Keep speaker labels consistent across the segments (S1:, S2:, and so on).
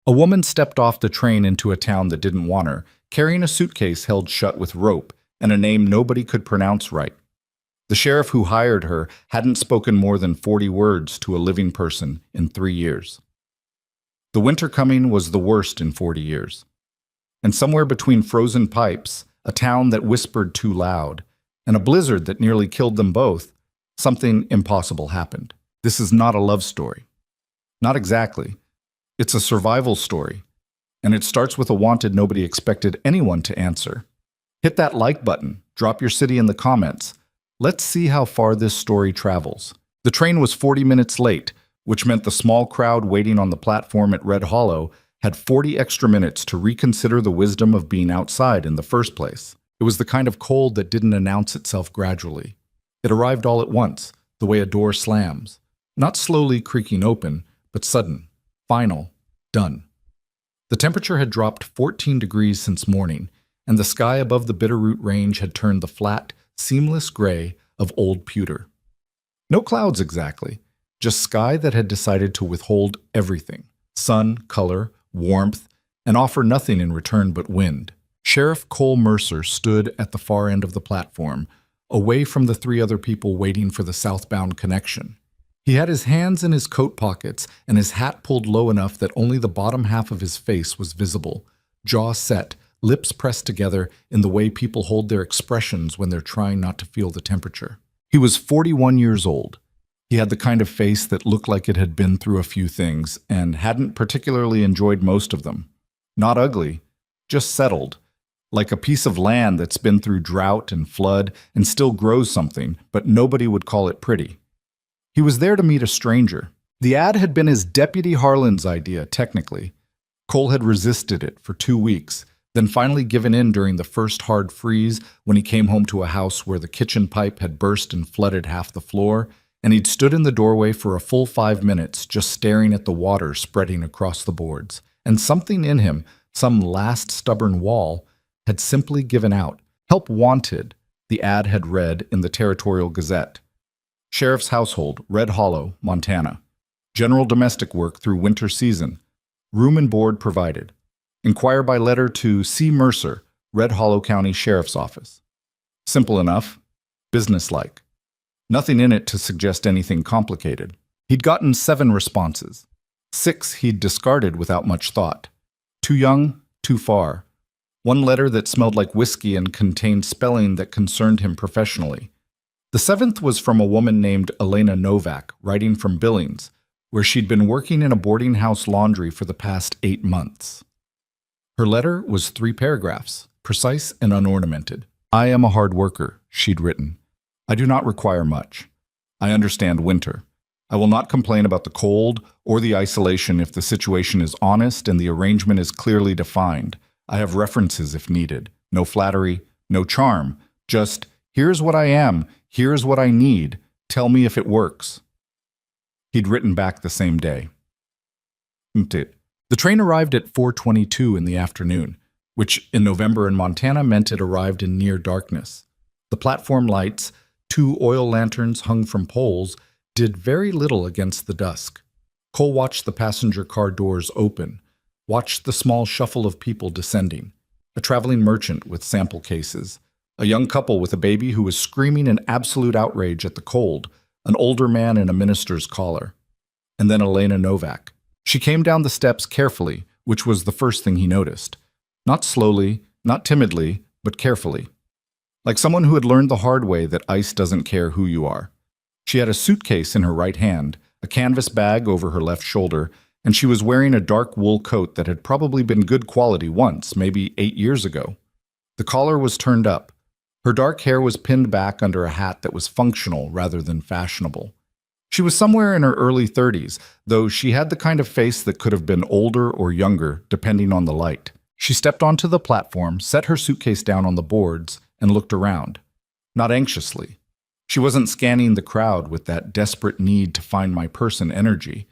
S1: A woman stepped off the train into a town that didn't want her, carrying a suitcase held shut with rope and a name nobody could pronounce right. The sheriff who hired her hadn't spoken more than 40 words to a living person in 3 years. The winter coming was the worst in 40 years. And somewhere between frozen pipes, a town that whispered too loud, and a blizzard that nearly killed them both, something impossible happened. This is not a love story. Not exactly. It's a survival story, and it starts with a wanted nobody expected anyone to answer. Hit that like button, drop your city in the comments. Let's see how far this story travels. The train was 40 minutes late, which meant the small crowd waiting on the platform at Red Hollow had 40 extra minutes to reconsider the wisdom of being outside in the first place. It was the kind of cold that didn't announce itself gradually. It arrived all at once, the way a door slams. Not slowly creaking open, but sudden, final, done. The temperature had dropped 14 degrees since morning, and the sky above the Bitterroot Range had turned the flat, seamless gray of old pewter. No clouds exactly, just sky that had decided to withhold everything: sun, color, warmth, and offer nothing in return but wind. Sheriff Cole Mercer stood at the far end of the platform, away from the three other people waiting for the southbound connection. He had his hands in his coat pockets and his hat pulled low enough that only the bottom half of his face was visible, jaw set, lips pressed together in the way people hold their expressions when they're trying not to feel the temperature. He was 41 years old. He had the kind of face that looked like it had been through a few things and hadn't particularly enjoyed most of them. Not ugly, just settled, like a piece of land that's been through drought and flood and still grows something, but nobody would call it pretty. He was there to meet a stranger. The ad had been his deputy Harlan's idea, technically. Cole had resisted it for 2 weeks, then finally given in during the first hard freeze when he came home to a house where the kitchen pipe had burst and flooded half the floor, and he'd stood in the doorway for a full 5 minutes just staring at the water spreading across the boards. And something in him, some last stubborn wall, had simply given out. Help wanted, the ad had read in the Territorial Gazette. Sheriff's household, Red Hollow, Montana. General domestic work through winter season. Room and board provided. Inquire by letter to C. Mercer, Red Hollow County Sheriff's Office. Simple enough. Businesslike. Nothing in it to suggest anything complicated. He'd gotten 7 responses. 6 he'd discarded without much thought. Too young, too far. 1 letter that smelled like whiskey and contained spelling that concerned him professionally. The 7th was from a woman named Elena Novak, writing from Billings, where she'd been working in a boarding house laundry for the past 8 months. Her letter was 3 paragraphs, precise and unornamented. I am a hard worker, she'd written. I do not require much. I understand winter. I will not complain about the cold or the isolation if the situation is honest and the arrangement is clearly defined. I have references if needed. No flattery, no charm. Just, here's what I am, here's what I need. Tell me if it works. He'd written back the same day. The train arrived at 4:22 in the afternoon, which in November in Montana meant it arrived in near darkness. The platform lights, 2 oil lanterns hung from poles, did very little against the dusk. Cole watched the passenger car doors open, watched the small shuffle of people descending. A traveling merchant with sample cases, a young couple with a baby who was screaming in absolute outrage at the cold, an older man in a minister's collar. And then Elena Novak. She came down the steps carefully, which was the first thing he noticed. Not slowly, not timidly, but carefully. Like someone who had learned the hard way that ice doesn't care who you are. She had a suitcase in her right hand, a canvas bag over her left shoulder, and she was wearing a dark wool coat that had probably been good quality once, maybe 8 years ago. The collar was turned up. Her dark hair was pinned back under a hat that was functional rather than fashionable. She was somewhere in her early 30s, though she had the kind of face that could have been older or younger, depending on the light. She stepped onto the platform, set her suitcase down on the boards, and looked around. Not anxiously. She wasn't scanning the crowd with that desperate need to find my person energy.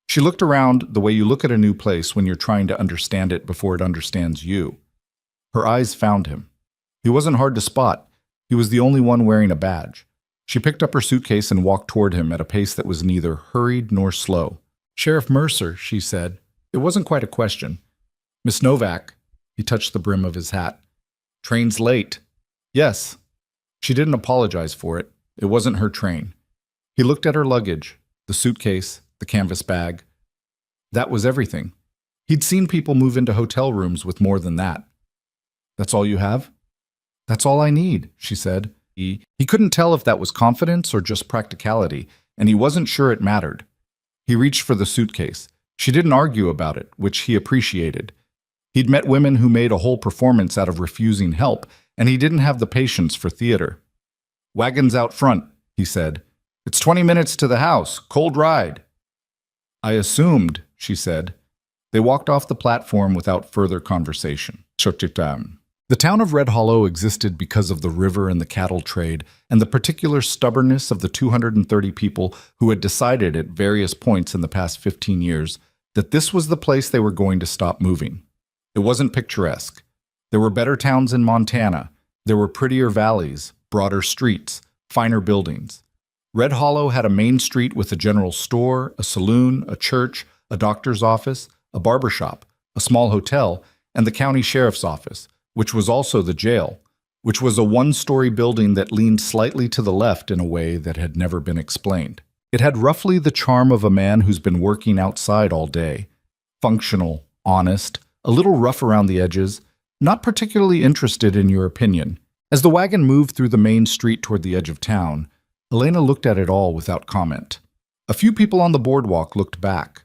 S1: She looked around the way you look at a new place when you're trying to understand it before it understands you. Her eyes found him. He wasn't hard to spot. He was the only one wearing a badge. She picked up her suitcase and walked toward him at a pace that was neither hurried nor slow. Sheriff Mercer, she said. It wasn't quite a question. Miss Novak, he touched the brim of his hat. Train's late. Yes. She didn't apologize for it. It wasn't her train. He looked at her luggage, the suitcase, the canvas bag. That was everything. He'd seen people move into hotel rooms with more than that. That's all you have? That's all I need, she said. He couldn't tell if that was confidence or just practicality, and he wasn't sure it mattered. He reached for the suitcase. She didn't argue about it, which he appreciated. He'd met women who made a whole performance out of refusing help, and he didn't have the patience for theater. Wagon's out front, he said. It's 20 minutes to the house. Cold ride. I assumed, she said. They walked off the platform without further conversation. The town of Red Hollow existed because of the river and the cattle trade and the particular stubbornness of the 230 people who had decided at various points in the past 15 years that this was the place they were going to stop moving. It wasn't picturesque. There were better towns in Montana. There were prettier valleys, broader streets, finer buildings. Red Hollow had a main street with a general store, a saloon, a church, a doctor's office, a barber shop, a small hotel, and the county sheriff's office, which was also the jail, which was a one-story building that leaned slightly to the left in a way that had never been explained. It had roughly the charm of a man who's been working outside all day. Functional, honest, a little rough around the edges, not particularly interested in your opinion. As the wagon moved through the main street toward the edge of town, Elena looked at it all without comment. A few people on the boardwalk looked back.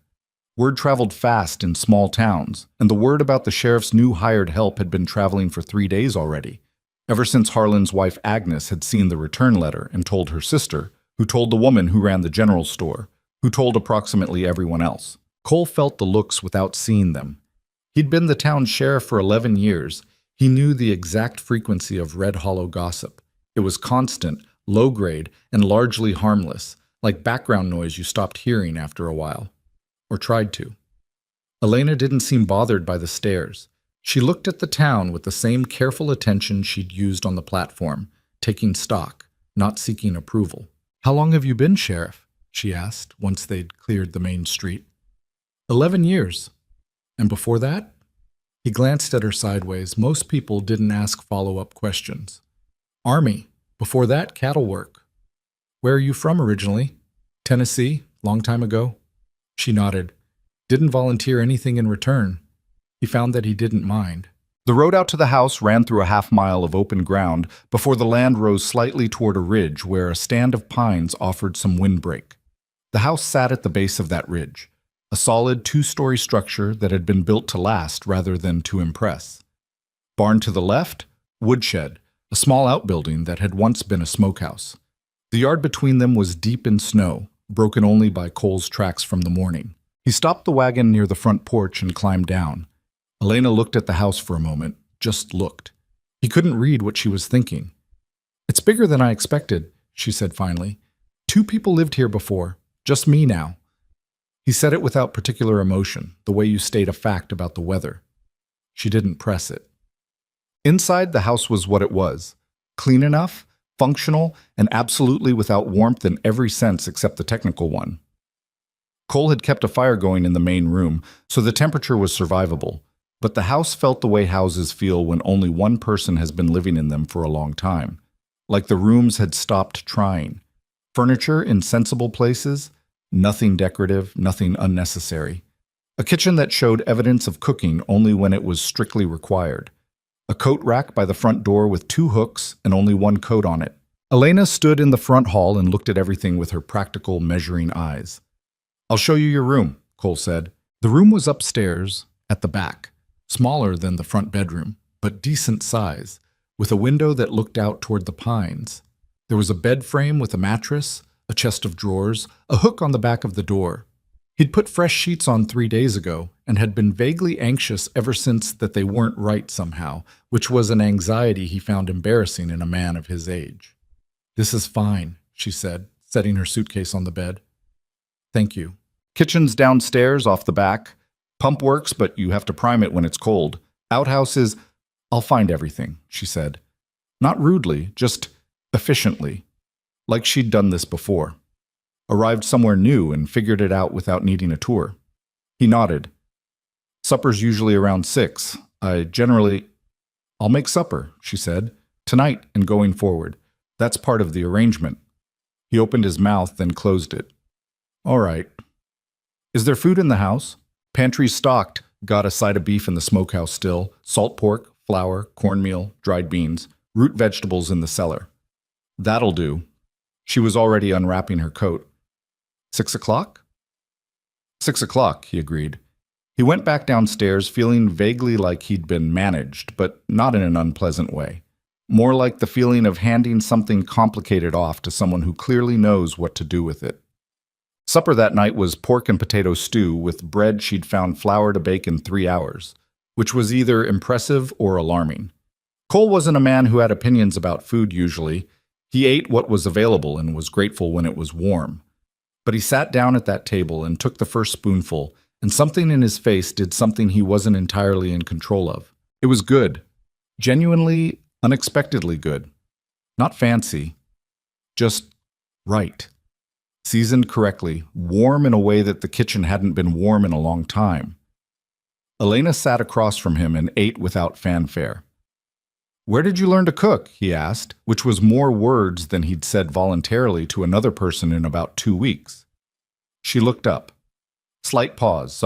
S1: Word traveled fast in small towns, and the word about the sheriff's new hired help had been traveling for 3 days already, ever since Harlan's wife Agnes had seen the return letter and told her sister, who told the woman who ran the general store, who told approximately everyone else. Cole felt the looks without seeing them. He'd been the town sheriff for 11 years. He knew the exact frequency of Red Hollow gossip. It was constant, low-grade, and largely harmless, like background noise you stopped hearing after a while. Or tried to. Elena didn't seem bothered by the stares. She looked at the town with the same careful attention she'd used on the platform, taking stock, not seeking approval. How long have you been sheriff? She asked, once they'd cleared the main street. 11 years. And before that? He glanced at her sideways. Most people didn't ask follow-up questions. Army. Before that, cattle work. Where are you from originally? Tennessee, long time ago? She nodded. Didn't volunteer anything in return. He found that he didn't mind. The road out to the house ran through a half-mile of open ground before the land rose slightly toward a ridge where a stand of pines offered some windbreak. The house sat at the base of that ridge, a solid 2-story structure that had been built to last rather than to impress. Barn to the left, woodshed, a small outbuilding that had once been a smokehouse. The yard between them was deep in snow, broken only by Cole's tracks from the morning. He stopped the wagon near the front porch and climbed down. Elena looked at the house for a moment, just looked. He couldn't read what she was thinking. It's bigger than I expected, she said finally. 2 people lived here before, just me now. He said it without particular emotion, the way you state a fact about the weather. She didn't press it. Inside, the house was what it was. Clean enough, functional, and absolutely without warmth in every sense except the technical one. Cole had kept a fire going in the main room, so the temperature was survivable, but the house felt the way houses feel when only one person has been living in them for a long time. Like the rooms had stopped trying. Furniture in sensible places, nothing decorative, nothing unnecessary. A kitchen that showed evidence of cooking only when it was strictly required. A coat rack by the front door with 2 hooks and only 1 coat on it. Elena stood in the front hall and looked at everything with her practical, measuring eyes. I'll show you your room, Cole said. The room was upstairs, at the back, smaller than the front bedroom, but decent size, with a window that looked out toward the pines. There was a bed frame with a mattress, a chest of drawers, a hook on the back of the door. He'd put fresh sheets on 3 days ago and had been vaguely anxious ever since that they weren't right somehow, which was an anxiety he found embarrassing in a man of his age. This is fine, she said, setting her suitcase on the bed. Thank you. Kitchen's downstairs off the back. Pump works, but you have to prime it when it's cold. Outhouse is... I'll find everything, she said. Not rudely, just efficiently. Like she'd done this before. Arrived somewhere new and figured it out without needing a tour. He nodded. Supper's usually around 6. I'll make supper, she said, tonight and going forward. That's part of the arrangement. He opened his mouth, then closed it. All right. Is there food in the house? Pantry's stocked. Got a side of beef in the smokehouse still, salt pork, flour, cornmeal, dried beans, root vegetables in the cellar. That'll do. She was already unwrapping her coat. 6 o'clock? 6 o'clock, he agreed. He went back downstairs feeling vaguely like he'd been managed, but not in an unpleasant way. More like the feeling of handing something complicated off to someone who clearly knows what to do with it. Supper that night was pork and potato stew with bread she'd found flour to bake in 3 hours, which was either impressive or alarming. Cole wasn't a man who had opinions about food usually. He ate what was available and was grateful when it was warm. But he sat down at that table and took the first spoonful, and something in his face did something he wasn't entirely in control of. It was good. Genuinely, unexpectedly good. Not fancy. Just right. Seasoned correctly, warm in a way that the kitchen hadn't been warm in a long time. Elena sat across from him and ate without fanfare. Where did you learn to cook? He asked, which was more words than he'd said voluntarily to another person in about 2 weeks. She looked up. Slight pause,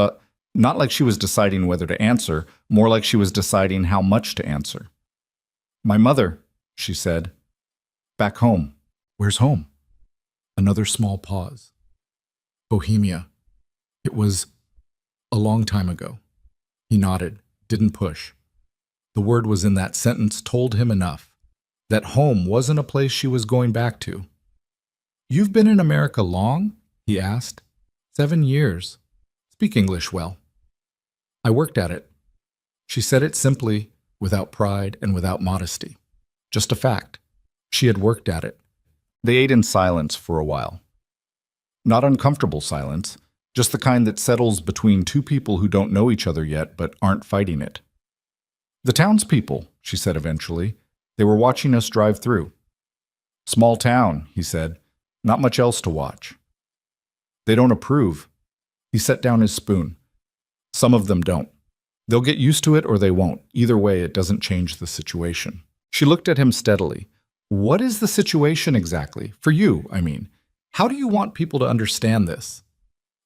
S1: not like she was deciding whether to answer, more like she was deciding how much to answer. My mother, she said. Back home. Where's home? Another small pause. Bohemia. It was a long time ago. He nodded, didn't push. The word was in that sentence told him enough. That home wasn't a place she was going back to. You've been in America long? He asked. 7 years. Speak English well. I worked at it. She said it simply, without pride and without modesty. Just a fact. She had worked at it. They ate in silence for a while. Not uncomfortable silence, just the kind that settles between two people who don't know each other yet but aren't fighting it. The townspeople, she said eventually. They were watching us drive through. Small town, he said. Not much else to watch. They don't approve. He set down his spoon. Some of them don't. They'll get used to it or they won't. Either way, it doesn't change the situation. She looked at him steadily. What is the situation exactly? For you, I mean. How do you want people to understand this?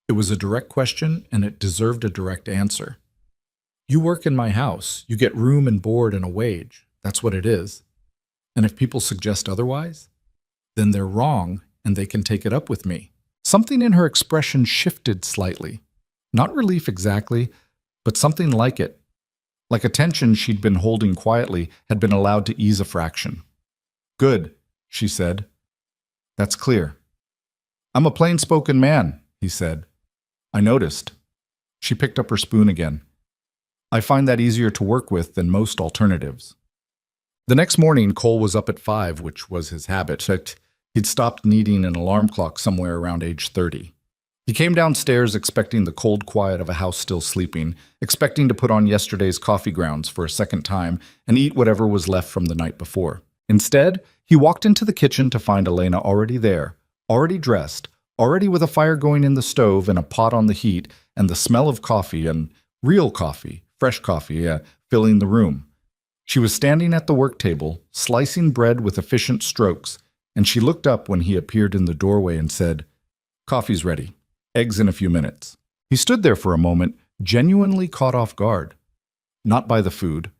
S1: It was a direct question, and it deserved a direct answer. You work in my house. You get room and board and a wage. That's what it is. And if people suggest otherwise, then they're wrong, and they can take it up with me. Something in her expression shifted slightly. Not relief exactly, but something like it. Like a tension she'd been holding quietly had been allowed to ease a fraction. Good, she said. That's clear. I'm a plain-spoken man, he said. I noticed. She picked up her spoon again. I find that easier to work with than most alternatives. The next morning, Cole was up at 5, which was his habit. He'd stopped needing an alarm clock somewhere around age 30. He came downstairs expecting the cold quiet of a house still sleeping, expecting to put on yesterday's coffee grounds for a second time and eat whatever was left from the night before. Instead, he walked into the kitchen to find Elena already there, already dressed, already with a fire going in the stove and a pot on the heat, and the smell of coffee and real coffee, fresh coffee, filling the room. She was standing at the work table, slicing bread with efficient strokes, and she looked up when he appeared in the doorway and said, Coffee's ready. Eggs in a few minutes. He stood there for a moment, genuinely caught off guard. Not by the food,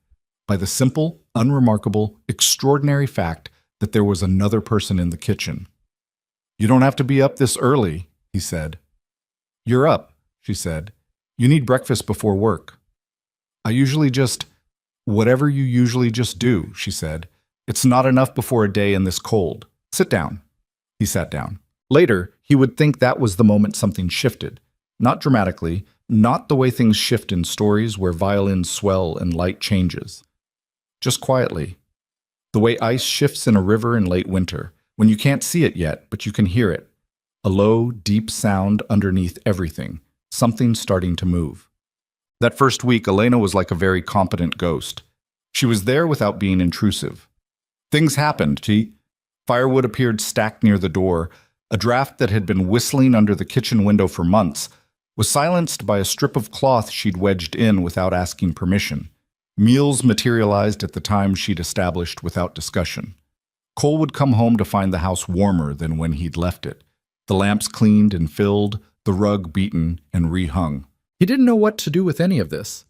S1: by the simple, unremarkable, extraordinary fact that there was another person in the kitchen. You don't have to be up this early, he said. You're up, she said. You need breakfast before work. I usually just, whatever you usually just do, she said. It's not enough before a day in this cold. Sit down. He sat down. Later, he would think that was the moment something shifted. Not dramatically, not the way things shift in stories where violins swell and light changes. Just quietly. The way ice shifts in a river in late winter, when you can't see it yet, but you can hear it. A low, deep sound underneath everything, something starting to move. That first week, Elena was like a very competent ghost. She was there without being intrusive. Things happened. Firewood appeared stacked near the door. A draft that had been whistling under the kitchen window for months was silenced by a strip of cloth she'd wedged in without asking permission. Meals materialized at the time she'd established without discussion. Cole would come home to find the house warmer than when he'd left it. The lamps cleaned and filled, the rug beaten and rehung. He didn't know what to do with any of this.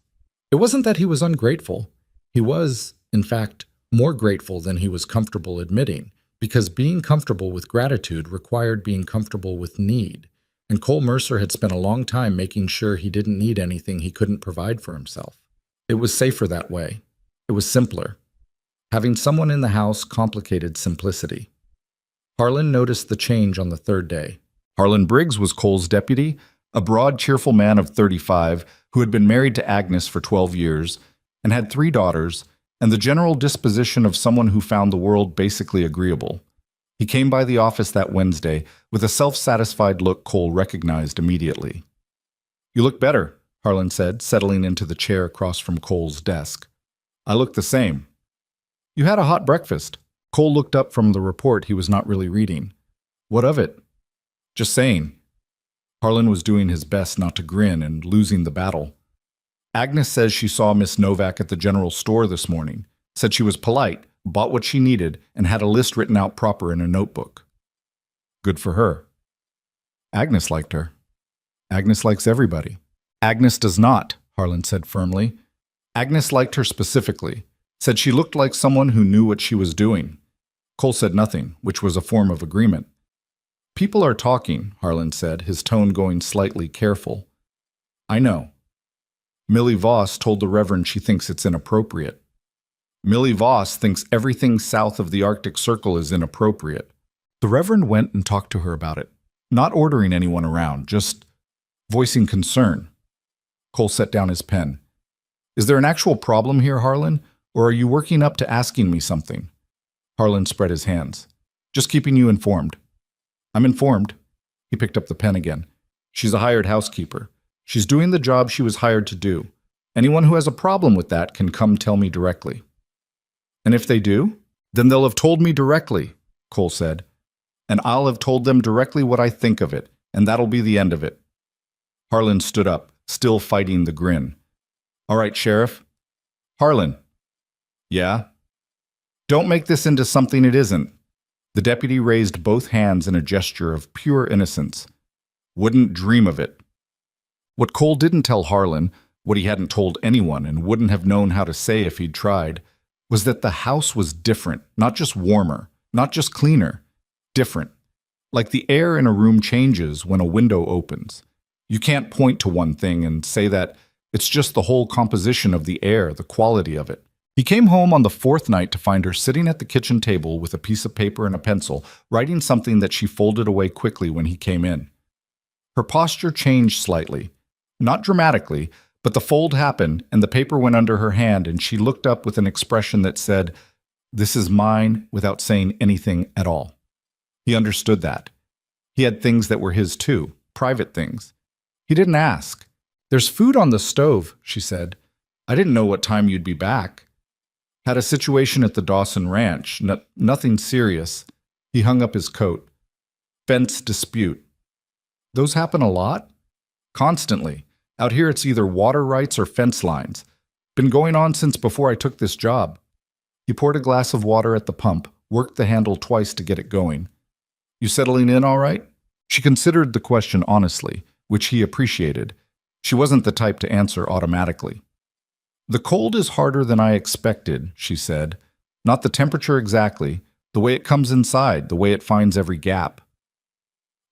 S1: It wasn't that he was ungrateful. He was, in fact, more grateful than he was comfortable admitting, because being comfortable with gratitude required being comfortable with need, and Cole Mercer had spent a long time making sure he didn't need anything he couldn't provide for himself. It was safer that way. It was simpler. Having someone in the house complicated simplicity. Harlan noticed the change on the third day. Harlan Briggs was Cole's deputy, a broad, cheerful man of 35 who had been married to Agnes for 12 years and had 3 daughters, and the general disposition of someone who found the world basically agreeable. He came by the office that Wednesday with a self-satisfied look Cole recognized immediately. "You look better," Harlan said, settling into the chair across from Cole's desk. "I look the same." "You had a hot breakfast." Cole looked up from the report he was not really reading. "What of it?" "Just saying." Harlan was doing his best not to grin and losing the battle. "Agnes says she saw Miss Novak at the general store this morning, said she was polite, bought what she needed, and had a list written out proper in a notebook." "Good for her." "Agnes liked her." "Agnes likes everybody." "Agnes does not," Harlan said firmly. "Agnes liked her specifically, said she looked like someone who knew what she was doing." Cole said nothing, which was a form of agreement. "People are talking," Harlan said, his tone going slightly careful. "I know. Millie Voss told the Reverend she thinks it's inappropriate." "Millie Voss thinks everything south of the Arctic Circle is inappropriate." The Reverend went and talked to her about it, not ordering anyone around, just voicing concern. Cole set down his pen. "Is there an actual problem here, Harlan, or are you working up to asking me something?" Harlan spread his hands. "Just keeping you informed." "I'm informed." He picked up the pen again. "She's a hired housekeeper. She's doing the job she was hired to do. Anyone who has a problem with that can come tell me directly." "And if they do? Then they'll have told me directly," Cole said. "And I'll have told them directly what I think of it, and that'll be the end of it." Harlan stood up, still fighting the grin. "All right, Sheriff." "Harlan." "Yeah?" "Don't make this into something it isn't." The deputy raised both hands in a gesture of pure innocence. "Wouldn't dream of it." What Cole didn't tell Harlan, what he hadn't told anyone and wouldn't have known how to say if he'd tried, was that the house was different, not just warmer, not just cleaner, different. Like the air in a room changes when a window opens. You can't point to one thing and say that it's just the whole composition of the air, the quality of it. He came home on the 4th night to find her sitting at the kitchen table with a piece of paper and a pencil, writing something that she folded away quickly when he came in. Her posture changed slightly. Not dramatically, but the fold happened and the paper went under her hand and she looked up with an expression that said, "This is mine," without saying anything at all. He understood that. He had things that were his too, private things. He didn't ask. "There's food on the stove," she said. "I didn't know what time you'd be back." "Had a situation at the Dawson Ranch. Nothing serious." He hung up his coat. "Fence dispute." "Those happen a lot?" "Constantly. Out here it's either water rights or fence lines. Been going on since before I took this job." He poured a glass of water at the pump, worked the handle twice to get it going. "You settling in all right?" She considered the question honestly, which he appreciated. She wasn't the type to answer automatically. "The cold is harder than I expected," she said. "Not the temperature exactly, the way it comes inside, the way it finds every gap.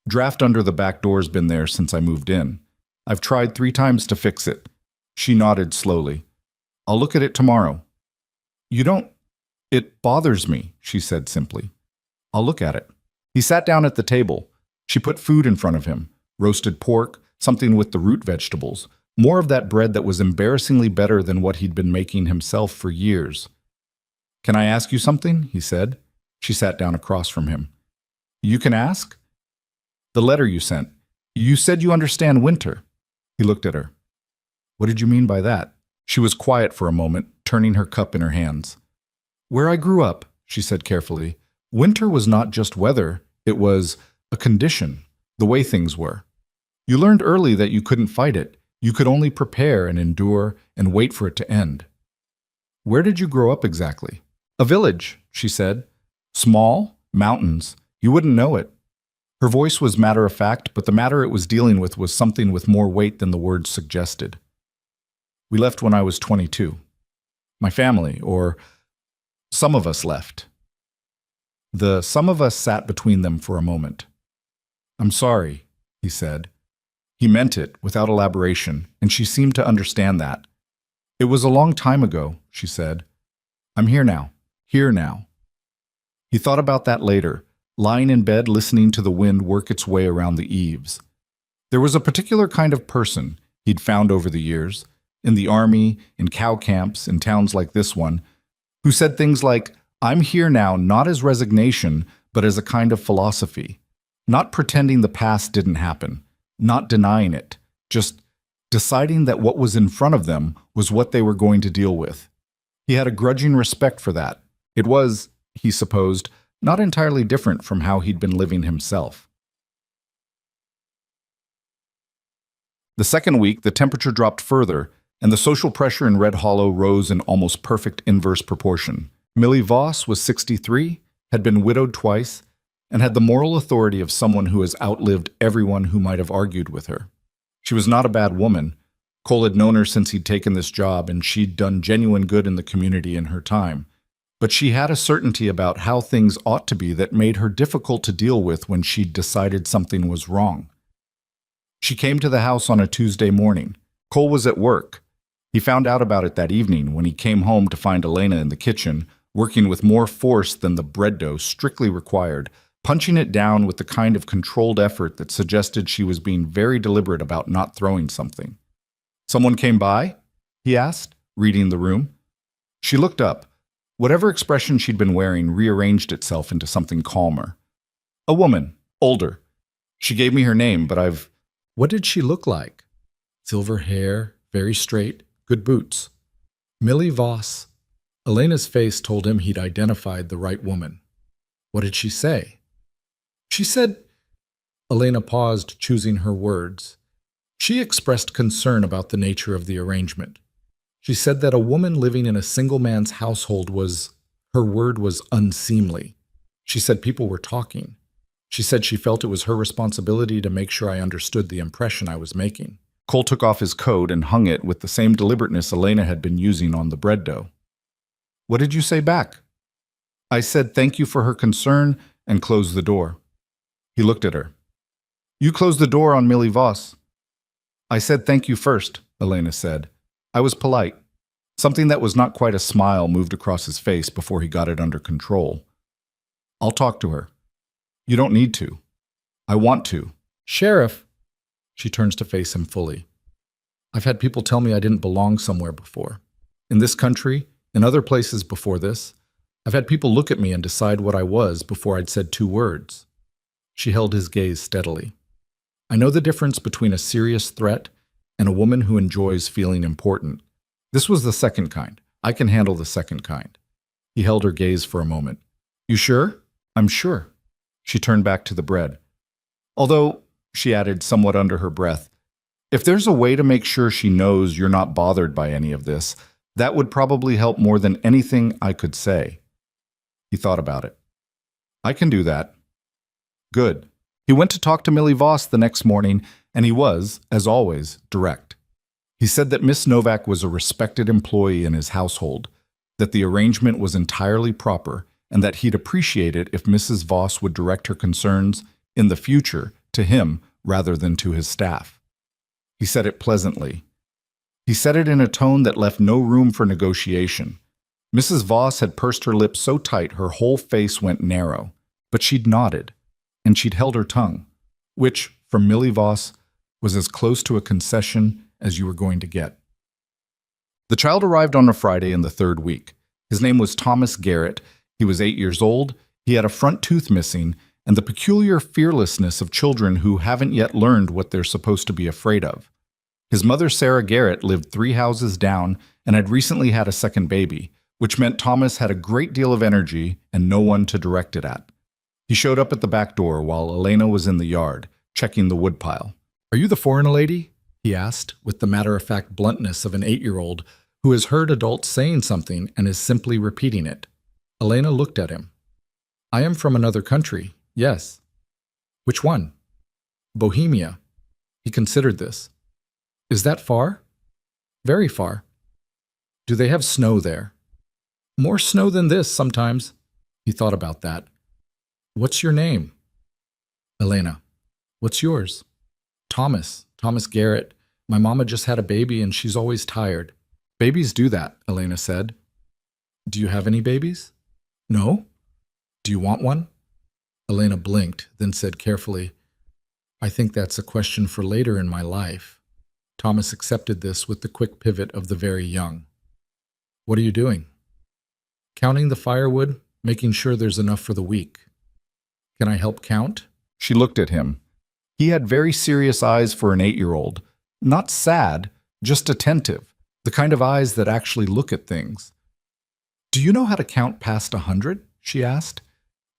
S1: Draft under the back door's been there since I moved in. I've tried 3 times to fix it." She nodded slowly. "I'll look at it tomorrow." "You don't—" "It bothers me," she said simply. "I'll look at it." He sat down at the table. She put food in front of him. Roasted pork, something with the root vegetables. More of that bread that was embarrassingly better than what he'd been making himself for years. "Can I ask you something?" he said. She sat down across from him. "You can ask?" "The letter you sent. You said you understand winter." He looked at her. "What did you mean by that?" She was quiet for a moment, turning her cup in her hands. "Where I grew up," she said carefully, "winter was not just weather, it was a condition, the way things were. You learned early that you couldn't fight it. You could only prepare and endure and wait for it to end. Where did you grow up exactly? A village, she said. Small, mountains. You wouldn't know it. Her voice was matter-of-fact, but the matter it was dealing with was something with more weight than the words suggested. We left when I was 22. My family, or some of us left. The some of us sat between them for a moment. I'm sorry, he said. He meant it, without elaboration, and she seemed to understand that. It was a long time ago, she said. I'm here now. Here now. He thought about that later, lying in bed listening to the wind work its way around the eaves. There was a particular kind of person he'd found over the years, in the army, in cow camps, in towns like this one, who said things like, I'm here now not as resignation, but as a kind of philosophy. Not pretending the past didn't happen, not denying it, just deciding that what was in front of them was what they were going to deal with. He had a grudging respect for that. It was, he supposed, not entirely different from how he'd been living himself. The second week, the temperature dropped further, and the social pressure in Red Hollow rose in almost perfect inverse proportion. Millie Voss was 63, had been widowed twice, and had the moral authority of someone who has outlived everyone who might have argued with her. She was not a bad woman. Cole had known her since he'd taken this job, and she'd done genuine good in the community in her time. But she had a certainty about how things ought to be that made her difficult to deal with when she'd decided something was wrong. She came to the house on a Tuesday morning. Cole was at work. He found out about it that evening when he came home to find Elena in the kitchen, working with more force than the bread dough strictly required, punching it down with the kind of controlled effort that suggested she was being very deliberate about not throwing something. Someone came by? He asked, reading the room. She looked up. Whatever expression she'd been wearing rearranged itself into something calmer. A woman, older. She gave me her name, but What did she look like? Silver hair, very straight, good boots. Millie Voss. Elena's face told him he'd identified the right woman. What did she say? She said... Elena paused, choosing her words. She expressed concern about the nature of the arrangement. She said that a woman living in a single man's household her word was unseemly. She said people were talking. She said she felt it was her responsibility to make sure I understood the impression I was making. Cole took off his coat and hung it with the same deliberateness Elena had been using on the bread dough. What did you say back? I said thank you for her concern and closed the door. He looked at her. You closed the door on Millie Voss. I said thank you first, Elena said. I was polite. Something that was not quite a smile moved across his face before he got it under control. I'll talk to her. You don't need to. I want to. Sheriff. She turns to face him fully. I've had people tell me I didn't belong somewhere before. In this country, in other places before this, I've had people look at me and decide what I was before I'd said 2 words. She held his gaze steadily. I know the difference between a serious threat and a woman who enjoys feeling important. This was the second kind. I can handle the second kind. He held her gaze for a moment. You sure? I'm sure. She turned back to the bread. Although, she added somewhat under her breath, if there's a way to make sure she knows you're not bothered by any of this, that would probably help more than anything I could say. He thought about it. I can do that. Good. He went to talk to Millie Voss the next morning, and he was, as always, direct. He said that Miss Novak was a respected employee in his household, that the arrangement was entirely proper, and that he'd appreciate it if Mrs. Voss would direct her concerns, in the future, to him rather than to his staff. He said it pleasantly. He said it in a tone that left no room for negotiation. Mrs. Voss had pursed her lips so tight her whole face went narrow, but she'd nodded, and she'd held her tongue, which, from Millie Voss, was as close to a concession as you were going to get. The child arrived on a Friday in the 3rd week. His name was Thomas Garrett. He was 8 years old, he had a front tooth missing, and the peculiar fearlessness of children who haven't yet learned what they're supposed to be afraid of. His mother, Sarah Garrett, lived 3 houses down and had recently had a second baby, which meant Thomas had a great deal of energy and no one to direct it at. He showed up at the back door while Elena was in the yard, checking the woodpile. Are you the foreign lady? He asked, with the matter-of-fact bluntness of an 8-year-old who has heard adults saying something and is simply repeating it. Elena looked at him. I am from another country, yes. Which one? Bohemia. He considered this. Is that far? Very far. Do they have snow there? More snow than this sometimes. He thought about that. What's your name? Elena. What's yours? Thomas Garrett. My mama just had a baby and she's always tired. Babies do that, Elena said. Do you have any babies? No. Do you want one? Elena blinked, then said carefully, I think that's a question for later in my life. Thomas accepted this with the quick pivot of the very young. What are you doing? Counting the firewood, making sure there's enough for the week. Can I help count? She looked at him. He had very serious eyes for an 8-year-old. Not sad, just attentive, the kind of eyes that actually look at things. Do you know how to count past 100? She asked.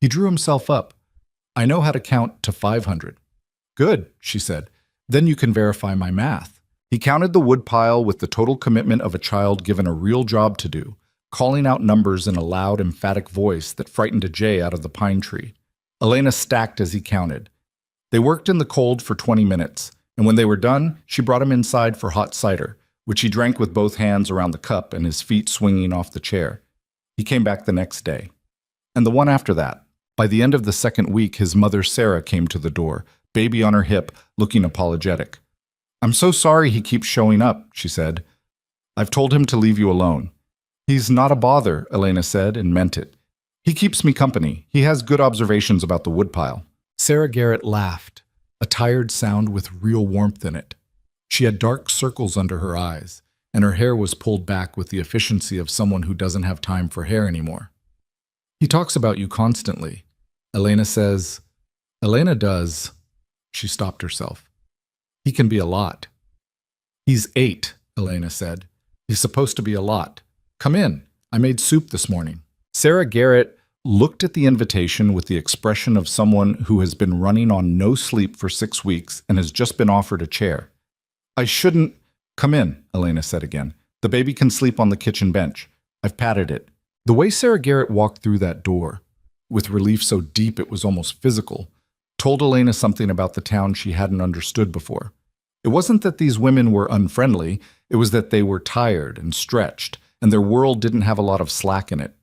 S1: He drew himself up. I know how to count to 500. Good, she said. Then you can verify my math. He counted the woodpile with the total commitment of a child given a real job to do, calling out numbers in a loud, emphatic voice that frightened a jay out of the pine tree. Elena stacked as he counted. They worked in the cold for 20 minutes, and when they were done, she brought him inside for hot cider, which he drank with both hands around the cup and his feet swinging off the chair. He came back the next day. And the one after that. By the end of the second week, his mother Sarah came to the door, baby on her hip, looking apologetic. I'm so sorry he keeps showing up, she said. I've told him to leave you alone. He's not a bother, Elena said, and meant it. He keeps me company. He has good observations about the woodpile. Sarah Garrett laughed, a tired sound with real warmth in it. She had dark circles under her eyes, and her hair was pulled back with the efficiency of someone who doesn't have time for hair anymore. He talks about you constantly. Elena says, Elena does. She stopped herself. He can be a lot. He's 8, Elena said. He's supposed to be a lot. Come in. I made soup this morning. Sarah Garrett looked at the invitation with the expression of someone who has been running on no sleep for 6 weeks and has just been offered a chair. I shouldn't. Come in, Elena said again. The baby can sleep on the kitchen bench. I've patted it. The way Sarah Garrett walked through that door, with relief so deep it was almost physical, told Elena something about the town she hadn't understood before. It wasn't that these women were unfriendly, it was that they were tired and stretched, and their world didn't have a lot of slack in it.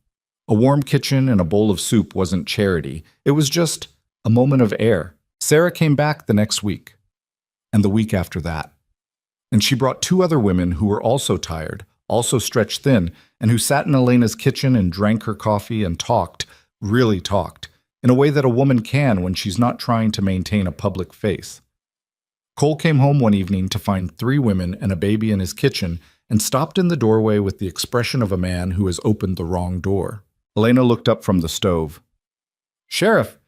S1: A warm kitchen and a bowl of soup wasn't charity, it was just a moment of air. Sarah came back the next week, and the week after that. And she brought 2 other women who were also tired, also stretched thin, and who sat in Elena's kitchen and drank her coffee and talked, really talked, in a way that a woman can when she's not trying to maintain a public face. Cole came home one evening to find 3 women and a baby in his kitchen and stopped in the doorway with the expression of a man who has opened the wrong door. Elena looked up from the stove. Sheriff,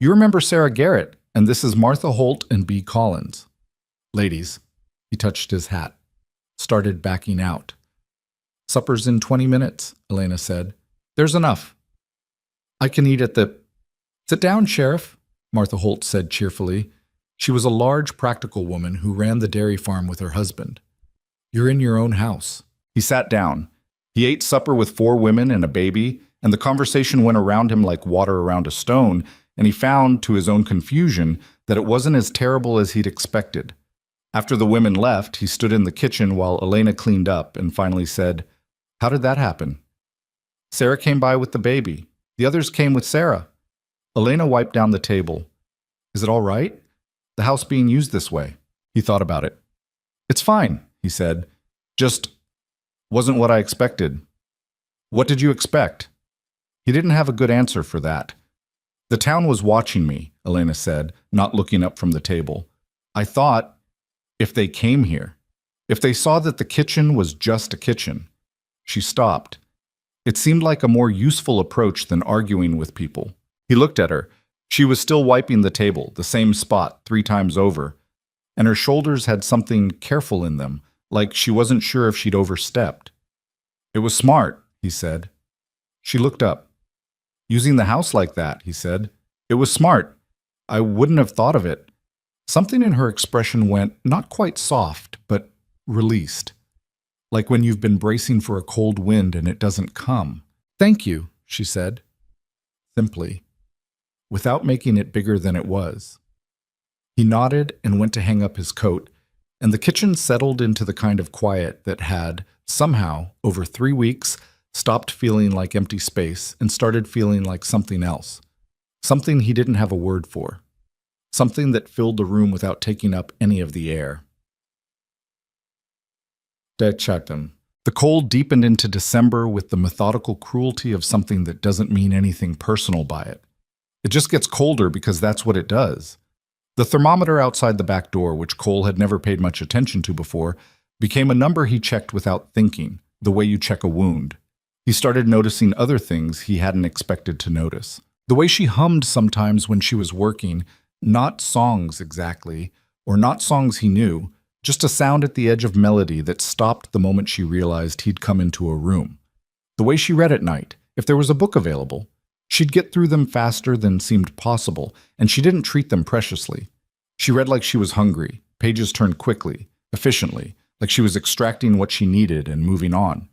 S1: you remember Sarah Garrett, and this is Martha Holt and B. Collins. Ladies, he touched his hat, started backing out. Supper's in 20 minutes, Elena said. There's enough. I can eat at the... Sit down, Sheriff, Martha Holt said cheerfully. She was a large, practical woman who ran the dairy farm with her husband. You're in your own house. He sat down. He ate supper with 4 women and a baby, and the conversation went around him like water around a stone, and he found, to his own confusion, that it wasn't as terrible as he'd expected. After the women left, he stood in the kitchen while Elena cleaned up and finally said, How did that happen? Sarah came by with the baby. The others came with Sarah. Elena wiped down the table. Is it all right? The house being used this way? He thought about it. It's fine, he said. Just wasn't what I expected. What did you expect? He didn't have a good answer for that. The town was watching me, Elena said, not looking up from the table. I thought, if they came here, if they saw that the kitchen was just a kitchen. She stopped. It seemed like a more useful approach than arguing with people. He looked at her. She was still wiping the table, the same spot 3 times over, and her shoulders had something careful in them, like she wasn't sure if she'd overstepped. It was smart, he said. She looked up. Using the house like that, he said. It was smart. I wouldn't have thought of it. Something in her expression went not quite soft, but released, like when you've been bracing for a cold wind and it doesn't come. "Thank you," she said, simply, without making it bigger than it was. He nodded and went to hang up his coat, and the kitchen settled into the kind of quiet that had, somehow, over 3 weeks, stopped feeling like empty space and started feeling like something else. Something he didn't have a word for. Something that filled the room without taking up any of the air. The cold deepened into December with the methodical cruelty of something that doesn't mean anything personal by it. It just gets colder because that's what it does. The thermometer outside the back door, which Cole had never paid much attention to before, became a number he checked without thinking, the way you check a wound. He started noticing other things he hadn't expected to notice. The way she hummed sometimes when she was working, not songs exactly, or not songs he knew, just a sound at the edge of melody that stopped the moment she realized he'd come into a room. The way she read at night, if there was a book available. She'd get through them faster than seemed possible, and she didn't treat them preciously. She read like she was hungry, pages turned quickly, efficiently, like she was extracting what she needed and moving on.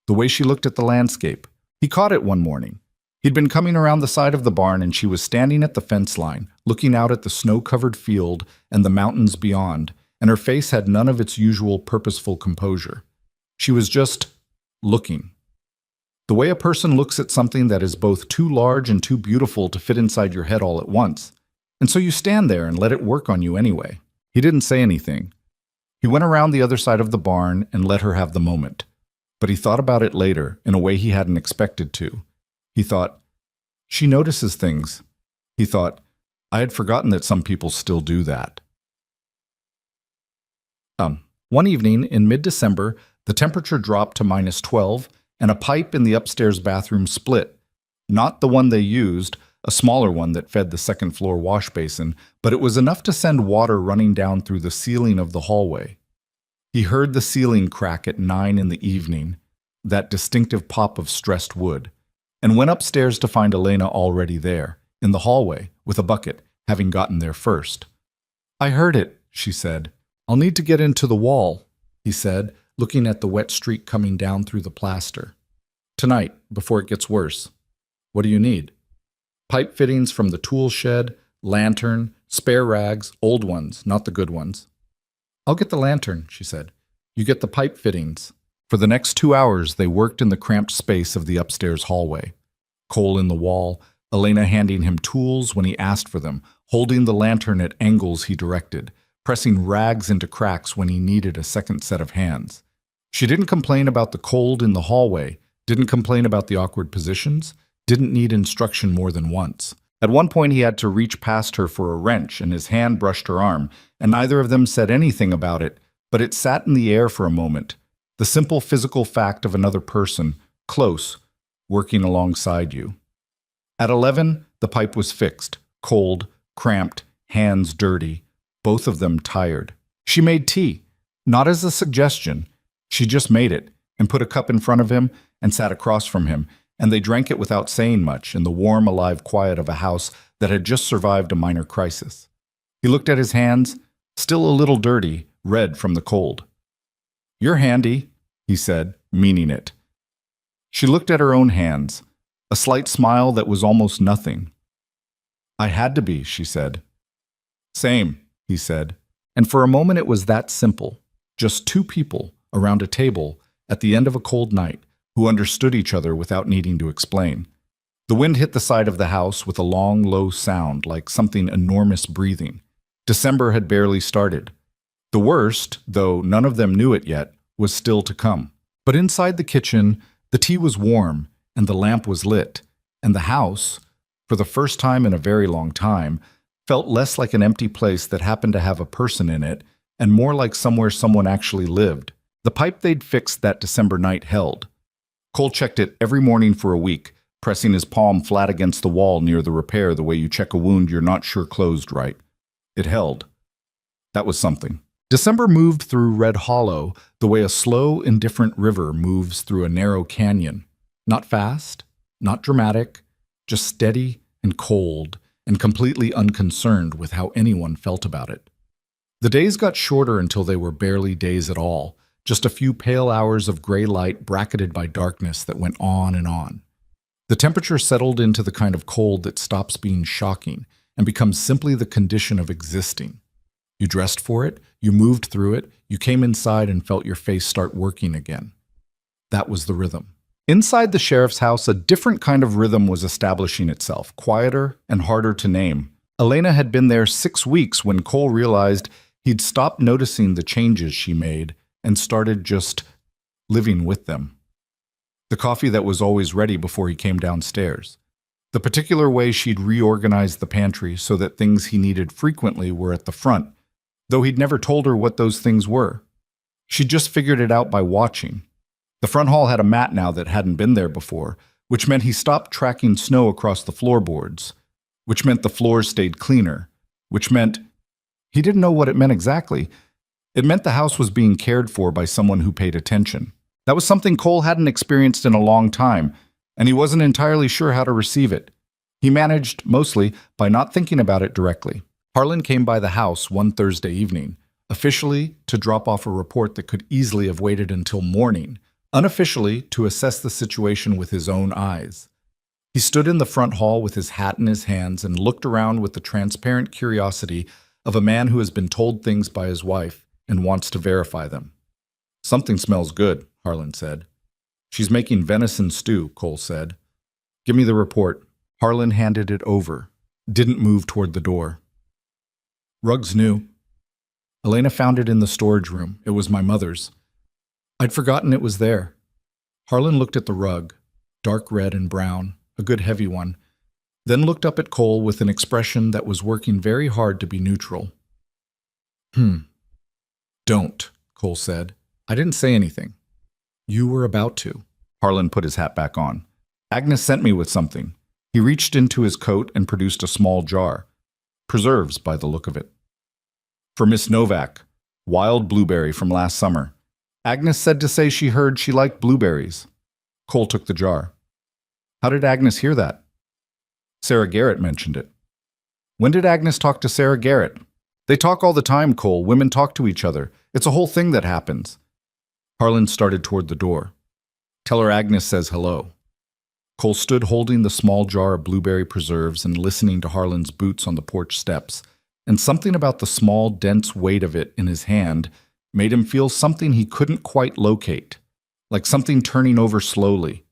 S1: The way she looked at the landscape. He caught it one morning. He'd been coming around the side of the barn and she was standing at the fence line, looking out at the snow-covered field and the mountains beyond, and her face had none of its usual purposeful composure. She was just looking. The way a person looks at something that is both too large and too beautiful to fit inside your head all at once. And so you stand there and let it work on you anyway. He didn't say anything. He went around the other side of the barn and let her have the moment. But he thought about it later in a way he hadn't expected to. He thought, she notices things. He thought, I had forgotten that some people still do that. One evening in mid-December, the temperature dropped to -12, and a pipe in the upstairs bathroom split. Not the one they used, a smaller one that fed the second-floor wash basin, but it was enough to send water running down through the ceiling of the hallway. He heard the ceiling crack at 9 in the evening, that distinctive pop of stressed wood, and went upstairs to find Elena already there, in the hallway, with a bucket, having gotten there first. I heard it, she said. I'll need to get into the wall, he said, looking at the wet streak coming down through the plaster. Tonight, before it gets worse. What do you need? Pipe fittings from the tool shed, lantern, spare rags, old ones, not the good ones. I'll get the lantern, she said. You get the pipe fittings. For the next 2 hours, they worked in the cramped space of the upstairs hallway. Cole in the wall, Elena handing him tools when he asked for them, holding the lantern at angles he directed, pressing rags into cracks when he needed a second set of hands. She didn't complain about the cold in the hallway, didn't complain about the awkward positions, didn't need instruction more than once. At one point he had to reach past her for a wrench and his hand brushed her arm, and neither of them said anything about it, but it sat in the air for a moment. The simple physical fact of another person, close, working alongside you. At 11, the pipe was fixed, cold, cramped, hands dirty, both of them tired. She made tea, not as a suggestion. She just made it and put a cup in front of him and sat across from him, and they drank it without saying much in the warm, alive quiet of a house that had just survived a minor crisis. He looked at his hands, still a little dirty, red from the cold. You're handy, he said, meaning it. She looked at her own hands, a slight smile that was almost nothing. I had to be, she said. Same, he said, and for a moment it was that simple, just two people around a table at the end of a cold night who understood each other without needing to explain. The wind hit the side of the house with a long, low sound like something enormous breathing. December had barely started. The worst, though none of them knew it yet, was still to come. But inside the kitchen, the tea was warm and the lamp was lit, and the house, for the first time in a very long time, felt less like an empty place that happened to have a person in it and more like somewhere someone actually lived. The pipe they'd fixed that December night held. Cole checked it every morning for a week, pressing his palm flat against the wall near the repair the way you check a wound you're not sure closed right. It held. That was something. December moved through Red Hollow the way a slow, indifferent river moves through a narrow canyon. Not fast, not dramatic, just steady and cold and completely unconcerned with how anyone felt about it. The days got shorter until they were barely days at all, just a few pale hours of gray light bracketed by darkness that went on and on. The temperature settled into the kind of cold that stops being shocking and becomes simply the condition of existing. You dressed for it, you moved through it, you came inside and felt your face start working again. That was the rhythm. Inside the sheriff's house, a different kind of rhythm was establishing itself, quieter and harder to name. Elena had been there 6 weeks when Cole realized he'd stopped noticing the changes she made and started just living with them. The coffee that was always ready before he came downstairs. The particular way she'd reorganized the pantry so that things he needed frequently were at the front, though he'd never told her what those things were. She'd just figured it out by watching. The front hall had a mat now that hadn't been there before, which meant he stopped tracking snow across the floorboards, which meant the floors stayed cleaner, which meant he didn't know what it meant exactly. It meant the house was being cared for by someone who paid attention. That was something Cole hadn't experienced in a long time, and he wasn't entirely sure how to receive it. He managed, mostly, by not thinking about it directly. Harlan came by the house one Thursday evening, officially to drop off a report that could easily have waited until morning, unofficially to assess the situation with his own eyes. He stood in the front hall with his hat in his hands and looked around with the transparent curiosity of a man who has been told things by his wife and wants to verify them. "Something smells good," Harlan said. "She's making venison stew," Cole said. "Give me the report." Harlan handed it over, didn't move toward the door. "Rug's new. Elena found it in the storage room. It was my mother's. I'd forgotten it was there." Harlan looked at the rug, dark red and brown, a good heavy one, then looked up at Cole with an expression that was working very hard to be neutral. "Don't," Cole said. "I didn't say anything." "You were about to." Harlan put his hat back on. "Agnes sent me with something." He reached into his coat and produced a small jar. Preserves, by the look of it. "For Miss Novak, wild blueberry from last summer. Agnes said to say she heard she liked blueberries." Cole took the jar. "How did Agnes hear that?" "Sarah Garrett mentioned it." "When did Agnes talk to Sarah Garrett?" "They talk all the time, Cole. Women talk to each other. It's a whole thing that happens." Harlan started toward the door. "Tell her Agnes says hello." Cole stood holding the small jar of blueberry preserves and listening to Harlan's boots on the porch steps, and something about the small, dense weight of it in his hand made him feel something he couldn't quite locate, like something turning over slowly.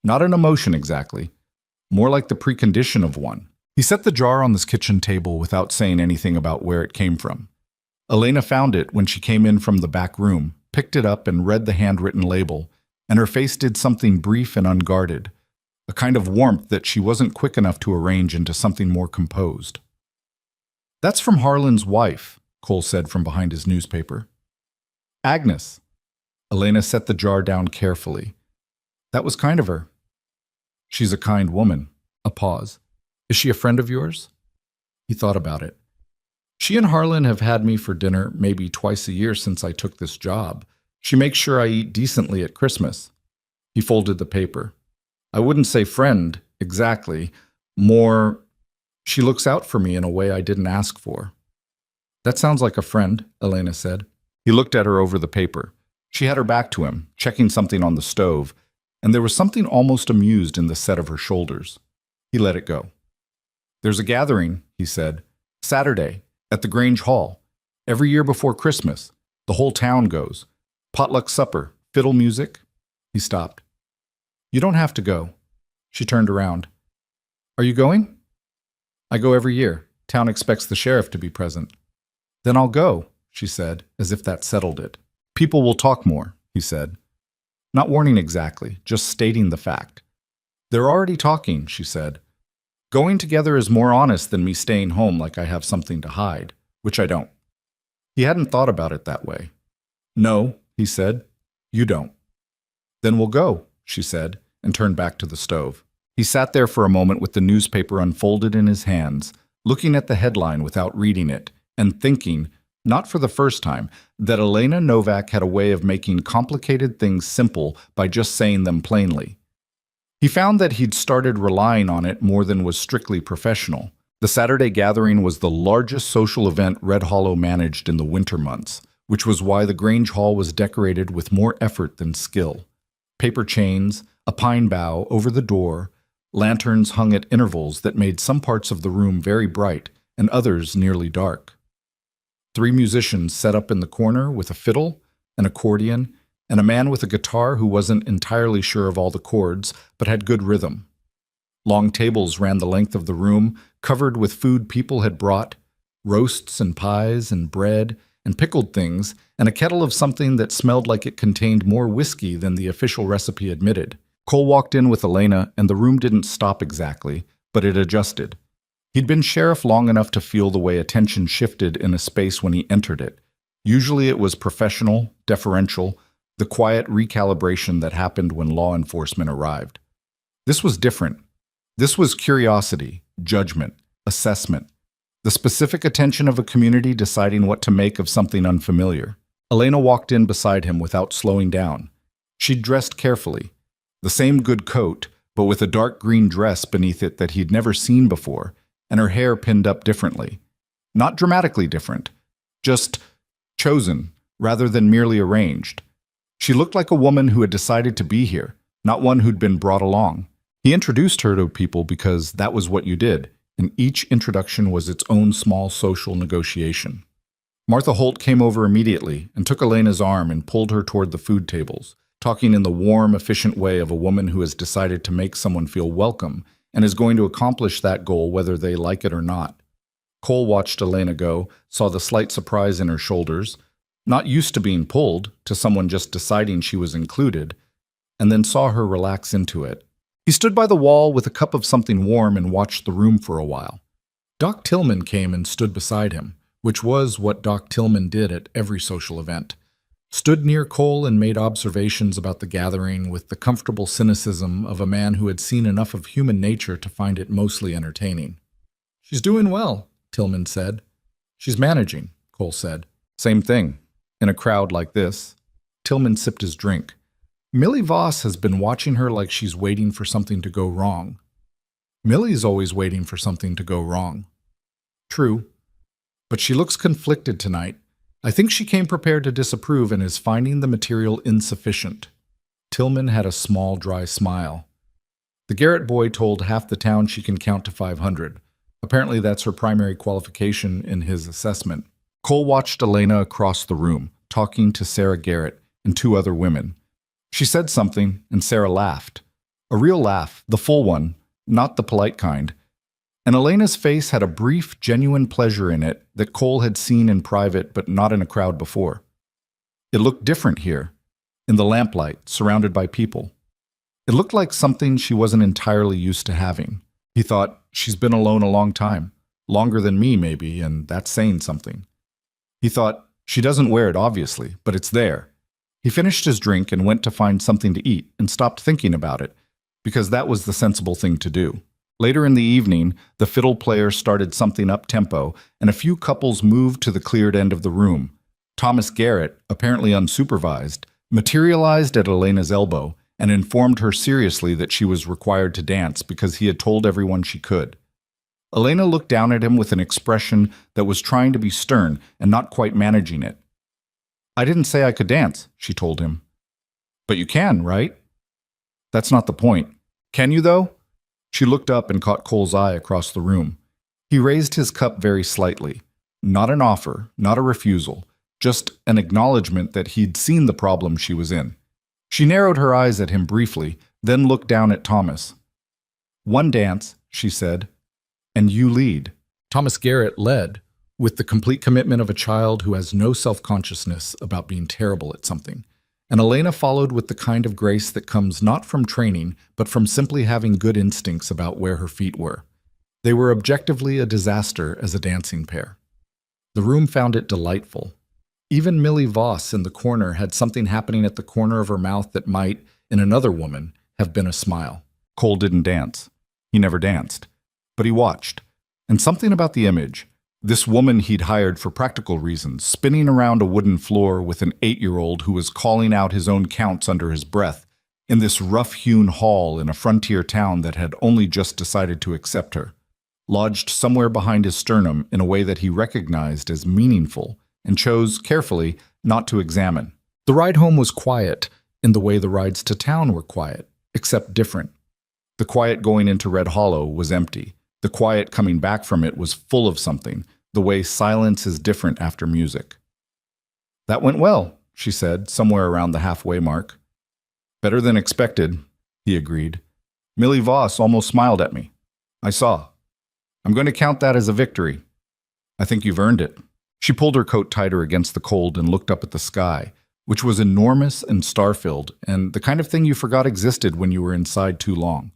S1: Not an emotion exactly, more like the precondition of one. He set the jar on this kitchen table without saying anything about where it came from. Elena found it when she came in from the back room, picked it up and read the handwritten label, and her face did something brief and unguarded, a kind of warmth that she wasn't quick enough to arrange into something more composed. "That's from Harlan's wife," Cole said from behind his newspaper. "Agnes." Elena set the jar down carefully. "That was kind of her." "She's a kind woman." A pause. "Is she a friend of yours?" He thought about it. "She and Harlan have had me for dinner maybe twice a year since I took this job. She makes sure I eat decently at Christmas." He folded the paper. "I wouldn't say friend, exactly. More, she looks out for me in a way I didn't ask for." "That sounds like a friend," Elena said. He looked at her over the paper. She had her back to him, checking something on the stove, and there was something almost amused in the set of her shoulders. He let it go. "There's a gathering," he said. "Saturday, at the Grange Hall. Every year before Christmas. The whole town goes. Potluck supper, fiddle music." He stopped. "You don't have to go." She turned around. "Are you going?" "I go every year. Town expects the sheriff to be present." "Then I'll go," she said, as if that settled it. "People will talk more," he said. Not warning exactly, just stating the fact. "They're already talking," she said. "Going together is more honest than me staying home like I have something to hide, which I don't." He hadn't thought about it that way. "No," he said, "you don't." "Then we'll go," she said, and turned back to the stove. He sat there for a moment with the newspaper unfolded in his hands, looking at the headline without reading it, and thinking, not for the first time, that Elena Novak had a way of making complicated things simple by just saying them plainly. He found that he'd started relying on it more than was strictly professional, The Saturday gathering was the largest social event Red Hollow managed in the winter months, which was why the Grange Hall was decorated with more effort than skill. Paper chains, a pine bough over the door, lanterns hung at intervals that made some parts of the room very bright and others nearly dark. 3 musicians set up in the corner with a fiddle, an accordion, and a man with a guitar who wasn't entirely sure of all the chords but had good rhythm. Long tables ran the length of the room, covered with food people had brought, roasts and pies and bread and pickled things, and a kettle of something that smelled like it contained more whiskey than the official recipe admitted. Cole walked in with Elena, and the room didn't stop exactly, but it adjusted. He'd been sheriff long enough to feel the way attention shifted in a space when he entered it. Usually it was professional, deferential, the quiet recalibration that happened when law enforcement arrived. This was different. This was curiosity, judgment, assessment, the specific attention of a community deciding what to make of something unfamiliar. Elena walked in beside him without slowing down. She'd dressed carefully. The same good coat, but with a dark green dress beneath it that he'd never seen before, and her hair pinned up differently. Not dramatically different, just chosen rather than merely arranged. She looked like a woman who had decided to be here, not one who'd been brought along. He introduced her to people because that was what you did, and each introduction was its own small social negotiation. Martha Holt came over immediately and took Elena's arm and pulled her toward the food tables, talking in the warm, efficient way of a woman who has decided to make someone feel welcome and is going to accomplish that goal whether they like it or not. Cole watched Elena go, saw the slight surprise in her shoulders, not used to being pulled, to someone just deciding she was included, and then saw her relax into it. He stood by the wall with a cup of something warm and watched the room for a while. Doc Tillman came and stood beside him, which was what Doc Tillman did at every social event. Stood near Cole and made observations about the gathering with the comfortable cynicism of a man who had seen enough of human nature to find it mostly entertaining. "She's doing well," Tillman said. "She's managing," Cole said. "Same thing. In a crowd like this." Tillman sipped his drink. "Millie Voss has been watching her like she's waiting for something to go wrong." "Millie's always waiting for something to go wrong." "True. But she looks conflicted tonight. I think she came prepared to disapprove and is finding the material insufficient." Tillman had a small, dry smile. "The Garrett boy told half the town she can count to 500. Apparently that's her primary qualification in his assessment." Cole watched Elena across the room, talking to Sarah Garrett and 2 other women. She said something, and Sarah laughed. A real laugh, the full one, not the polite kind. And Elena's face had a brief, genuine pleasure in it that Cole had seen in private but not in a crowd before. It looked different here, in the lamplight, surrounded by people. It looked like something she wasn't entirely used to having. He thought, she's been alone a long time, longer than me maybe, and that's saying something. He thought, she doesn't wear it obviously, but it's there. He finished his drink and went to find something to eat and stopped thinking about it, because that was the sensible thing to do. Later in the evening, the fiddle player started something up-tempo, and a few couples moved to the cleared end of the room. Thomas Garrett, apparently unsupervised, materialized at Elena's elbow and informed her seriously that she was required to dance because he had told everyone she could. Elena looked down at him with an expression that was trying to be stern and not quite managing it. "I didn't say I could dance," she told him. "But you can, right?" "That's not the point. Can you, though?" She looked up and caught Cole's eye across the room. He raised his cup very slightly. Not an offer, not a refusal, just an acknowledgement that he'd seen the problem she was in. She narrowed her eyes at him briefly, then looked down at Thomas. "One dance," she said, "and you lead." Thomas Garrett led, with the complete commitment of a child who has no self-consciousness about being terrible at something. And Elena followed with the kind of grace that comes not from training, but from simply having good instincts about where her feet were. They were objectively a disaster as a dancing pair. The room found it delightful. Even Millie Voss in the corner had something happening at the corner of her mouth that might, in another woman, have been a smile. Cole didn't dance. He never danced. But he watched. And something about the image, this woman he'd hired for practical reasons, spinning around a wooden floor with an 8-year-old who was calling out his own counts under his breath, in this rough-hewn hall in a frontier town that had only just decided to accept her. lodged somewhere behind his sternum in a way that he recognized as meaningful and chose, carefully, not to examine. The ride home was quiet in the way the rides to town were quiet, except different. The quiet going into Red Hollow was empty. The quiet coming back from it was full of something, the way silence is different after music. "That went well," she said, somewhere around the halfway mark. "Better than expected," he agreed. "Millie Voss almost smiled at me. I saw. I'm going to count that as a victory. I think you've earned it." She pulled her coat tighter against the cold and looked up at the sky, which was enormous and star-filled, and the kind of thing you forgot existed when you were inside too long.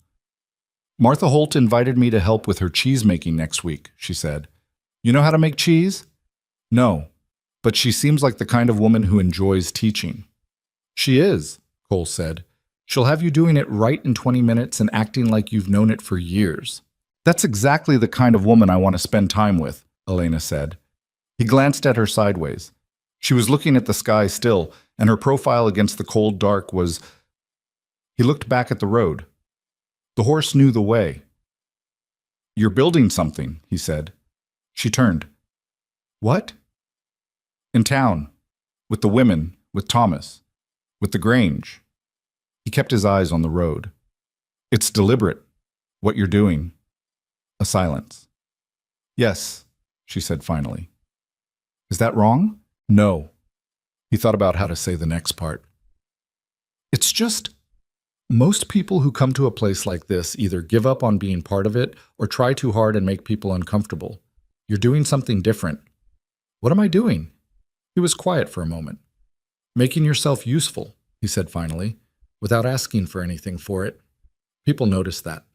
S1: "Martha Holt invited me to help with her cheese-making next week," she said. "You know how to make cheese?" "No, but she seems like the kind of woman who enjoys teaching." "She is," Cole said. "She'll have you doing it right in 20 minutes and acting like you've known it for years." "That's exactly the kind of woman I want to spend time with," Elena said. He glanced at her sideways. She was looking at the sky still, and her profile against the cold dark was... He looked back at the road. The horse knew the way. "You're building something," he said. She turned. "What?" "In town. With the women. With Thomas. With the Grange." He kept his eyes on the road. "It's deliberate, what you're doing." A silence. "Yes," she said finally. "Is that wrong?" "No." He thought about how to say the next part. "It's just... most people who come to a place like this either give up on being part of it or try too hard and make people uncomfortable. You're doing something different." "What am I doing?" He was quiet for a moment. "Making yourself useful," he said finally, without asking for anything for it. People noticed that.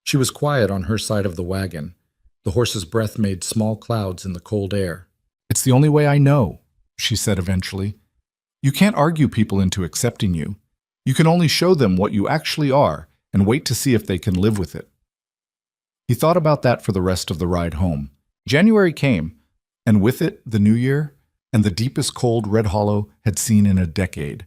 S1: She was quiet on her side of the wagon. The horse's breath made small clouds in the cold air. "It's the only way I know," she said eventually. "You can't argue people into accepting you. You can only show them what you actually are and wait to see if they can live with it." He thought about that for the rest of the ride home. January came, and with it the new year and the deepest cold Red Hollow had seen in a decade.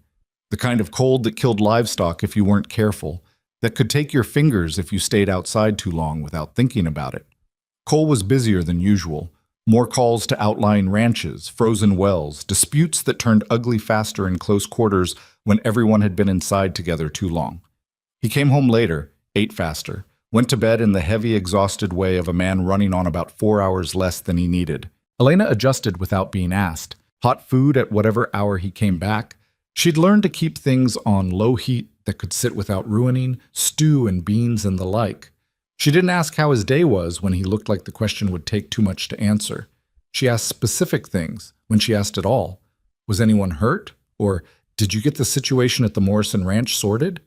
S1: The kind of cold that killed livestock if you weren't careful, that could take your fingers if you stayed outside too long without thinking about it. Cole was busier than usual. More calls to outlying ranches, frozen wells, disputes that turned ugly faster in close quarters when everyone had been inside together too long. He came home later, ate faster, went to bed in the heavy, exhausted way of a man running on about 4 hours less than he needed. Elena adjusted without being asked. Hot food at whatever hour he came back. She'd learned to keep things on low heat that could sit without ruining, stew and beans and the like. She didn't ask how his day was when he looked like the question would take too much to answer. She asked specific things, when she asked at all. Was anyone hurt? Or, did you get the situation at the Morrison Ranch sorted?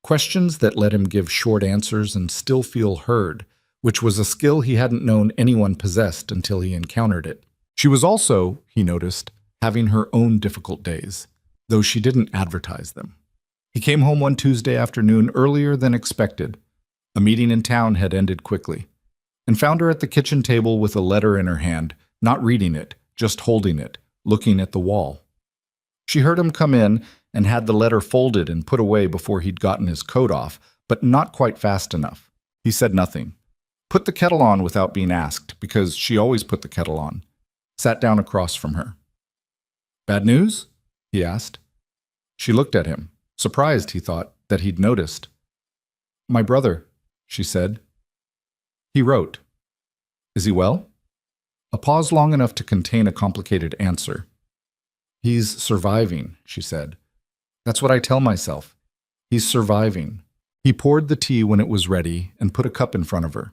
S1: Questions that let him give short answers and still feel heard, which was a skill he hadn't known anyone possessed until he encountered it. She was also, he noticed, having her own difficult days, though she didn't advertise them. He came home one Tuesday afternoon earlier than expected. A meeting in town had ended quickly, and found her at the kitchen table with a letter in her hand, not reading it, just holding it, looking at the wall. She heard him come in and had the letter folded and put away before he'd gotten his coat off, but not quite fast enough. He said nothing. Put the kettle on without being asked, because she always put the kettle on. Sat down across from her. "Bad news?" he asked. She looked at him, surprised, he thought, that he'd noticed. "My brother," she said. He wrote. "Is he well?" A pause long enough to contain a complicated answer. "He's surviving," she said. "That's what I tell myself. He's surviving." He poured the tea when it was ready and put a cup in front of her.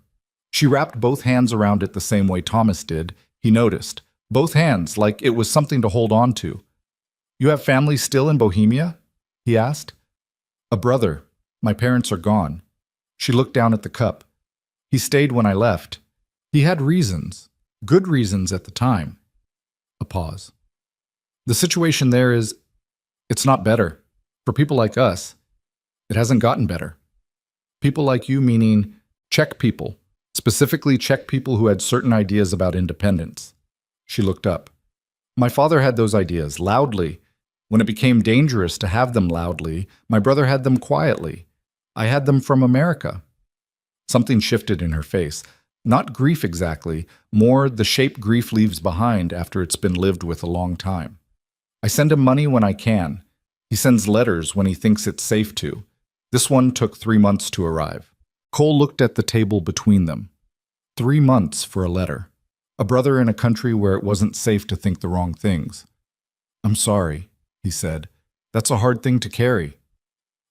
S1: She wrapped both hands around it the same way Thomas did, he noticed. Both hands, like it was something to hold on to. "You have family still in Bohemia?" he asked. "A brother. My parents are gone." She looked down at the cup. "He stayed when I left. He had reasons. Good reasons at the time." A pause. "The situation there is, it's not better. For people like us, it hasn't gotten better. People like you meaning Czech people, specifically Czech people who had certain ideas about independence." She looked up. "My father had those ideas, loudly. When it became dangerous to have them loudly, my brother had them quietly. I had them from America." Something shifted in her face. Not grief exactly, more the shape grief leaves behind after it's been lived with a long time. I send him money when I can. He sends letters when he thinks it's safe to. This one took 3 months to arrive. Cole looked at the table between them. 3 months for a letter. A brother in a country where it wasn't safe to think the wrong things. I'm sorry, he said. That's a hard thing to carry.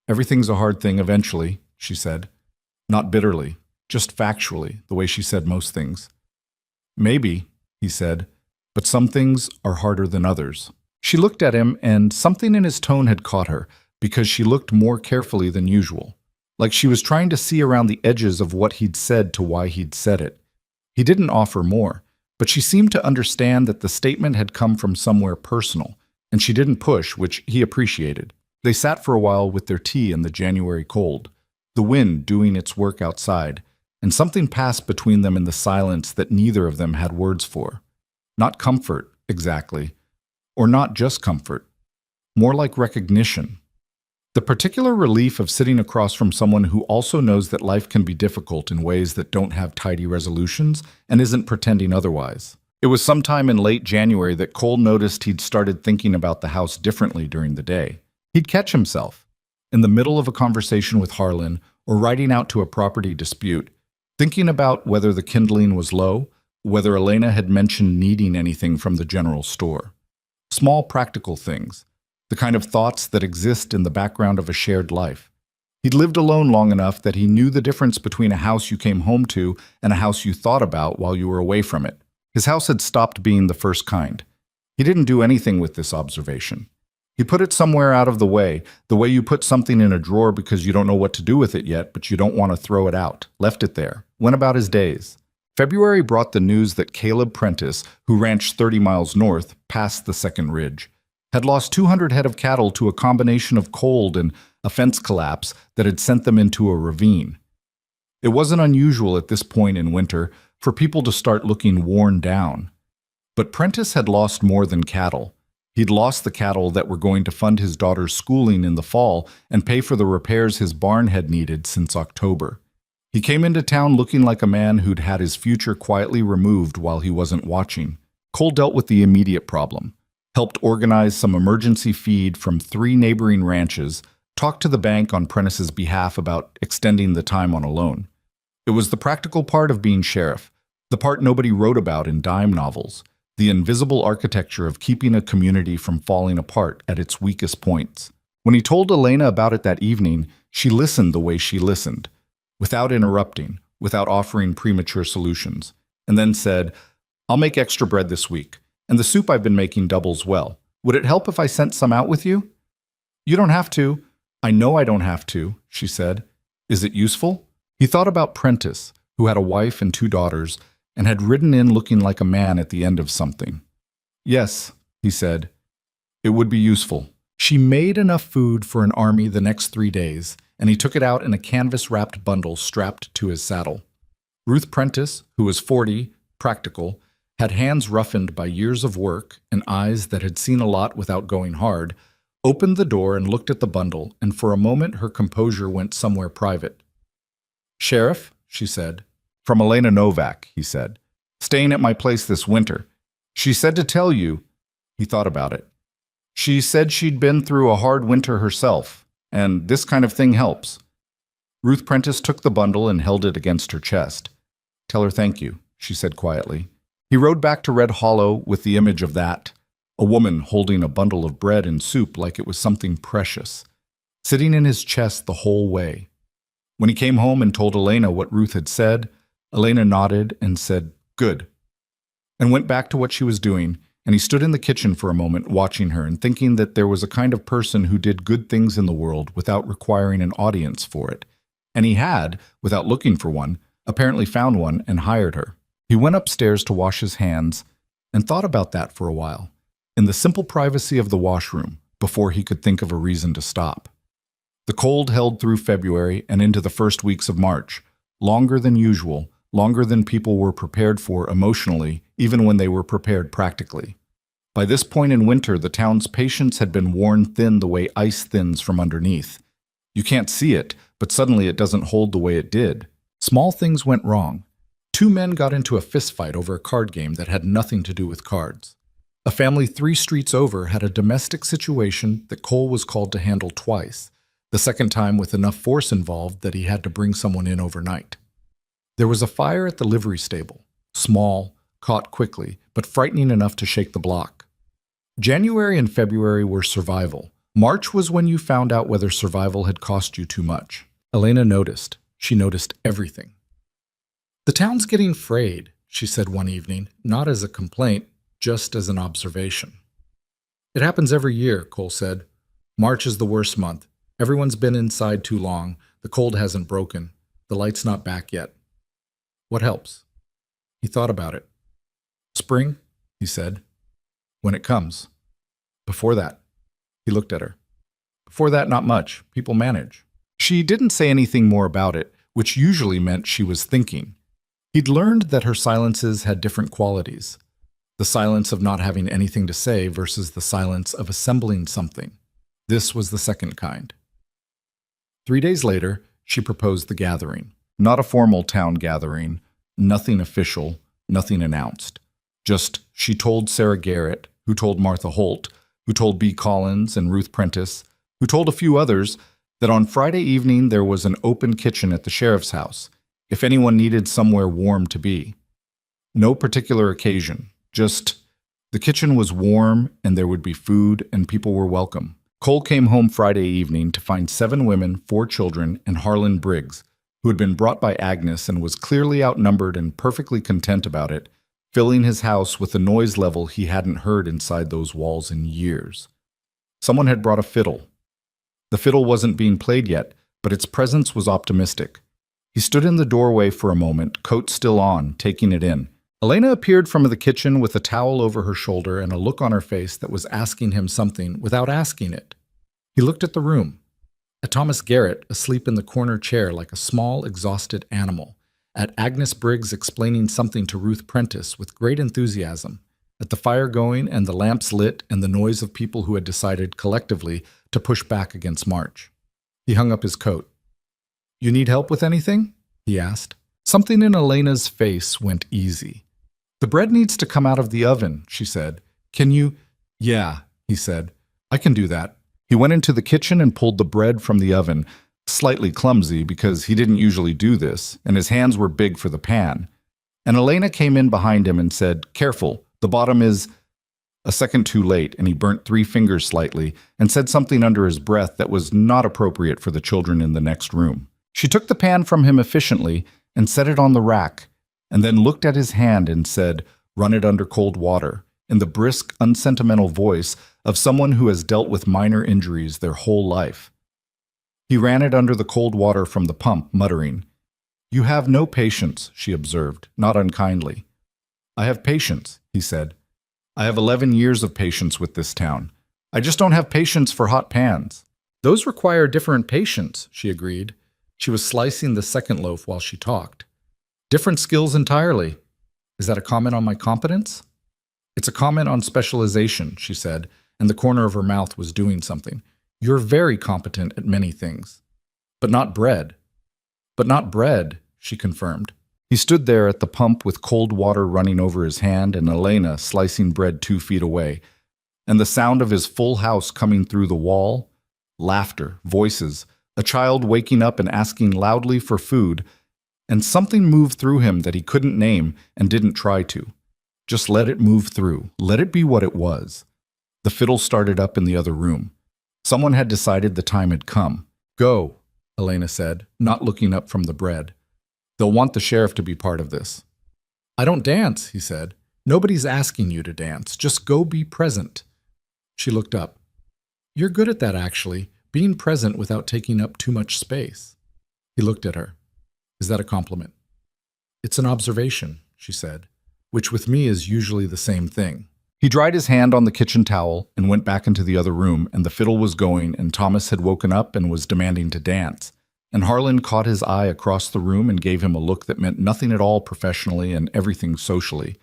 S1: Everything's a hard thing eventually, she said. Not bitterly, just factually, the way she said most things. Maybe, he said, but some things are harder than others. She looked at him, and something in his tone had caught her, because she looked more carefully than usual, like she was trying to see around the edges of what he'd said to why he'd said it. He didn't offer more, but she seemed to understand that the statement had come from somewhere personal, and she didn't push, which he appreciated. They sat for a while with their tea in the January cold, the wind doing its work outside, and something passed between them in the silence that neither of them had words for. Not comfort, exactly, or not just comfort, more like recognition. The particular relief of sitting across from someone who also knows that life can be difficult in ways that don't have tidy resolutions and isn't pretending otherwise. It was sometime in late January that Cole noticed he'd started thinking about the house differently during the day. He'd catch himself, in the middle of a conversation with Harlan or riding out to a property dispute, thinking about whether the kindling was low, whether Elena had mentioned needing anything from the general store. Small practical things, the kind of thoughts that exist in the background of a shared life. He'd lived alone long enough that he knew the difference between a house you came home to and a house you thought about while you were away from it. His house had stopped being the first kind. He didn't do anything with this observation. He put it somewhere out of the way you put something in a drawer because you don't know what to do with it yet, but you don't want to throw it out. Left it there. Went about his days. February brought the news that Caleb Prentice, who ranched 30 miles north, past the second ridge, had lost 200 head of cattle to a combination of cold and a fence collapse that had sent them into a ravine. It wasn't unusual at this point in winter for people to start looking worn down. But Prentice had lost more than cattle. He'd lost the cattle that were going to fund his daughter's schooling in the fall and pay for the repairs his barn had needed since October. He came into town looking like a man who'd had his future quietly removed while he wasn't watching. Cole dealt with the immediate problem, helped organize some emergency feed from 3 neighboring ranches, talked to the bank on Prentice's behalf about extending the time on a loan. It was the practical part of being sheriff, the part nobody wrote about in dime novels, the invisible architecture of keeping a community from falling apart at its weakest points. When he told Elena about it that evening, she listened the way she listened, without interrupting, without offering premature solutions, and then said, I'll make extra bread this week, and the soup I've been making doubles well. Would it help if I sent some out with you? You don't have to. I know I don't have to, she said. Is it useful? He thought about Prentice, who had a wife and 2 daughters, and had ridden in looking like a man at the end of something. Yes, he said. It would be useful. She made enough food for an army the next 3 days, and he took it out in a canvas-wrapped bundle strapped to his saddle. Ruth Prentice, who was 40, practical, had hands roughened by years of work and eyes that had seen a lot without going hard, opened the door and looked at the bundle, and for a moment her composure went somewhere private. Sheriff, she said. From Elena Novak, he said. Staying at my place this winter. She said to tell you. He thought about it. She said she'd been through a hard winter herself, and this kind of thing helps. Ruth Prentice took the bundle and held it against her chest. Tell her thank you, she said quietly. He rode back to Red Hollow with the image of that, a woman holding a bundle of bread and soup like it was something precious, sitting in his chest the whole way. When he came home and told Elena what Ruth had said, Elena nodded and said, good, and went back to what she was doing, and he stood in the kitchen for a moment watching her and thinking that there was a kind of person who did good things in the world without requiring an audience for it. And he had, without looking for one, apparently found one and hired her. He went upstairs to wash his hands and thought about that for a while, in the simple privacy of the washroom, before he could think of a reason to stop. The cold held through February and into the first weeks of March, longer than usual, longer than people were prepared for emotionally, even when they were prepared practically. By this point in winter, the town's patience had been worn thin the way ice thins from underneath. You can't see it, but suddenly it doesn't hold the way it did. Small things went wrong. Two men got into a fistfight over a card game that had nothing to do with cards. A family 3 streets over had a domestic situation that Cole was called to handle twice, the second time with enough force involved that he had to bring someone in overnight. There was a fire at the livery stable, small, caught quickly, but frightening enough to shake the block. January and February were survival. March was when you found out whether survival had cost you too much. Elena noticed. She noticed everything. "The town's getting frayed," she said one evening, not as a complaint, just as an observation. "It happens every year," Cole said. "March is the worst month. Everyone's been inside too long. The cold hasn't broken. The light's not back yet. What helps?" He thought about it. "Spring," he said. "When it comes. Before that." He looked at her. "Before that, not much. People manage." She didn't say anything more about it, which usually meant she was thinking. He'd learned that her silences had different qualities. The silence of not having anything to say versus the silence of assembling something. This was the second kind. 3 days later, she proposed the gathering. Not a formal town gathering, nothing official, nothing announced. Just she told Sarah Garrett, who told Martha Holt, who told B. Collins and Ruth Prentice, who told a few others, that on Friday evening there was an open kitchen at the sheriff's house, if anyone needed somewhere warm to be. No particular occasion, just the kitchen was warm and there would be food and people were welcome. Cole came home Friday evening to find 7 women, 4 children, and Harlan Briggs, who had been brought by Agnes and was clearly outnumbered and perfectly content about it, filling his house with a noise level he hadn't heard inside those walls in years. Someone had brought a fiddle. The fiddle wasn't being played yet, but its presence was optimistic. He stood in the doorway for a moment, coat still on, taking it in. Elena appeared from the kitchen with a towel over her shoulder and a look on her face that was asking him something without asking it. He looked at the room. At Thomas Garrett, asleep in the corner chair like a small, exhausted animal. At Agnes Briggs explaining something to Ruth Prentice with great enthusiasm. At the fire going and the lamps lit and the noise of people who had decided collectively to push back against March. He hung up his coat. "You need help with anything?" he asked. Something in Elena's face went easy. "The bread needs to come out of the oven," she said. "Can you—" "Yeah," he said. "I can do that." He went into the kitchen and pulled the bread from the oven, slightly clumsy because he didn't usually do this, and his hands were big for the pan. And Elena came in behind him and said, "Careful, the bottom is—" A second too late, and he burnt 3 fingers slightly and said something under his breath that was not appropriate for the children in the next room. She took the pan from him efficiently and set it on the rack, and then looked at his hand and said, "Run it under cold water," in the brisk, unsentimental voice of someone who has dealt with minor injuries their whole life. He ran it under the cold water from the pump, muttering. "You have no patience," she observed, not unkindly. "I have patience," he said. "I have 11 years of patience with this town. I just don't have patience for hot pans." "Those require different patience," she agreed. She was slicing the second loaf while she talked. "Different skills entirely. Is that a comment on my competence?" "It's a comment on specialization," she said, and the corner of her mouth was doing something. "You're very competent at many things. But not bread." "But not bread," she confirmed. He stood there at the pump with cold water running over his hand and Elena slicing bread 2 feet away, and the sound of his full house coming through the wall, laughter, voices, a child waking up and asking loudly for food, and something moved through him that he couldn't name and didn't try to. Just let it move through. Let it be what it was. The fiddle started up in the other room. Someone had decided the time had come. "Go," Elena said, not looking up from the bread. "They'll want the sheriff to be part of this." "I don't dance," he said. "Nobody's asking you to dance. Just go be present." She looked up. "You're good at that, actually, being present without taking up too much space." He looked at her. "Is that a compliment?" "It's an observation," she said, which with me is usually the same thing. He dried his hand on the kitchen towel and went back into the other room, and the fiddle was going, and Thomas had woken up and was demanding to dance. And Harlan caught his eye across the room and gave him a look that meant nothing at all professionally and everything socially.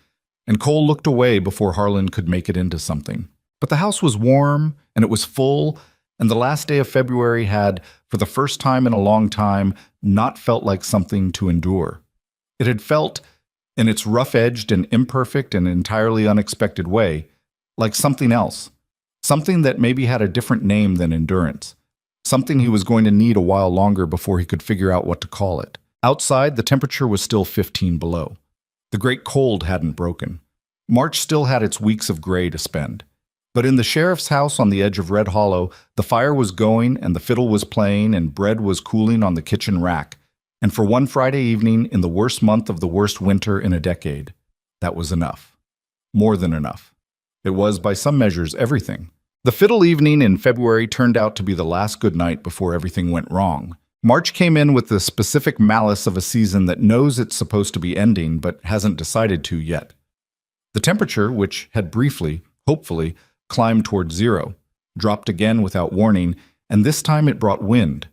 S1: And Cole looked away before Harlan could make it into something. But the house was warm, and it was full, and the last day of February had, for the first time in a long time, not felt like something to endure. It had felt in its rough-edged and imperfect and entirely unexpected way, like something else, something that maybe had a different name than endurance, something he was going to need a while longer before he could figure out what to call it. Outside, the temperature was still 15 below. The great cold hadn't broken. March still had its weeks of gray to spend. But in the sheriff's house on the edge of Red Hollow, the fire was going and the fiddle was playing and bread was cooling on the kitchen rack. And for one Friday evening in the worst month of the worst winter in a decade, that was enough. More than enough. It was, by some measures, everything. The fiddle evening in February turned out to be the last good night before everything went wrong. March came in with the specific malice of a season that knows it's supposed to be ending but hasn't decided to yet. The temperature, which had briefly, hopefully, climbed toward zero, dropped again without warning, and this time it brought wind.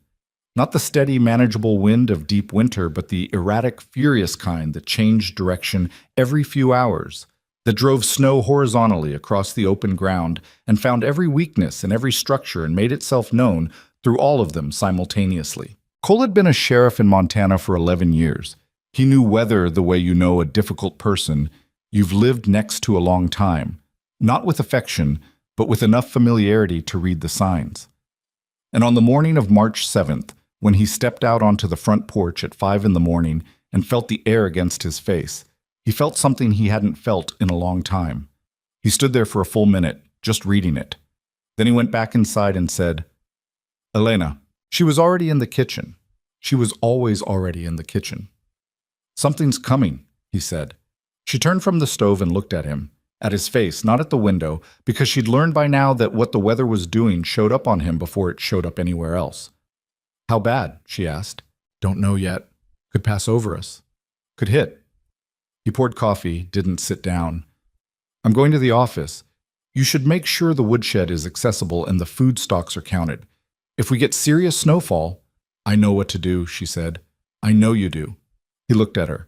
S1: Not the steady, manageable wind of deep winter, but the erratic, furious kind that changed direction every few hours, that drove snow horizontally across the open ground and found every weakness in every structure and made itself known through all of them simultaneously. Cole had been a sheriff in Montana for 11 years. He knew weather the way you know a difficult person you've lived next to a long time, not with affection, but with enough familiarity to read the signs. And on the morning of March 7th, when he stepped out onto the front porch at 5 in the morning and felt the air against his face, he felt something he hadn't felt in a long time. He stood there for a full minute, just reading it. Then he went back inside and said, "Elena." She was already in the kitchen. She was always already in the kitchen. "Something's coming," he said. She turned from the stove and looked at him, at his face, not at the window, because she'd learned by now that what the weather was doing showed up on him before it showed up anywhere else. "How bad?" she asked. "Don't know yet. Could pass over us. Could hit." He poured coffee, didn't sit down. "I'm going to the office. You should make sure the woodshed is accessible and the food stocks are counted. If we get serious snowfall—" "I know what to do," she said. "I know you do." He looked at her.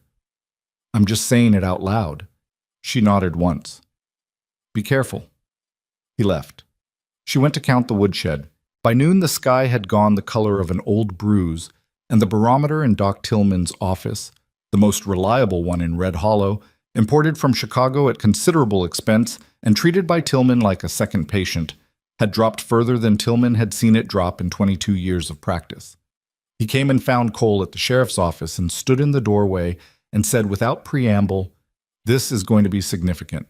S1: "I'm just saying it out loud." She nodded once. "Be careful." He left. She went to count the woodshed. By noon, the sky had gone the color of an old bruise, and the barometer in Doc Tillman's office, the most reliable one in Red Hollow, imported from Chicago at considerable expense and treated by Tillman like a second patient, had dropped further than Tillman had seen it drop in 22 years of practice. He came and found Cole at the sheriff's office and stood in the doorway and said without preamble, "This is going to be significant."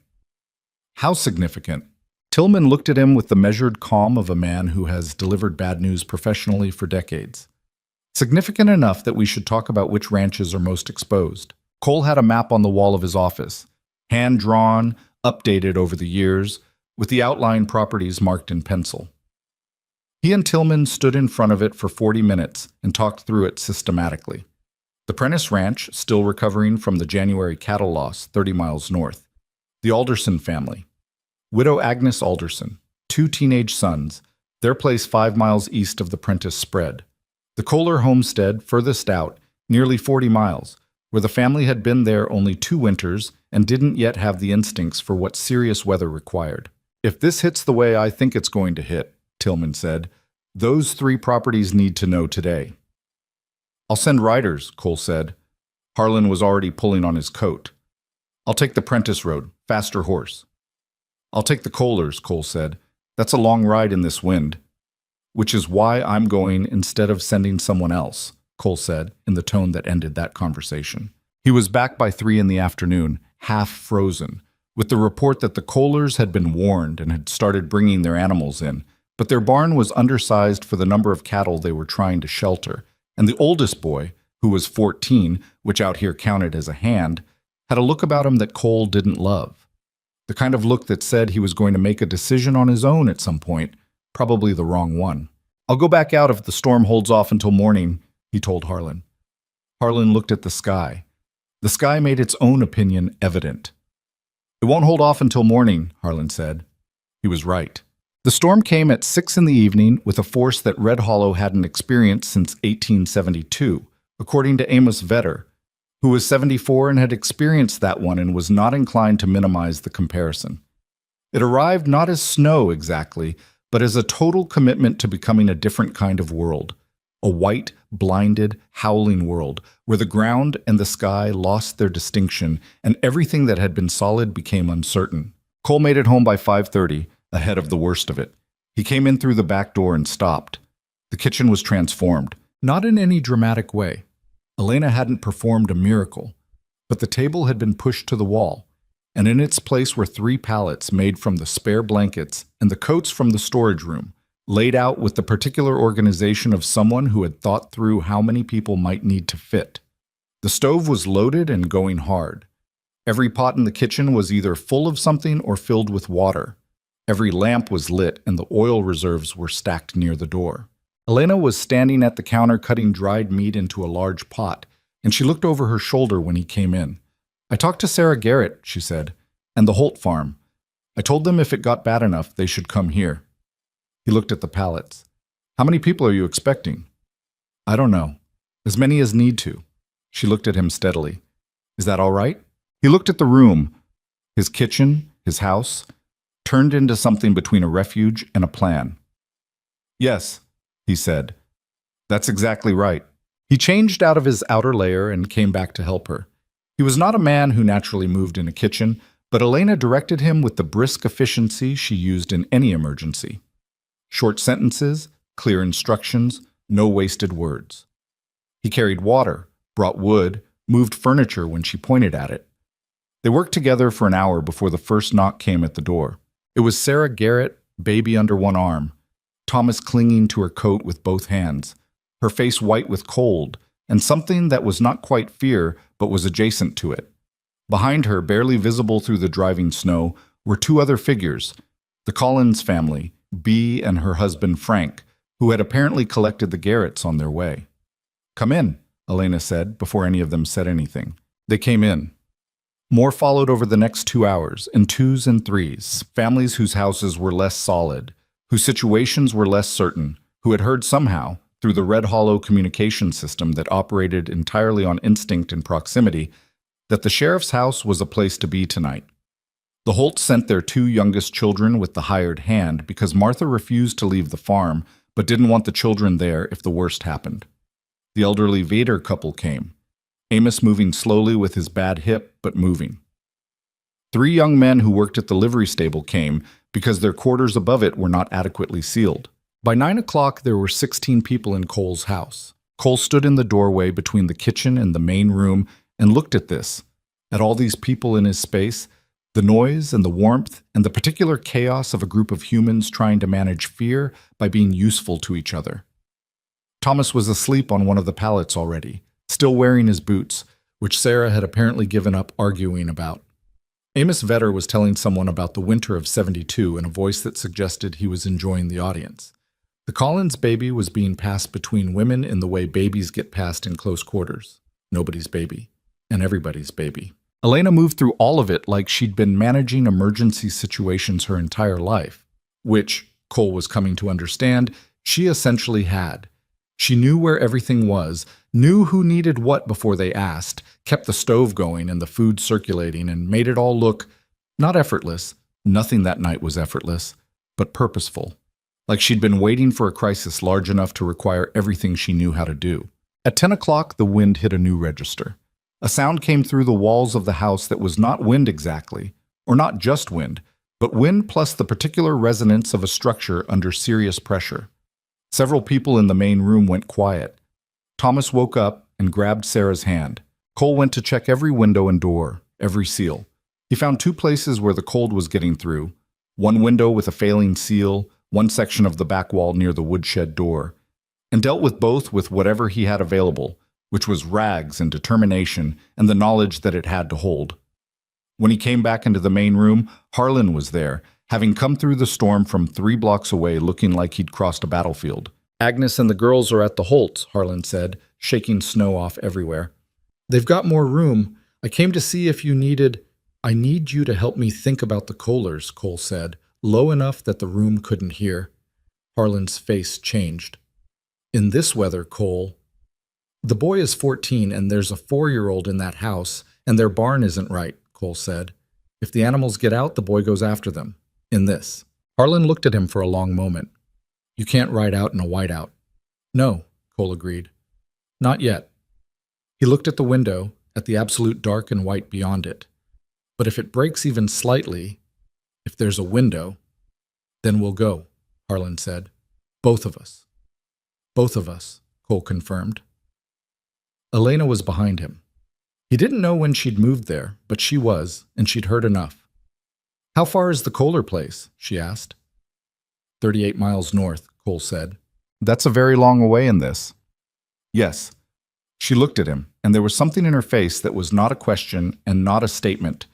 S1: How significant? Tillman looked at him with the measured calm of a man who has delivered bad news professionally for decades. "Significant enough that we should talk about which ranches are most exposed." Cole had a map on the wall of his office, hand-drawn, updated over the years, with the outlying properties marked in pencil. He and Tillman stood in front of it for 40 minutes and talked through it systematically. The Prentice Ranch, still recovering from the January cattle loss 30 miles north. The Alderson family. Widow Agnes Alderson, 2 teenage sons, their place 5 miles east of the Prentice spread. The Kohler homestead furthest out, nearly 40 miles, where the family had been there only 2 winters and didn't yet have the instincts for what serious weather required. "If this hits the way I think it's going to hit," Tillman said, "those 3 properties need to know today." "I'll send riders," Cole said. Harlan was already pulling on his coat. "I'll take the Prentice Road, faster horse." "I'll take the Kohlers," Cole said. "That's a long ride in this wind." "Which is why I'm going instead of sending someone else," Cole said, in the tone that ended that conversation. He was back by 3 in the afternoon, half frozen, with the report that the Kohlers had been warned and had started bringing their animals in, but their barn was undersized for the number of cattle they were trying to shelter, and the oldest boy, who was 14, which out here counted as a hand, had a look about him that Cole didn't love. The kind of look that said he was going to make a decision on his own at some point, probably the wrong one. "I'll go back out if the storm holds off until morning," he told Harlan. Harlan looked at the sky. The sky made its own opinion evident. "It won't hold off until morning," Harlan said. He was right. The storm came at 6 in the evening with a force that Red Hollow hadn't experienced since 1872, according to Amos Vetter, who was 74 and had experienced that one and was not inclined to minimize the comparison. It arrived not as snow exactly, but as a total commitment to becoming a different kind of world, a white, blinded, howling world where the ground and the sky lost their distinction and everything that had been solid became uncertain. Cole made it home by 5:30, ahead of the worst of it. He came in through the back door and stopped. The kitchen was transformed, not in any dramatic way. Elena hadn't performed a miracle, but the table had been pushed to the wall, and in its place were 3 pallets made from the spare blankets and the coats from the storage room, laid out with the particular organization of someone who had thought through how many people might need to fit. The stove was loaded and going hard. Every pot in the kitchen was either full of something or filled with water. Every lamp was lit and the oil reserves were stacked near the door. Elena was standing at the counter cutting dried meat into a large pot, and she looked over her shoulder when he came in. "I talked to Sarah Garrett," she said, "and the Holt farm. I told them if it got bad enough, they should come here." He looked at the pallets. "How many people are you expecting?" "I don't know. As many as need to." She looked at him steadily. "Is that all right?" He looked at the room. His kitchen, his house, turned into something between a refuge and a plan. "Yes," he said. "That's exactly right." He changed out of his outer layer and came back to help her. He was not a man who naturally moved in a kitchen, but Elena directed him with the brisk efficiency she used in any emergency. Short sentences, clear instructions, no wasted words. He carried water, brought wood, moved furniture when she pointed at it. They worked together for an hour before the first knock came at the door. It was Sarah Garrett, baby under one arm, Thomas clinging to her coat with both hands, her face white with cold, and something that was not quite fear but was adjacent to it. Behind her, barely visible through the driving snow, were 2 other figures, the Collins family, Bea and her husband Frank, who had apparently collected the Garretts on their way. "Come in," Elena said, before any of them said anything. They came in. More followed over the next 2 hours, in 2s and 3s, families whose houses were less solid, whose situations were less certain, who had heard somehow, through the Red Hollow communication system that operated entirely on instinct and proximity, that the sheriff's house was a place to be tonight. The Holts sent their 2 youngest children with the hired hand because Martha refused to leave the farm, but didn't want the children there if the worst happened. The elderly Vader couple came, Amos moving slowly with his bad hip, but moving. 3 young men who worked at the livery stable came because their quarters above it were not adequately sealed. By 9 o'clock, there were 16 people in Cole's house. Cole stood in the doorway between the kitchen and the main room and looked at this, at all these people in his space, the noise and the warmth and the particular chaos of a group of humans trying to manage fear by being useful to each other. Thomas was asleep on one of the pallets already, still wearing his boots, which Sarah had apparently given up arguing about. Amos Vetter was telling someone about the winter of '72 in a voice that suggested he was enjoying the audience. The Collins baby was being passed between women in the way babies get passed in close quarters. Nobody's baby, and everybody's baby. Elena moved through all of it like she'd been managing emergency situations her entire life, which, Cole was coming to understand, she essentially had. She knew where everything was, knew who needed what before they asked, kept the stove going and the food circulating, and made it all look, not effortless, nothing that night was effortless, but purposeful. Like she'd been waiting for a crisis large enough to require everything she knew how to do. At 10 o'clock, the wind hit a new register. A sound came through the walls of the house that was not wind exactly, or not just wind, but wind plus the particular resonance of a structure under serious pressure. Several people in the main room went quiet. Thomas woke up and grabbed Sarah's hand. Cole went to check every window and door, every seal. He found 2 places where the cold was getting through, one window with a failing seal, one section of the back wall near the woodshed door, and dealt with both with whatever he had available, which was rags and determination and the knowledge that it had to hold. When he came back into the main room, Harlan was there, having come through the storm from 3 blocks away looking like he'd crossed a battlefield. "Agnes and the girls are at the Holts," Harlan said, shaking snow off everywhere. "They've got more room. I came to see if you needed—" "I need you to help me think about the Kohlers," Cole said, low enough that the room couldn't hear. Harlan's face changed. "In this weather, Cole. The boy is 14 and there's a 4-year-old in that house, and their barn isn't right," Cole said. "If the animals get out, the boy goes after them. In this." Harlan looked at him for a long moment. "You can't ride out in a whiteout." "No," Cole agreed. Not yet. He looked at the window, at the absolute dark and white beyond it. But if it breaks even slightly, if there's a window, then we'll go, Harlan said. Both of us. Both of us, Cole confirmed. Elena was behind him. He didn't know when she'd moved there, but she was, and she'd heard enough. How far is the Kohler place? She asked. 38 miles north, Cole said. That's a very long way in this. Yes. She looked at him, and there was something in her face that was not a question and not a statement,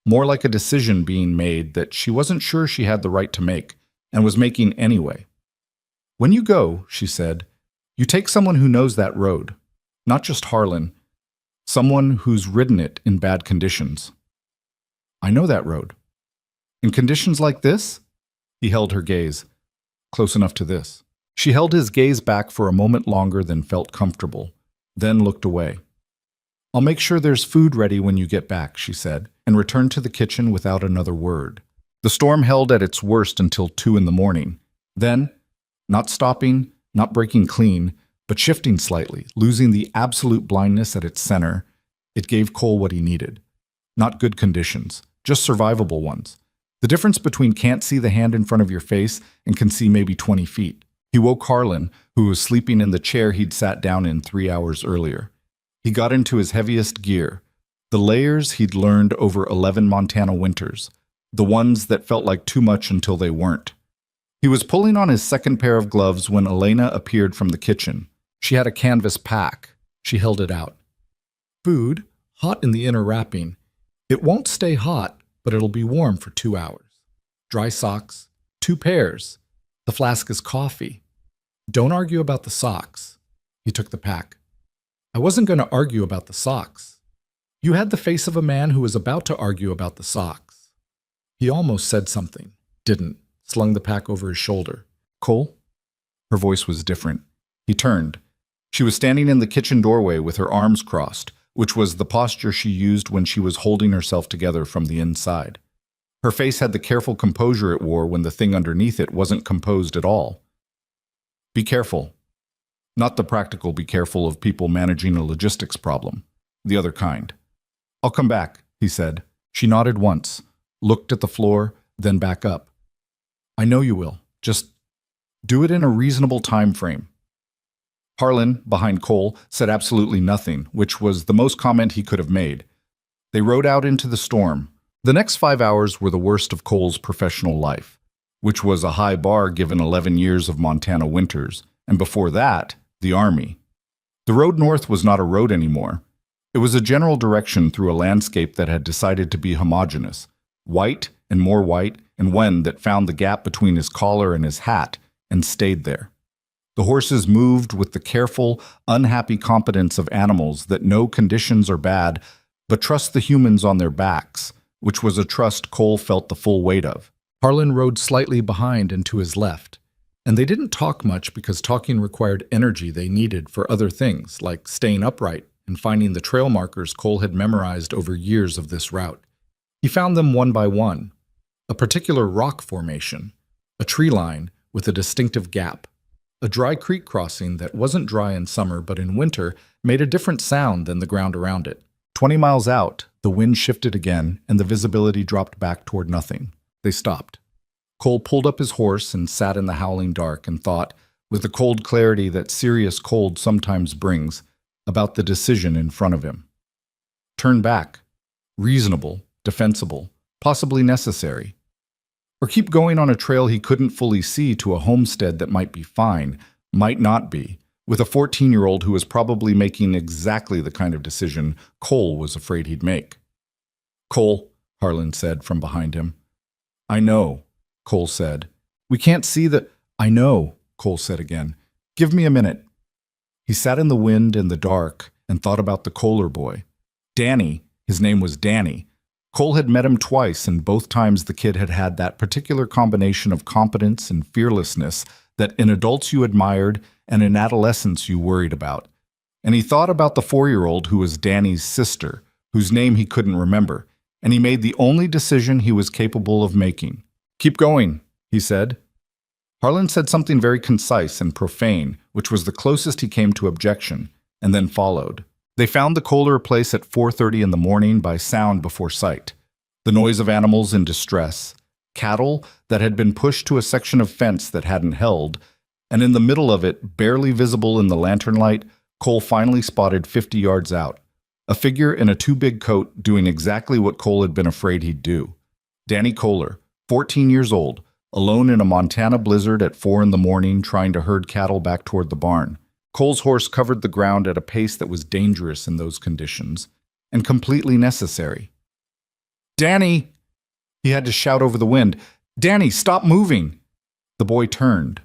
S1: more like a decision being made that she wasn't sure she had the right to make, and was making anyway. When you go, she said, you take someone who knows that road, not just Harlan, someone who's ridden it in bad conditions. I know that road. In conditions like this? He held her gaze, close enough to this. She held his gaze back for a moment longer than felt comfortable, then looked away. I'll make sure there's food ready when you get back, she said, and returned to the kitchen without another word. The storm held at its worst until 2 a.m. Then, not stopping, not breaking clean, but shifting slightly, losing the absolute blindness at its center, it gave Cole what he needed. Not good conditions, just survivable ones. The difference between can't see the hand in front of your face and can see maybe 20 feet. He woke Harlan, who was sleeping in the chair he'd sat down in 3 hours earlier. He got into his heaviest gear, the layers he'd learned over 11 Montana winters, the ones that felt like too much until they weren't. He was pulling on his second pair of gloves when Elena appeared from the kitchen. She had a canvas pack. She held it out. Food, hot in the inner wrapping. It won't stay hot, but it'll be warm for 2 hours. Dry socks, 2 pairs. The flask is coffee. Don't argue about the socks. He took the pack. I wasn't going to argue about the socks. You had the face of a man who was about to argue about the socks. He almost said something, didn't, slung the pack over his shoulder. Cole? Her voice was different. He turned. She was standing in the kitchen doorway with her arms crossed, which was the posture she used when she was holding herself together from the inside. Her face had the careful composure it wore when the thing underneath it wasn't composed at all. Be careful. Not the practical be careful of people managing a logistics problem. The other kind. I'll come back, he said. She nodded once, looked at the floor, then back up. I know you will. Just do it in a reasonable time frame. Harlan, behind Cole, said absolutely nothing, which was the most comment he could have made. They rode out into the storm. The next 5 hours were the worst of Cole's professional life, which was a high bar given 11 years of Montana winters, and before that, the Army. The road north was not a road anymore. It was a general direction through a landscape that had decided to be homogeneous, white and more white, and one that found the gap between his collar and his hat and stayed there. The horses moved with the careful, unhappy competence of animals that know conditions are bad, but trust the humans on their backs, which was a trust Cole felt the full weight of. Harlan rode slightly behind and to his left, and they didn't talk much because talking required energy they needed for other things, like staying upright and finding the trail markers Cole had memorized over years of this route. He found them one by one, a particular rock formation, a tree line with a distinctive gap, a dry creek crossing that wasn't dry in summer but in winter made a different sound than the ground around it. 20 miles out, the wind shifted again and the visibility dropped back toward nothing. They stopped. Cole pulled up his horse and sat in the howling dark and thought, with the cold clarity that serious cold sometimes brings, about the decision in front of him. Turn back. Reasonable, defensible, possibly necessary. Or keep going on a trail he couldn't fully see to a homestead that might be fine, might not be, with a 14-year-old who was probably making exactly the kind of decision Cole was afraid he'd make. Cole, Harlan said from behind him. I know, Cole said. We can't see the... I know, Cole said again. Give me a minute. He sat in the wind and the dark and thought about the Kohler boy. Danny, his name was Danny. Cole had met him twice, and both times the kid had had that particular combination of competence and fearlessness that in adults you admired and in adolescence you worried about. And he thought about the 4-year-old who was Danny's sister, whose name he couldn't remember, and he made the only decision he was capable of making. Keep going, he said. Harlan said something very concise and profane, which was the closest he came to objection, and then followed. They found the Kohler place at 4:30 in the morning by sound before sight. The noise of animals in distress, cattle that had been pushed to a section of fence that hadn't held, and in the middle of it, barely visible in the lantern light, Cole finally spotted 50 yards out. A figure in a too-big coat doing exactly what Cole had been afraid he'd do. Danny Kohler, 14 years old, alone in a Montana blizzard at 4 in the morning trying to herd cattle back toward the barn. Cole's horse covered the ground at a pace that was dangerous in those conditions, and completely necessary. "Danny!" He had to shout over the wind. "Danny, stop moving!" The boy turned.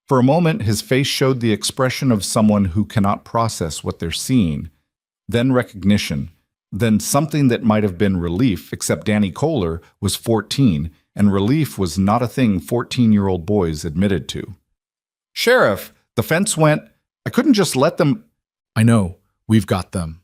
S1: For a moment, his face showed the expression of someone who cannot process what they're seeing, then recognition, then something that might have been relief, except Danny Kohler was 14, and relief was not a thing 14-year-old boys admitted to. "Sheriff, the fence went. I couldn't just let them—" "I know. We've got them."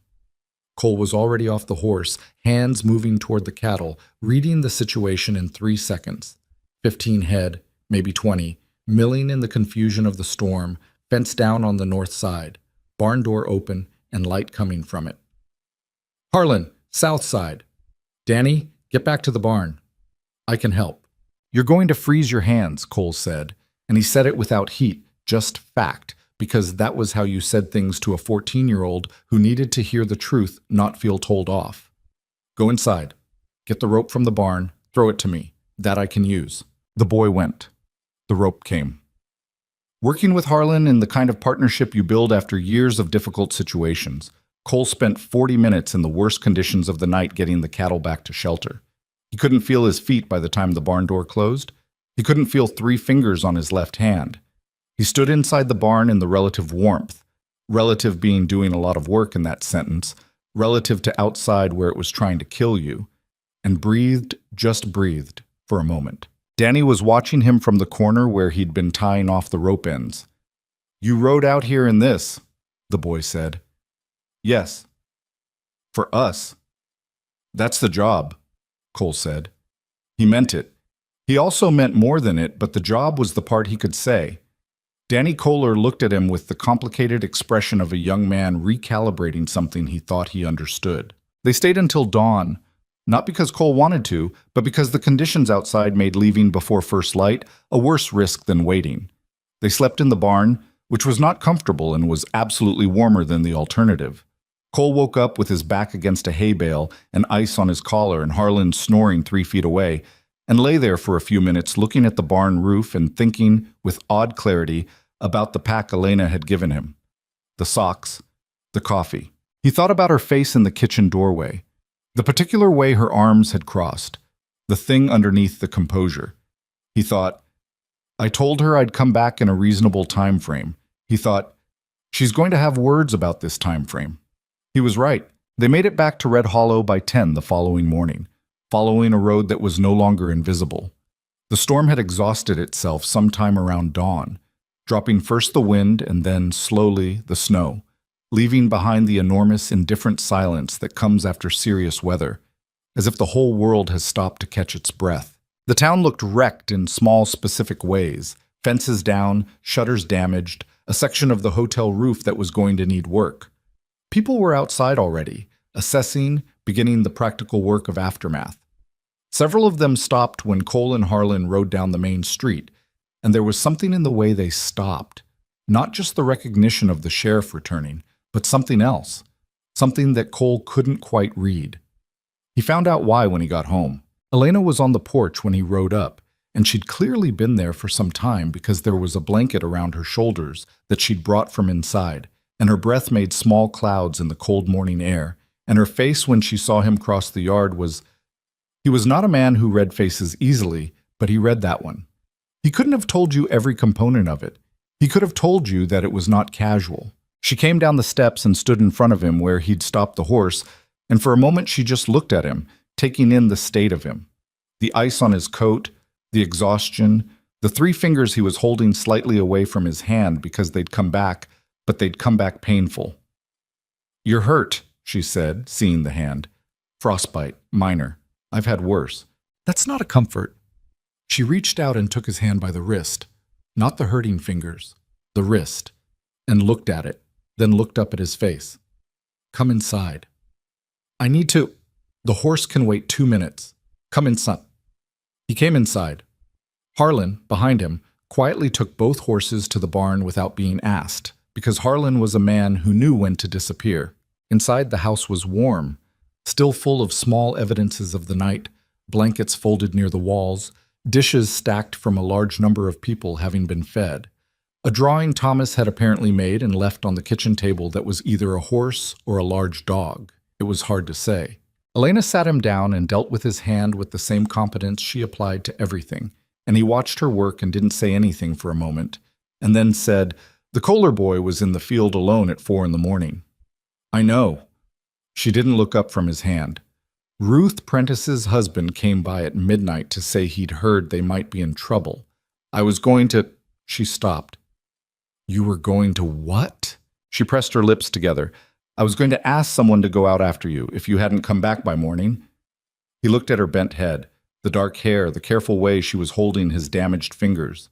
S1: Cole was already off the horse, hands moving toward the cattle, reading the situation in 3 seconds. 15 head, maybe 20, milling in the confusion of the storm, fence down on the north side, barn door open, and light coming from it. "Harlan, south side. Danny, get back to the barn. I can help." "You're going to freeze your hands," Cole said, and he said it without heat, just fact, because that was how you said things to a 14-year-old who needed to hear the truth, not feel told off. "Go inside. Get the rope from the barn. Throw it to me. That I can use." The boy went. The rope came. Working with Harlan in the kind of partnership you build after years of difficult situations, Cole spent 40 minutes in the worst conditions of the night getting the cattle back to shelter. He couldn't feel his feet by the time the barn door closed. He couldn't feel 3 fingers on his left hand. He stood inside the barn in the relative warmth, relative being doing a lot of work in that sentence, relative to outside where it was trying to kill you, and breathed, just breathed, for a moment. Danny was watching him from the corner where he'd been tying off the rope ends. "You rode out here in this," the boy said. "Yes. For us." "That's the job," Cole said. He meant it. He also meant more than it, but the job was the part he could say. Danny Kohler looked at him with the complicated expression of a young man recalibrating something he thought he understood. They stayed until dawn, not because Cole wanted to, but because the conditions outside made leaving before first light a worse risk than waiting. They slept in the barn, which was not comfortable and was absolutely warmer than the alternative. Cole woke up with his back against a hay bale and ice on his collar and Harlan snoring 3 feet away, and lay there for a few minutes looking at the barn roof and thinking, with odd clarity, about the pack Elena had given him. The socks, the coffee. He thought about her face in the kitchen doorway, the particular way her arms had crossed, the thing underneath the composure. He thought, "I told her I'd come back in a reasonable time frame." He thought, "She's going to have words about this time frame." He was right. They made it back to Red Hollow by 10 the following morning, following a road that was no longer invisible. The storm had exhausted itself sometime around dawn, dropping first the wind and then, slowly, the snow, leaving behind the enormous, indifferent silence that comes after serious weather, as if the whole world has stopped to catch its breath. The town looked wrecked in small, specific ways, fences down, shutters damaged, a section of the hotel roof that was going to need work. People were outside already, assessing, beginning the practical work of aftermath. Several of them stopped when Cole and Harlan rode down the main street, and there was something in the way they stopped. Not just the recognition of the sheriff returning, but something else. Something that Cole couldn't quite read. He found out why when he got home. Elena was on the porch when he rode up, and she'd clearly been there for some time because there was a blanket around her shoulders that she'd brought from inside, and her breath made small clouds in the cold morning air, and her face when she saw him cross the yard was... He was not a man who read faces easily, but he read that one. He couldn't have told you every component of it. He could have told you that it was not casual. She came down the steps and stood in front of him where he'd stopped the horse, and for a moment she just looked at him, taking in the state of him. The ice on his coat, the exhaustion, the 3 fingers he was holding slightly away from his hand because they'd come back, but they'd come back painful. "You're hurt," she said, seeing the hand. "Frostbite, minor. I've had worse." "That's not a comfort." She reached out and took his hand by the wrist. Not the hurting fingers, the wrist, and looked at it, then looked up at his face. Come inside. I need to. The horse can wait 2 minutes. Come inside. He came inside. Harlan, behind him, quietly took both horses to the barn without being asked, because Harlan was a man who knew when to disappear. Inside, the house was warm, still full of small evidences of the night, blankets folded near the walls, dishes stacked from a large number of people having been fed. A drawing Thomas had apparently made and left on the kitchen table that was either a horse or a large dog. It was hard to say. Elena sat him down and dealt with his hand with the same competence she applied to everything, and he watched her work and didn't say anything for a moment, and then said, "The Kohler boy was in the field alone at 4 a.m. I know." She didn't look up from his hand. Ruth Prentice's husband came by at midnight to say he'd heard they might be in trouble. I was going to... She stopped. You were going to what? She pressed her lips together. I was going to ask someone to go out after you, if you hadn't come back by morning. He looked at her bent head, the dark hair, the careful way she was holding his damaged fingers.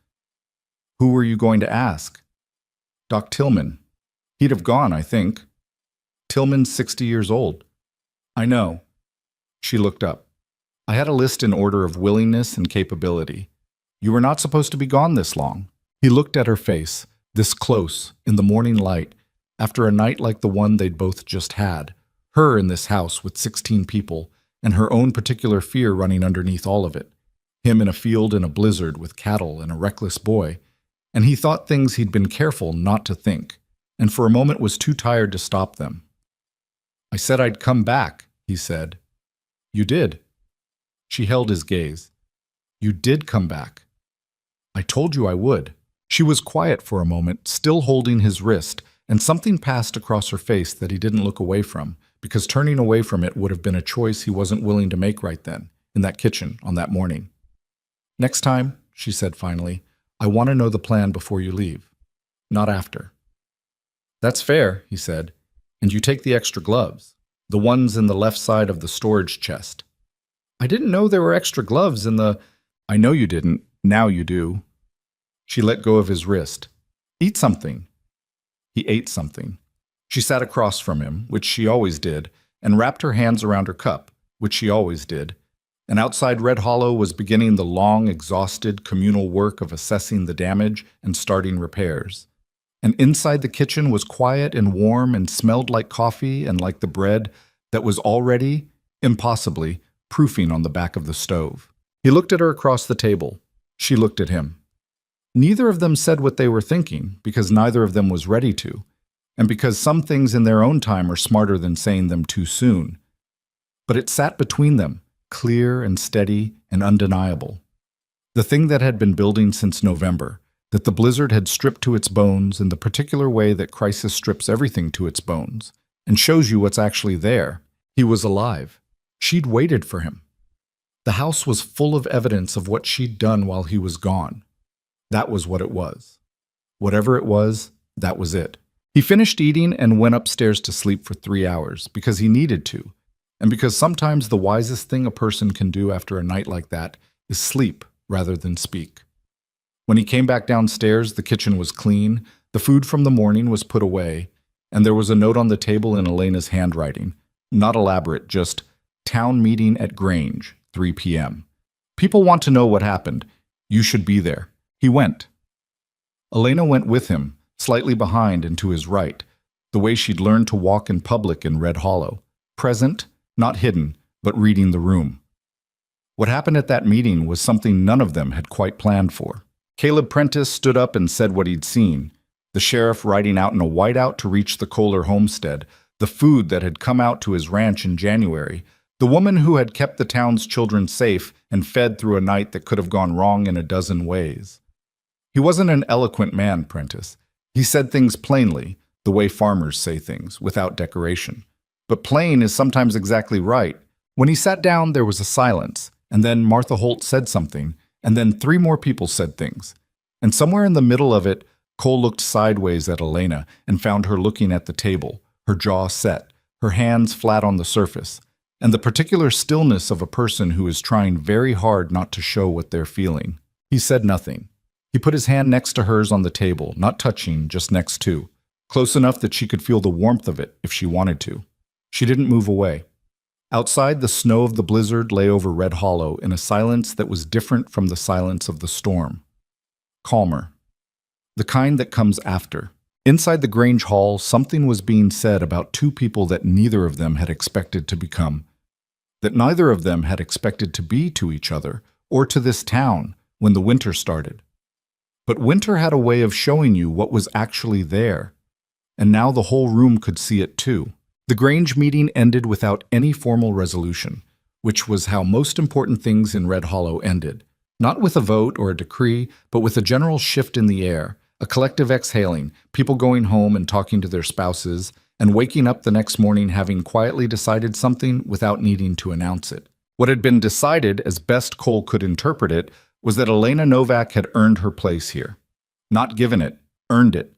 S1: Who were you going to ask? Doc Tillman. He'd have gone, I think. Tillman's 60 years old. I know. She looked up. I had a list in order of willingness and capability. You were not supposed to be gone this long. He looked at her face, this close, in the morning light, after a night like the one they'd both just had, her in this house with 16 people, and her own particular fear running underneath all of it, him in a field in a blizzard with cattle and a reckless boy, and he thought things he'd been careful not to think, and for a moment was too tired to stop them. I said I'd come back, he said. You did. She held his gaze. You did come back. I told you I would. She was quiet for a moment, still holding his wrist, and something passed across her face that he didn't look away from, because turning away from it would have been a choice he wasn't willing to make right then, in that kitchen on that morning. Next time, she said finally, I want to know the plan before you leave, not after. That's fair, he said, and you take the extra gloves, the ones in the left side of the storage chest. I didn't know there were extra gloves in the... I know you didn't, now you do. She let go of his wrist. Eat something. He ate something. She sat across from him, which she always did, and wrapped her hands around her cup, which she always did. And outside Red Hollow was beginning the long, exhausted, communal work of assessing the damage and starting repairs. And inside the kitchen was quiet and warm and smelled like coffee and like the bread that was already, impossibly, proofing on the back of the stove. He looked at her across the table. She looked at him. Neither of them said what they were thinking, because neither of them was ready to, and because some things in their own time are smarter than saying them too soon. But it sat between them, clear and steady and undeniable. The thing that had been building since November, that the blizzard had stripped to its bones in the particular way that crisis strips everything to its bones, and shows you what's actually there. He was alive. She'd waited for him. The house was full of evidence of what she'd done while he was gone. That was what it was. Whatever it was, that was it. He finished eating and went upstairs to sleep for 3 hours because he needed to, and because sometimes the wisest thing a person can do after a night like that is sleep rather than speak. When he came back downstairs, the kitchen was clean, the food from the morning was put away, and there was a note on the table in Elena's handwriting, not elaborate, just town meeting at Grange, 3 p.m. People want to know what happened. You should be there. He went. Elena went with him, slightly behind and to his right, the way she'd learned to walk in public in Red Hollow, present, not hidden, but reading the room. What happened at that meeting was something none of them had quite planned for. Caleb Prentice stood up and said what he'd seen, the sheriff riding out in a whiteout to reach the Kohler homestead, the food that had come out to his ranch in January, the woman who had kept the town's children safe and fed through a night that could have gone wrong in a dozen ways. He wasn't an eloquent man, Prentice. He said things plainly, the way farmers say things, without decoration. But plain is sometimes exactly right. When he sat down, there was a silence, and then Martha Holt said something, and then 3 more people said things. And somewhere in the middle of it, Cole looked sideways at Elena and found her looking at the table, her jaw set, her hands flat on the surface, and the particular stillness of a person who is trying very hard not to show what they're feeling. He said nothing. He put his hand next to hers on the table, not touching, just next to, close enough that she could feel the warmth of it if she wanted to. She didn't move away. Outside, the snow of the blizzard lay over Red Hollow in a silence that was different from the silence of the storm. Calmer. The kind that comes after. Inside the Grange Hall, something was being said about two people that neither of them had expected to become, that neither of them had expected to be to each other or to this town when the winter started. But winter had a way of showing you what was actually there, and now the whole room could see it too. The Grange meeting ended without any formal resolution, which was how most important things in Red Hollow ended. Not with a vote or a decree, but with a general shift in the air, a collective exhaling, people going home and talking to their spouses, and waking up the next morning having quietly decided something without needing to announce it. What had been decided, as best Cole could interpret it, was that Elena Novak had earned her place here. Not given it, earned it.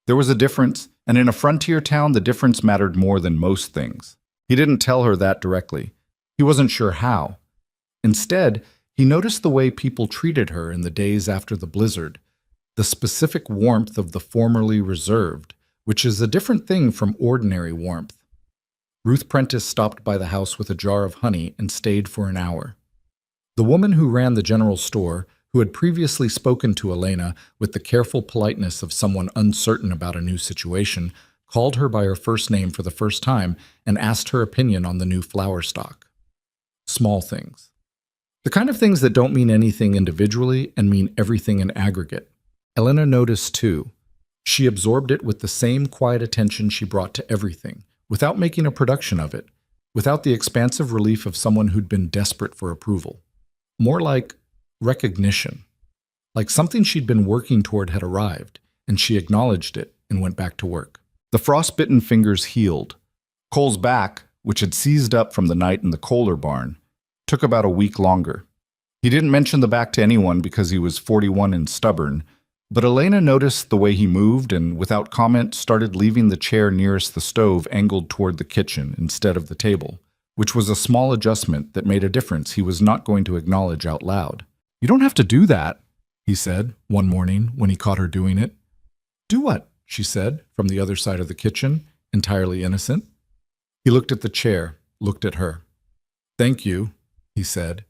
S1: There was a difference, and in a frontier town, the difference mattered more than most things. He didn't tell her that directly. He wasn't sure how. Instead, he noticed the way people treated her in the days after the blizzard, the specific warmth of the formerly reserved, which is a different thing from ordinary warmth. Ruth Prentice stopped by the house with a jar of honey and stayed for an hour. The woman who ran the general store, who had previously spoken to Elena with the careful politeness of someone uncertain about a new situation, called her by her first name for the first time and asked her opinion on the new flower stock. Small things. The kind of things that don't mean anything individually and mean everything in aggregate. Elena noticed too. She absorbed it with the same quiet attention she brought to everything, without making a production of it, without the expansive relief of someone who'd been desperate for approval. More like recognition. Like something she'd been working toward had arrived, and she acknowledged it and went back to work. The frostbitten fingers healed. Cole's back, which had seized up from the night in the Kohler barn, took about a week longer. He didn't mention the back to anyone because he was 41 and stubborn, but Elena noticed the way he moved and, without comment, started leaving the chair nearest the stove angled toward the kitchen instead of the table, which was a small adjustment that made a difference he was not going to acknowledge out loud. "You don't have to do that," he said one morning when he caught her doing it. "Do what?" she said from the other side of the kitchen, entirely innocent. He looked at the chair, looked at her. "Thank you," he said.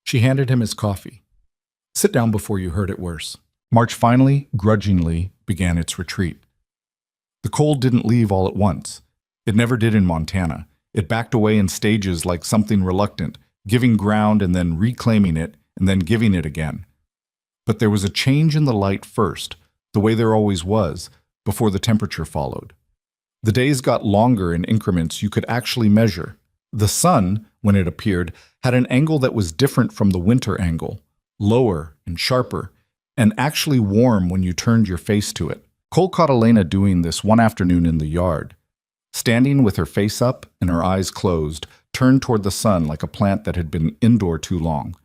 S1: She handed him his coffee. "Sit down before you hurt it worse." March finally, grudgingly, began its retreat. The cold didn't leave all at once. It never did in Montana. It backed away in stages like something reluctant, giving ground and then reclaiming it, and then giving it again. But there was a change in the light first, the way there always was, before the temperature followed. The days got longer in increments you could actually measure. The sun, when it appeared, had an angle that was different from the winter angle, lower and sharper, and actually warm when you turned your face to it. Cole caught Elena doing this one afternoon in the yard. Standing with her face up and her eyes closed, turned toward the sun like a plant that had been indoor too long.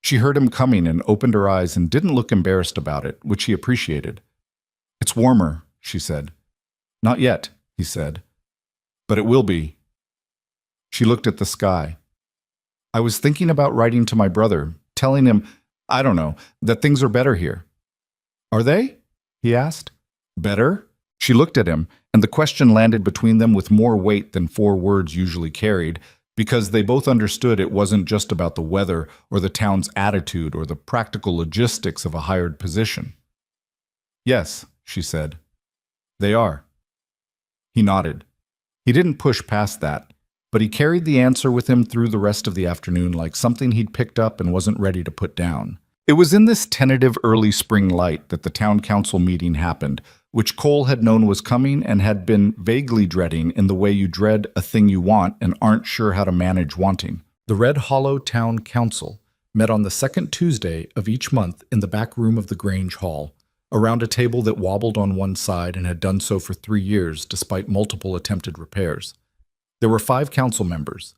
S1: She heard him coming and opened her eyes and didn't look embarrassed about it, which he appreciated. "It's warmer," she said. "Not yet," he said. "But it will be." She looked at the sky. "I was thinking about writing to my brother, telling him, I don't know, that things are better here." "Are they?" he asked. "Better?" She looked at him, and the question landed between them with more weight than 4 words usually carried, because they both understood it wasn't just about the weather or the town's attitude or the practical logistics of a hired position. "Yes," she said. "They are." He nodded. He didn't push past that, but he carried the answer with him through the rest of the afternoon like something he'd picked up and wasn't ready to put down. It was in this tentative early spring light that the town council meeting happened, which Cole had known was coming and had been vaguely dreading in the way you dread a thing you want and aren't sure how to manage wanting. The Red Hollow Town Council met on the second Tuesday of each month in the back room of the Grange Hall, around a table that wobbled on one side and had done so for 3 years despite multiple attempted repairs. There were 5 council members: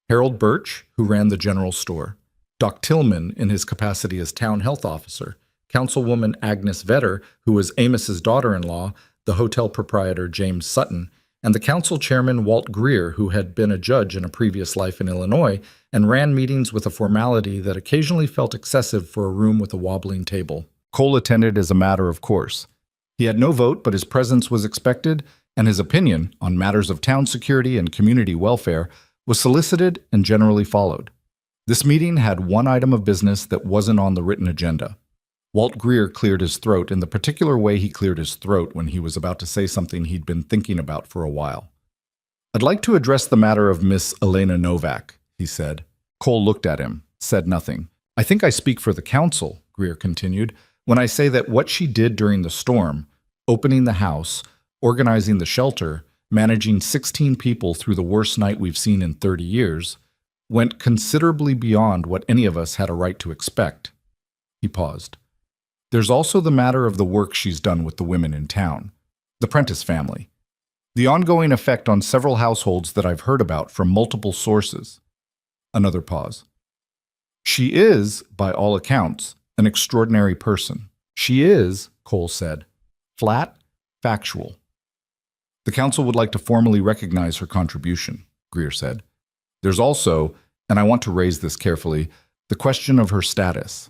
S1: Harold Birch, who ran the general store, Doc Tillman in his capacity as town health officer, Councilwoman Agnes Vetter, who was Amos's daughter-in-law, the hotel proprietor James Sutton, and the council chairman Walt Greer, who had been a judge in a previous life in Illinois and ran meetings with a formality that occasionally felt excessive for a room with a wobbling table. Cole attended as a matter of course. He had no vote, but his presence was expected, and his opinion on matters of town security and community welfare was solicited and generally followed. This meeting had one item of business that wasn't on the written agenda. Walt Greer cleared his throat in the particular way he cleared his throat when he was about to say something he'd been thinking about for a while. "I'd like to address the matter of Miss Elena Novak," he said. Cole looked at him, said nothing. "I think I speak for the council," Greer continued, "when I say that what she did during the storm, opening the house, organizing the shelter, managing 16 people through the worst night we've seen in 30 years, went considerably beyond what any of us had a right to expect." He paused. "There's also the matter of the work she's done with the women in town, the Prentice family, the ongoing effect on several households that I've heard about from multiple sources." Another pause. "She is, by all accounts, an extraordinary person. She is," Cole said, "flat, factual." "The council would like to formally recognize her contribution," Greer said. "There's also, and I want to raise this carefully, the question of her status."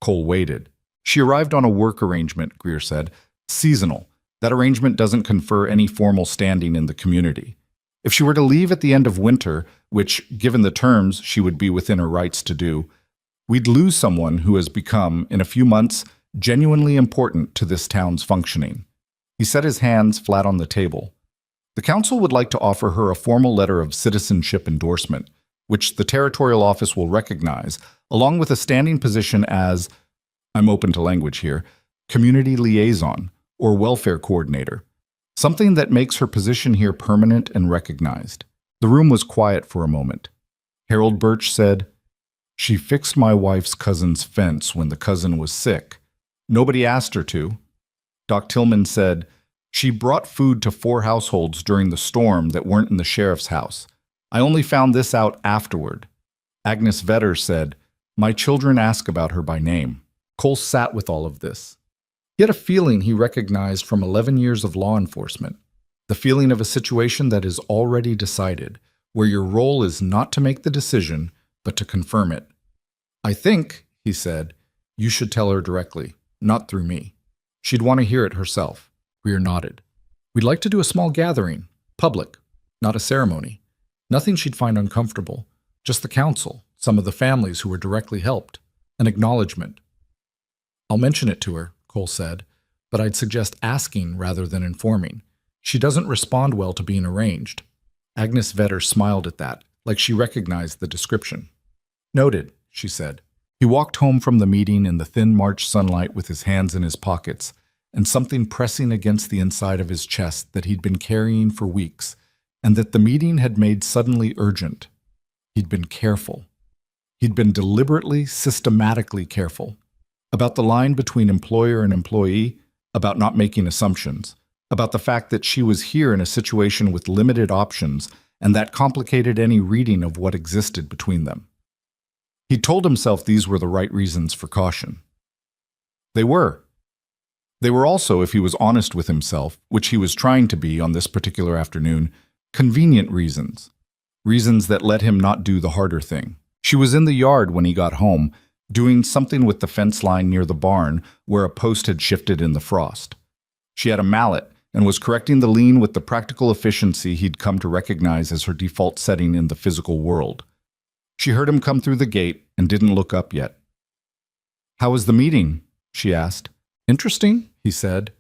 S1: Cole waited. "She arrived on a work arrangement," Greer said. "Seasonal. That arrangement doesn't confer any formal standing in the community. If she were to leave at the end of winter, which, given the terms, she would be within her rights to do, we'd lose someone who has become, in a few months, genuinely important to this town's functioning." He set his hands flat on the table. "The council would like to offer her a formal letter of citizenship endorsement, which the territorial office will recognize, along with a standing position as, I'm open to language here, community liaison or welfare coordinator, something that makes her position here permanent and recognized." The room was quiet for a moment. Harold Birch said, "She fixed my wife's cousin's fence when the cousin was sick. Nobody asked her to." Doc Tillman said, "She brought food to 4 households during the storm that weren't in the sheriff's house. I only found this out afterward." Agnes Vetter said, "My children ask about her by name." Cole sat with all of this. He had a feeling he recognized from 11 years of law enforcement, the feeling of a situation that is already decided, where your role is not to make the decision, but to confirm it. "I think," he said, "you should tell her directly, not through me. She'd want to hear it herself." Greer nodded. "We'd like to do a small gathering, public, not a ceremony. Nothing she'd find uncomfortable, just the council, some of the families who were directly helped, an acknowledgement." "I'll mention it to her," Cole said, "but I'd suggest asking rather than informing. She doesn't respond well to being arranged." Agnes Vetter smiled at that, like she recognized the description. "Noted," she said. He walked home from the meeting in the thin March sunlight with his hands in his pockets and something pressing against the inside of his chest that he'd been carrying for weeks and that the meeting had made suddenly urgent. He'd been careful. He'd been deliberately, systematically careful. About the line between employer and employee, about not making assumptions, about the fact that she was here in a situation with limited options and that complicated any reading of what existed between them. He told himself these were the right reasons for caution. They were. They were also, if he was honest with himself, which he was trying to be on this particular afternoon, convenient reasons. Reasons that let him not do the harder thing. She was in the yard when he got home, doing something with the fence line near the barn where a post had shifted in the frost. She had a mallet and was correcting the lean with the practical efficiency he'd come to recognize as her default setting in the physical world. She heard him come through the gate and didn't look up yet. "How was the meeting?" she asked. "Interesting," he said.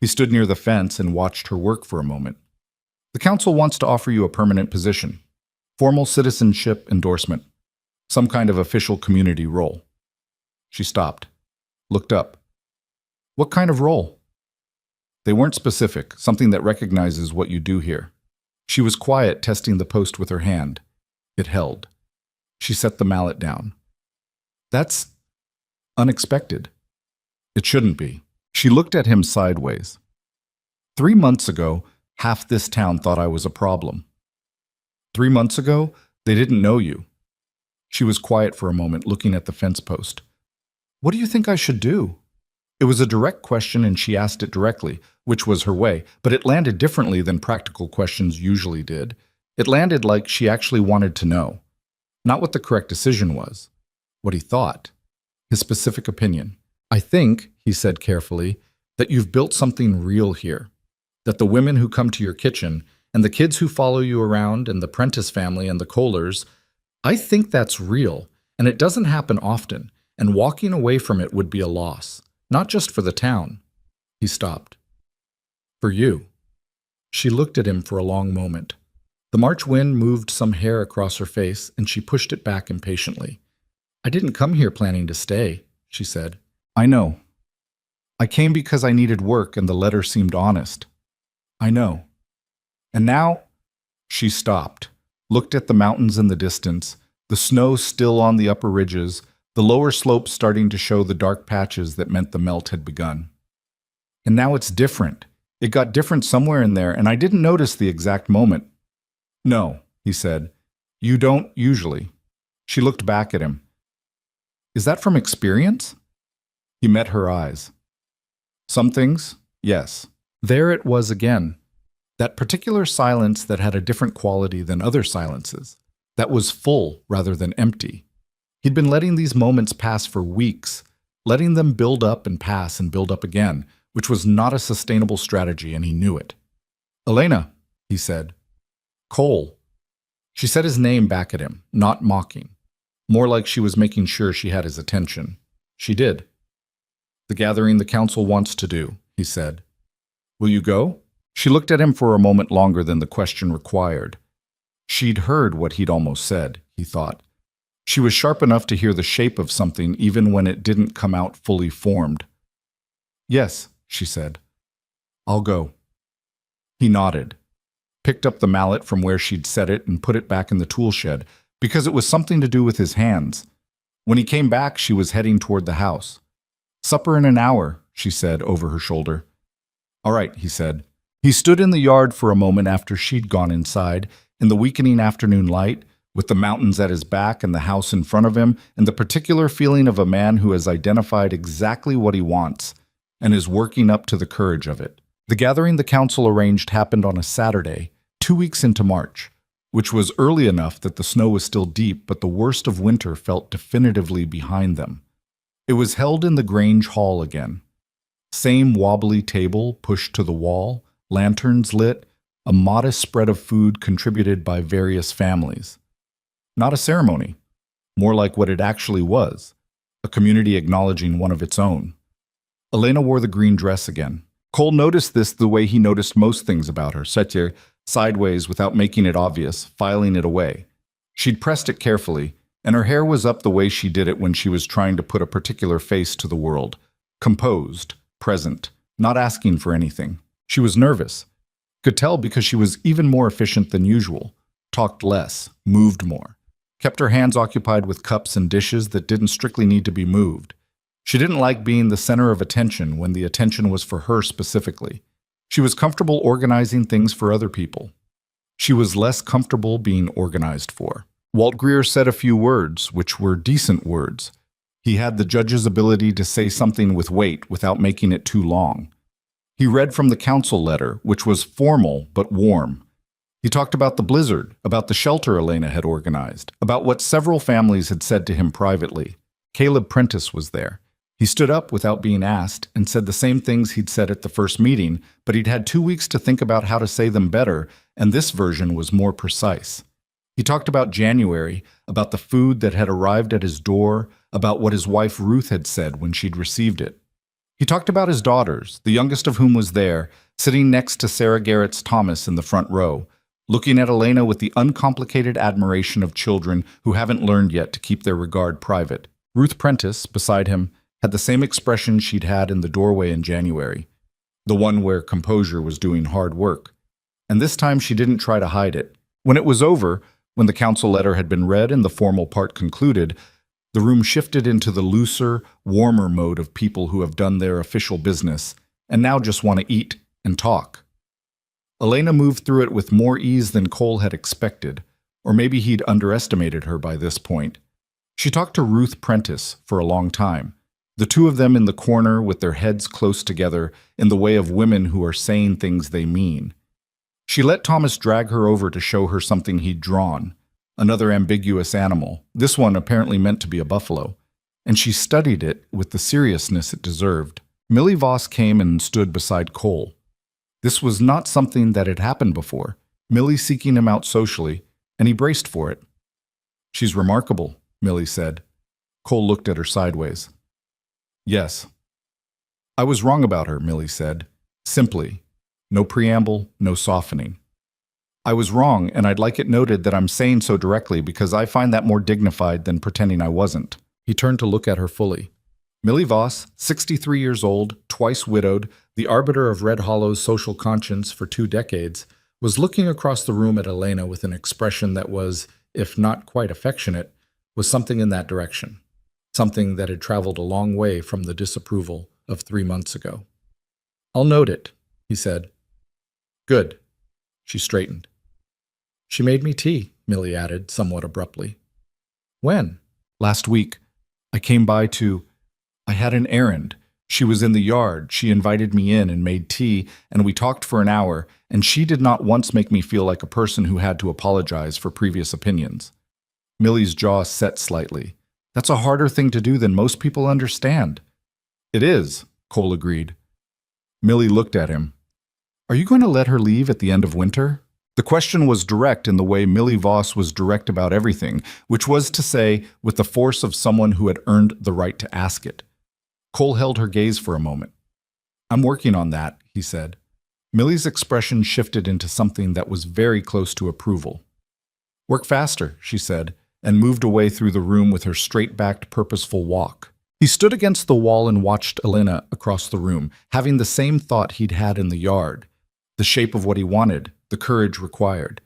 S1: He stood near the fence and watched her work for a moment. "The council wants to offer you a permanent position. Formal citizenship endorsement. Some kind of official community role." She stopped, looked up. "What kind of role?" They weren't specific, something that recognizes what you do here. She was quiet, testing the post with her hand. It held. She set the mallet down. "That's unexpected." "It shouldn't be." She looked at him sideways. 3 months ago, half this town thought I was a problem. 3 months ago, they didn't know you." She was quiet for a moment, looking at the fence post. "What do you think I should do?" It was a direct question and she asked it directly, which was her way, but it landed differently than practical questions usually did. It landed like she actually wanted to know. Not what the correct decision was, what he thought, his specific opinion. I think, he said carefully, that you've built something real here. That the women who come to your kitchen, and the kids who follow you around, and the Prentice family and the Kohlers, I think that's real, and it doesn't happen often, and walking away from it would be a loss, not just for the town. He stopped. For you. She looked at him for a long moment. The March wind moved some hair across her face, and she pushed it back impatiently. I didn't come here planning to stay, she said. I know. I came because I needed work, and the letter seemed honest. I know. And now, she stopped, looked at the mountains in the distance, the snow still on the upper ridges, the lower slopes starting to show the dark patches that meant the melt had begun. And now it's different. It got different somewhere in there, and I didn't notice the exact moment. No, he said. You don't usually. She looked back at him. Is that from experience? He met her eyes. Some things, yes. There it was again. That particular silence that had a different quality than other silences. That was full rather than empty. He'd been letting these moments pass for weeks, letting them build up and pass and build up again, which was not a sustainable strategy, and he knew it. Elena, he said. Cole. She said his name back at him, not mocking. More like she was making sure she had his attention. She did. The gathering the council wants to do, he said. Will you go? She looked at him for a moment longer than the question required. She'd heard what he'd almost said, he thought. She was sharp enough to hear the shape of something even when it didn't come out fully formed. Yes, she said. I'll go. He nodded, picked up the mallet from where she'd set it and put it back in the tool shed, because it was something to do with his hands. When he came back, she was heading toward the house. Supper in an hour, she said over her shoulder. All right, he said. He stood in the yard for a moment after she'd gone inside, in the weakening afternoon light, with the mountains at his back and the house in front of him, and the particular feeling of a man who has identified exactly what he wants and is working up to the courage of it. The gathering the council arranged happened on a Saturday, 2 weeks into March, which was early enough that the snow was still deep, but the worst of winter felt definitively behind them. It was held in the Grange Hall again. Same wobbly table pushed to the wall, lanterns lit, a modest spread of food contributed by various families. Not a ceremony, more like what it actually was, a community acknowledging one of its own. Elena wore the green dress again. Cole noticed this the way he noticed most things about her, c'est-à-dire sideways without making it obvious, filing it away. She'd pressed it carefully, and her hair was up the way she did it when she was trying to put a particular face to the world. Composed, present, not asking for anything. She was nervous. Could tell because she was even more efficient than usual. Talked less, moved more. Kept her hands occupied with cups and dishes that didn't strictly need to be moved. She didn't like being the center of attention when the attention was for her specifically. She was comfortable organizing things for other people. She was less comfortable being organized for. Walt Greer said a few words, which were decent words. He had the judge's ability to say something with weight without making it too long. He read from the council letter, which was formal but warm. He talked about the blizzard, about the shelter Elena had organized, about what several families had said to him privately. Caleb Prentice was there. He stood up without being asked and said the same things he'd said at the first meeting, but he'd had 2 weeks to think about how to say them better, and this version was more precise. He talked about January, about the food that had arrived at his door, about what his wife Ruth had said when she'd received it. He talked about his daughters, the youngest of whom was there, sitting next to Sarah Garrett's Thomas in the front row, looking at Elena with the uncomplicated admiration of children who haven't learned yet to keep their regard private. Ruth Prentice, beside him, had the same expression she'd had in the doorway in January, the one where composure was doing hard work. And this time she didn't try to hide it. When it was over, when the council letter had been read and the formal part concluded, the room shifted into the looser, warmer mode of people who have done their official business and now just want to eat and talk. Elena moved through it with more ease than Cole had expected, or maybe he'd underestimated her by this point. She talked to Ruth Prentice for a long time, the two of them in the corner with their heads close together in the way of women who are saying things they mean. She let Thomas drag her over to show her something he'd drawn, another ambiguous animal, this one apparently meant to be a buffalo. and she studied it with the seriousness it deserved. Millie Voss came and stood beside Cole. This was not something that had happened before, Millie seeking him out socially, and he braced for it. "She's remarkable," Millie said. Cole looked at her sideways. "Yes." "I was wrong about her," Millie said. Simply. No preamble, no softening. "I was wrong, and I'd like it noted that I'm saying so directly because I find that more dignified than pretending I wasn't." He turned to look at her fully. Millie Voss, 63 years old, twice widowed, the arbiter of Red Hollow's social conscience for 2 decades, was looking across the room at Elena with an expression that was, if not quite affectionate, was something in that direction, something that had traveled a long way from the disapproval of 3 months ago. "I'll note it," he said. "Good." She straightened. "She made me tea," Millie added, somewhat abruptly. "When?" "Last week. I came by to... I had an errand. She was in the yard. She invited me in and made tea, and we talked for an hour, and she did not once make me feel like a person who had to apologize for previous opinions." Millie's jaw set slightly. "That's a harder thing to do than most people understand." "It is," Cole agreed. Millie looked at him. "Are you going to let her leave at the end of winter?" The question was direct in the way Millie Voss was direct about everything, which was to say, with the force of someone who had earned the right to ask it. Cole held her gaze for a moment. "I'm working on that," he said. Millie's expression shifted into something that was very close to approval. "Work faster," she said, and moved away through the room with her straight-backed, purposeful walk. He stood against the wall and watched Elena across the room, having the same thought he'd had in the yard, the shape of what he wanted, the courage required,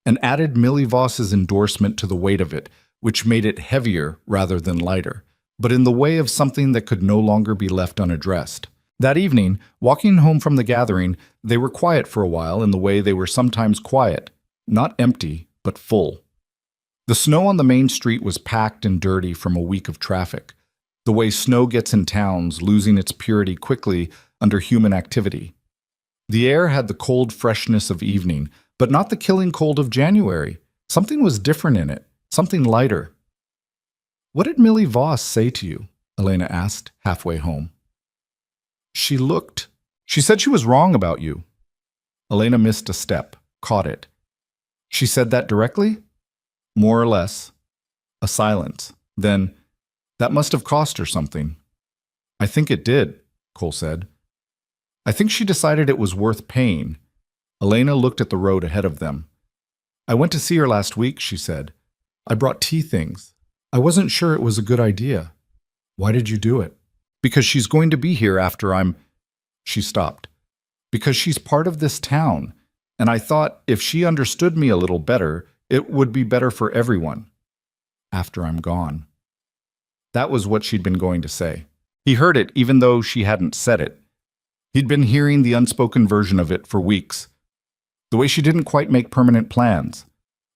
S1: and added Millie Voss's endorsement to the weight of it, which made it heavier rather than lighter, but in the way of something that could no longer be left unaddressed. That evening, walking home from the gathering, they were quiet for a while in the way they were sometimes quiet, not empty, but full. The snow on the main street was packed and dirty from a week of traffic, the way snow gets in towns, losing its purity quickly under human activity. The air had the cold freshness of evening, but not the killing cold of January. Something was different in it, something lighter. "What did Millie Voss say to you?" Elena asked, halfway home. She said she was wrong about you." Elena missed a step, caught it. "She said that directly?" "More or less." A silence. Then, "That must have cost her something." "I think it did," Cole said. "I think she decided it was worth paying." Elena looked at the road ahead of them. "I went to see her last week," she said. "I brought tea things. I wasn't sure it was a good idea." "Why did you do it?" "Because she's going to be here after I'm..." She stopped. "Because she's part of this town, and I thought if she understood me a little better, it would be better for everyone. After I'm gone." That was what she'd been going to say. He heard it even though she hadn't said it. He'd been hearing the unspoken version of it for weeks. The way she didn't quite make permanent plans.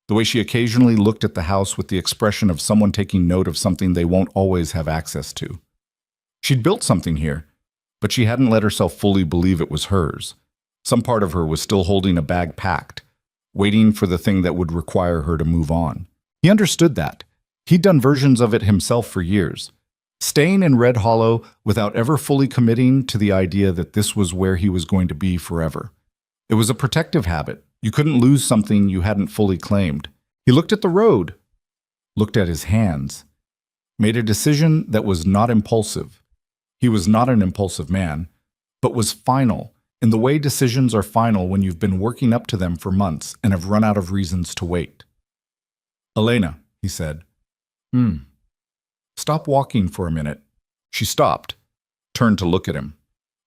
S1: The way she occasionally looked at the house with the expression of someone taking note of something they won't always have access to. She'd built something here, but she hadn't let herself fully believe it was hers. Some part of her was still holding a bag packed, waiting for the thing that would require her to move on. He understood that. He'd done versions of it himself for years. Staying in Red Hollow without ever fully committing to the idea that this was where he was going to be forever. It was a protective habit. You couldn't lose something you hadn't fully claimed. He looked at the road, looked at his hands, made a decision that was not impulsive. He was not an impulsive man, but was final, in the way decisions are final when you've been working up to them for months and have run out of reasons to wait. "Elena," he said. Stop walking for a minute." She stopped, turned to look at him.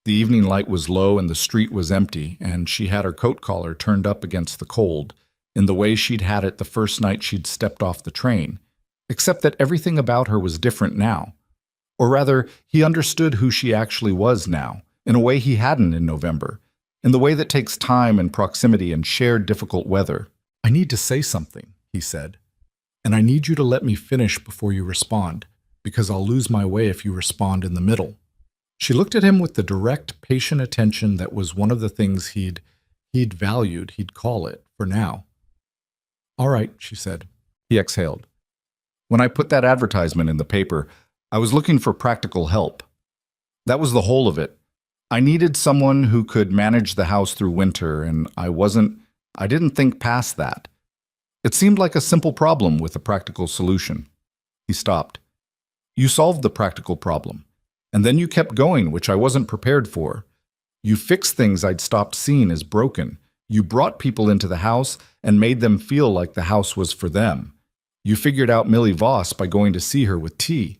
S1: The evening light was low and the street was empty, and she had her coat collar turned up against the cold, in the way she'd had it the first night she'd stepped off the train, except that everything about her was different now. Or rather, he understood who she actually was now, in a way he hadn't in November, in the way that takes time and proximity and shared difficult weather. "I need to say something," he said, "and I need you to let me finish before you respond, because I'll lose my way if you respond in the middle." She looked at him with the direct, patient attention that was one of the things he'd valued, he'd call it, for now. "All right," she said. He exhaled. "When I put that advertisement in the paper, I was looking for practical help. That was the whole of it. I needed someone who could manage the house through winter, and I didn't think past that. It seemed like a simple problem with a practical solution. He stopped. You solved the practical problem, and then you kept going, which I wasn't prepared for. You fixed things I'd stopped seeing as broken. You brought people into the house and made them feel like the house was for them. You figured out Millie Voss by going to see her with tea.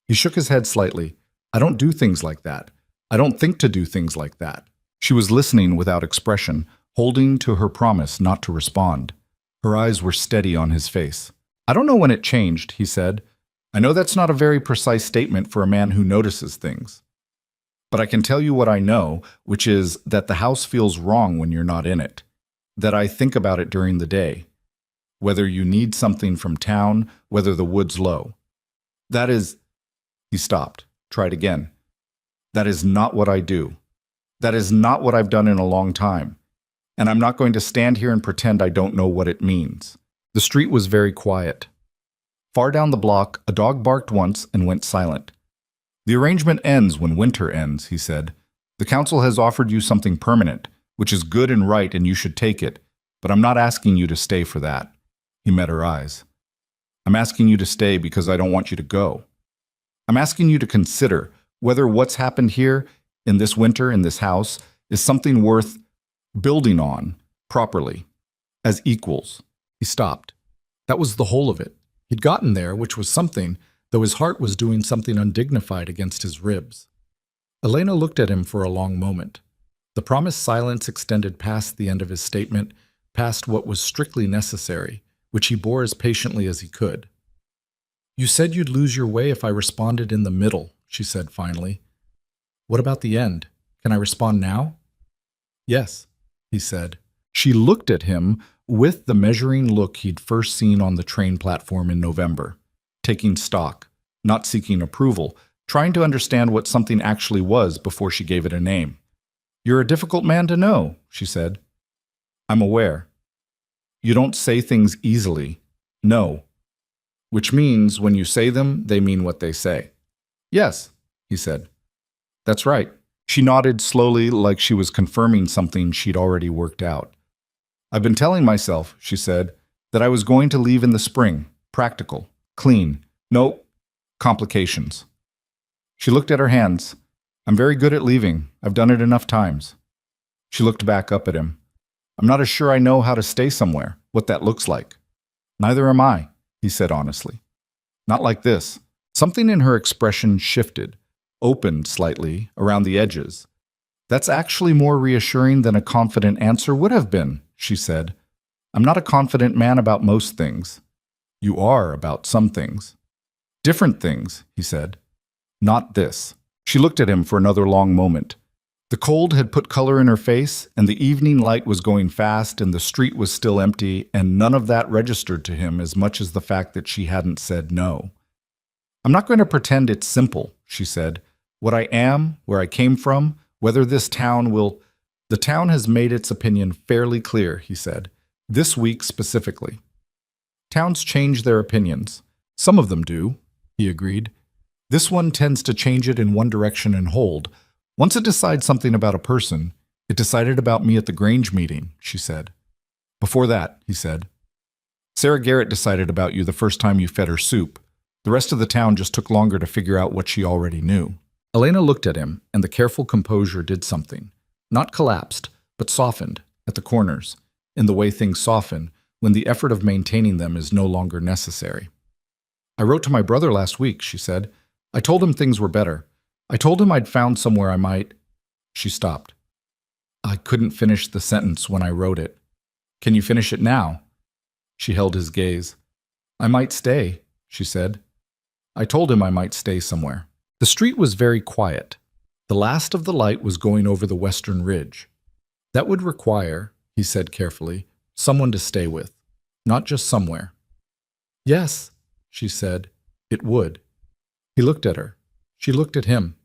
S1: He shook his head slightly. I don't do things like that. I don't think to do things like that. She was listening without expression, holding to her promise not to respond. Her eyes were steady on his face. I don't know when it changed, he said. I know that's not a very precise statement for a man who notices things. But I can tell you what I know, which is that the house feels wrong when you're not in it. That I think about it during the day. Whether you need something from town, whether the wood's low. That is... He stopped, tried again. That is not what I do. That is not what I've done in a long time. And I'm not going to stand here and pretend I don't know what it means. The street was very quiet. Far down the block, a dog barked once and went silent. The arrangement ends when winter ends, he said. The council has offered you something permanent, which is good and right and you should take it, but I'm not asking you to stay for that. He met her eyes. I'm asking you to stay because I don't want you to go. I'm asking you to consider whether what's happened here in this winter in this house is something worth building on properly, as equals. He stopped. That was the whole of it. He'd gotten there, which was something, though his heart was doing something undignified against his ribs. Elena looked at him for a long moment. The promised silence extended past the end of his statement, past what was strictly necessary, which he bore as patiently as he could. You said you'd lose your way if I responded in the middle, she said finally. What about the end? Can I respond now? Yes, he said. She looked at him with the measuring look he'd first seen on the train platform in November, taking stock, not seeking approval, trying to understand what something actually was before she gave it a name. You're a difficult man to know, she said. I'm aware. You don't say things easily. No. Which means when you say them, they mean what they say. Yes, he said. That's right. She nodded slowly like she was confirming something she'd already worked out. I've been telling myself, she said, that I was going to leave in the spring, practical, clean, no complications. She looked at her hands. I'm very good at leaving. I've done it enough times. She looked back up at him. I'm not as sure I know how to stay somewhere, what that looks like. Neither am I, he said honestly. Not like this. Something in her expression shifted, opened slightly around the edges. That's actually more reassuring than a confident answer would have been, she said. I'm not a confident man about most things. You are about some things. Different things, he said. Not this. She looked at him for another long moment. The cold had put color in her face, and the evening light was going fast, and the street was still empty, and none of that registered to him as much as the fact that she hadn't said no. I'm not going to pretend it's simple, she said. What I am, where I came from, whether this town will... The town has made its opinion fairly clear, he said. This week specifically. Towns change their opinions. Some of them do, he agreed. This one tends to change it in one direction and hold. Once it decides something about a person, it decided about me at the Grange meeting, she said. Before that, he said. Sarah Garrett decided about you the first time you fed her soup. The rest of the town just took longer to figure out what she already knew. Elena looked at him, and the careful composure did something. Not collapsed, but softened, at the corners, in the way things soften when the effort of maintaining them is no longer necessary. I wrote to my brother last week, she said. I told him things were better. I told him I'd found somewhere I might... She stopped. I couldn't finish the sentence when I wrote it. Can you finish it now? She held his gaze. I might stay, she said. I told him I might stay somewhere. The street was very quiet. The last of the light was going over the western ridge. That would require, he said carefully, someone to stay with, not just somewhere. Yes, she said, it would. He looked at her. She looked at him.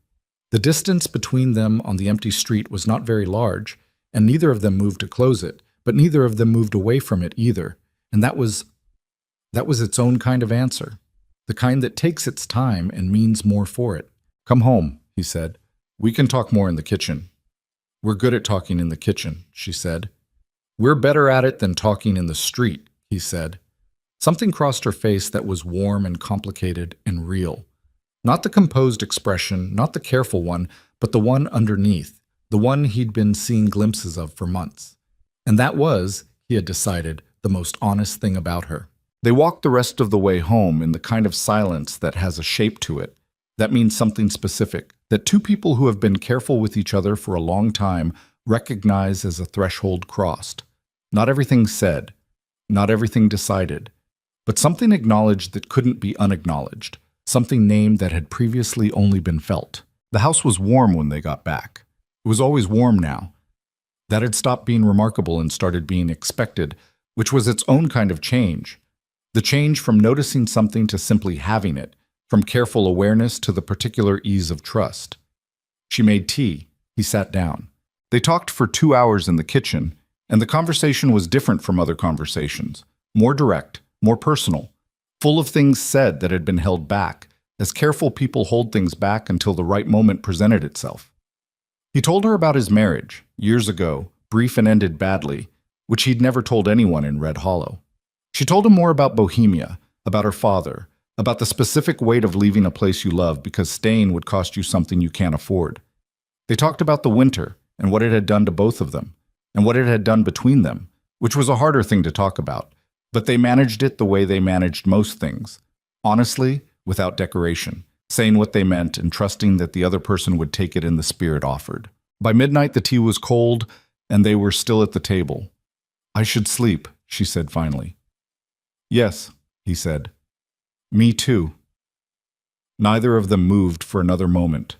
S1: The distance between them on the empty street was not very large, and neither of them moved to close it, but neither of them moved away from it either, and that was its own kind of answer. the kind that takes its time and means more for it. Come home, he said. We can talk more in the kitchen. We're good at talking in the kitchen, she said. We're better at it than talking in the street, he said. Something crossed her face that was warm and complicated and real. Not the composed expression, not the careful one, but the one underneath, the one he'd been seeing glimpses of for months. And that was, he had decided, the most honest thing about her. They walked the rest of the way home in the kind of silence that has a shape to it. That means something specific, that two people who have been careful with each other for a long time recognize as a threshold crossed. Not everything said, not everything decided, but something acknowledged that couldn't be unacknowledged, something named that had previously only been felt. The house was warm when they got back. It was always warm now. That had stopped being remarkable and started being expected, which was its own kind of change. The change from noticing something to simply having it, from careful awareness to the particular ease of trust. She made tea. He sat down. They talked for 2 hours in the kitchen, and the conversation was different from other conversations, more direct, more personal, full of things said that had been held back, as careful people hold things back until the right moment presented itself. He told her about his marriage, years ago, brief and ended badly, which he'd never told anyone in Red Hollow. She told him more about Bohemia, about her father, about the specific weight of leaving a place you love because staying would cost you something you can't afford. They talked about the winter and what it had done to both of them, and what it had done between them, which was a harder thing to talk about, but they managed it the way they managed most things, honestly, without decoration, saying what they meant and trusting that the other person would take it in the spirit offered. By midnight, the tea was cold, and they were still at the table. I should sleep, she said finally. Yes, he said. Me too. Neither of them moved for another moment.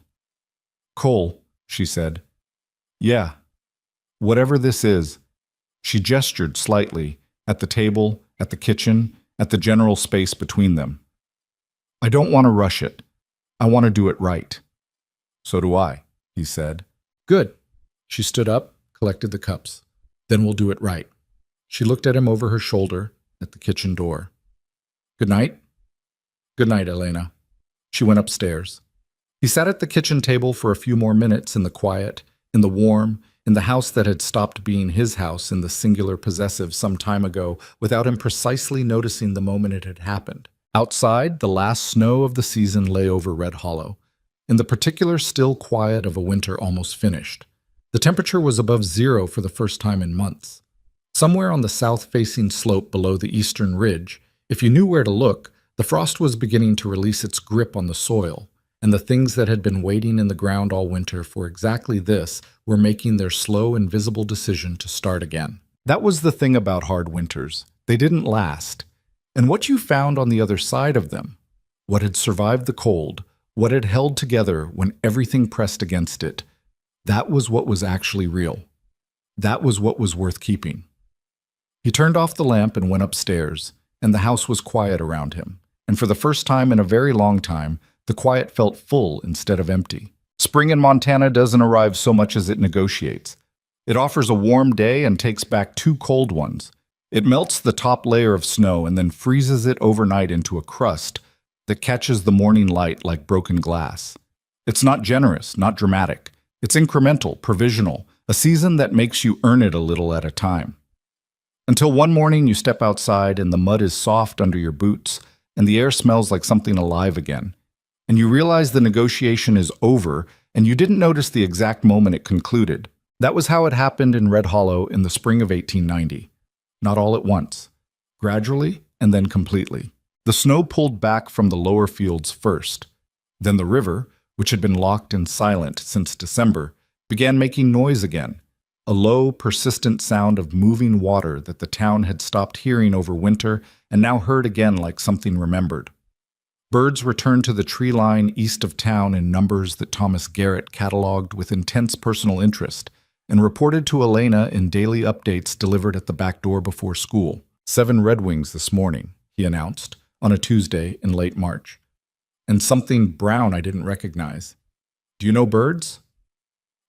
S1: Cole, she said. Yeah. Whatever this is. She gestured slightly, at the table, at the kitchen, at the general space between them. I don't want to rush it. I want to do it right. So do I, he said. Good. She stood up, collected the cups. Then we'll do it right. She looked at him over her shoulder at the kitchen door. Good night. Good night, Elena. She went upstairs. He sat at the kitchen table for a few more minutes in the quiet, in the warm, in the house that had stopped being his house in the singular possessive some time ago without him precisely noticing the moment it had happened. Outside, the last snow of the season lay over Red Hollow, in the particular still quiet of a winter almost finished. The temperature was above zero for the first time in months. Somewhere on the south-facing slope below the eastern ridge, if you knew where to look, the frost was beginning to release its grip on the soil, and the things that had been waiting in the ground all winter for exactly this were making their slow, invisible decision to start again. That was the thing about hard winters. They didn't last. And what you found on the other side of them, what had survived the cold, what had held together when everything pressed against it, that was what was actually real. That was what was worth keeping. He turned off the lamp and went upstairs, and the house was quiet around him. And for the first time in a very long time, the quiet felt full instead of empty. Spring in Montana doesn't arrive so much as it negotiates. It offers a warm day and takes back 2 cold ones. It melts the top layer of snow and then freezes it overnight into a crust that catches the morning light like broken glass. It's not generous, not dramatic. It's incremental, provisional, a season that makes you earn it a little at a time. Until one morning you step outside and the mud is soft under your boots and the air smells like something alive again. And you realize the negotiation is over and you didn't notice the exact moment it concluded. That was how it happened in Red Hollow in the spring of 1890. Not all at once. Gradually and then completely. The snow pulled back from the lower fields first. Then the river, which had been locked and silent since December, began making noise again. A low, persistent sound of moving water that the town had stopped hearing over winter and now heard again like something remembered. Birds returned to the tree line east of town in numbers that Thomas Garrett cataloged with intense personal interest and reported to Elena in daily updates delivered at the back door before school. 7 Red Wings this morning, he announced, on a Tuesday in late March. And something brown I didn't recognize. Do you know birds?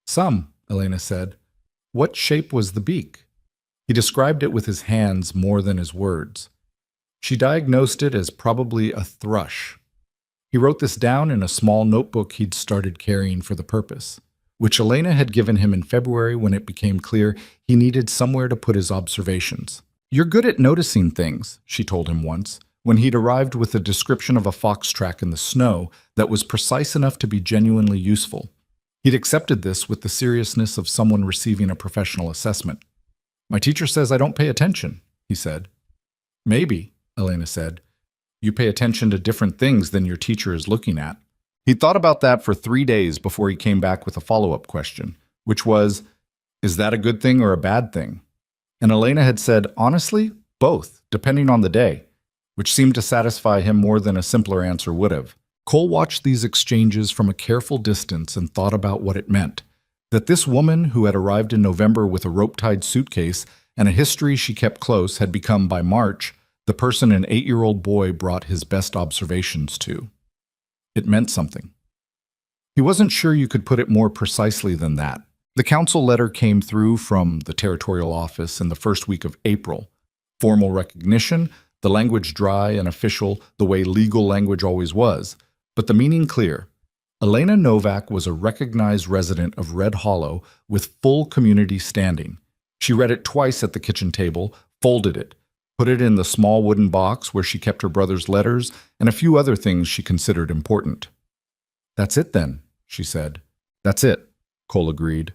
S1: Some, Elena said. What shape was the beak? He described it with his hands more than his words. She diagnosed it as probably a thrush. He wrote this down in a small notebook he'd started carrying for the purpose, which Elena had given him in February when it became clear he needed somewhere to put his observations. "You're good at noticing things," she told him once, when he'd arrived with a description of a fox track in the snow that was precise enough to be genuinely useful. He'd accepted this with the seriousness of someone receiving a professional assessment. "My teacher says I don't pay attention," he said. "Maybe," Elena said. "You pay attention to different things than your teacher is looking at." He thought about that for 3 days before he came back with a follow-up question, which was, "Is that a good thing or a bad thing?" And Elena had said, "Honestly, both, depending on the day," which seemed to satisfy him more than a simpler answer would have. Cole watched these exchanges from a careful distance and thought about what it meant. That this woman who had arrived in November with a rope-tied suitcase and a history she kept close had become, by March, the person an 8-year-old boy brought his best observations to. It meant something. He wasn't sure you could put it more precisely than that. The council letter came through from the territorial office in the first week of April. Formal recognition, the language dry and official, the way legal language always was, but the meaning clear. Elena Novak was a recognized resident of Red Hollow with full community standing. She read it twice at the kitchen table, folded it, put it in the small wooden box where she kept her brother's letters and a few other things she considered important. "That's it then," she said. "That's it," Cole agreed.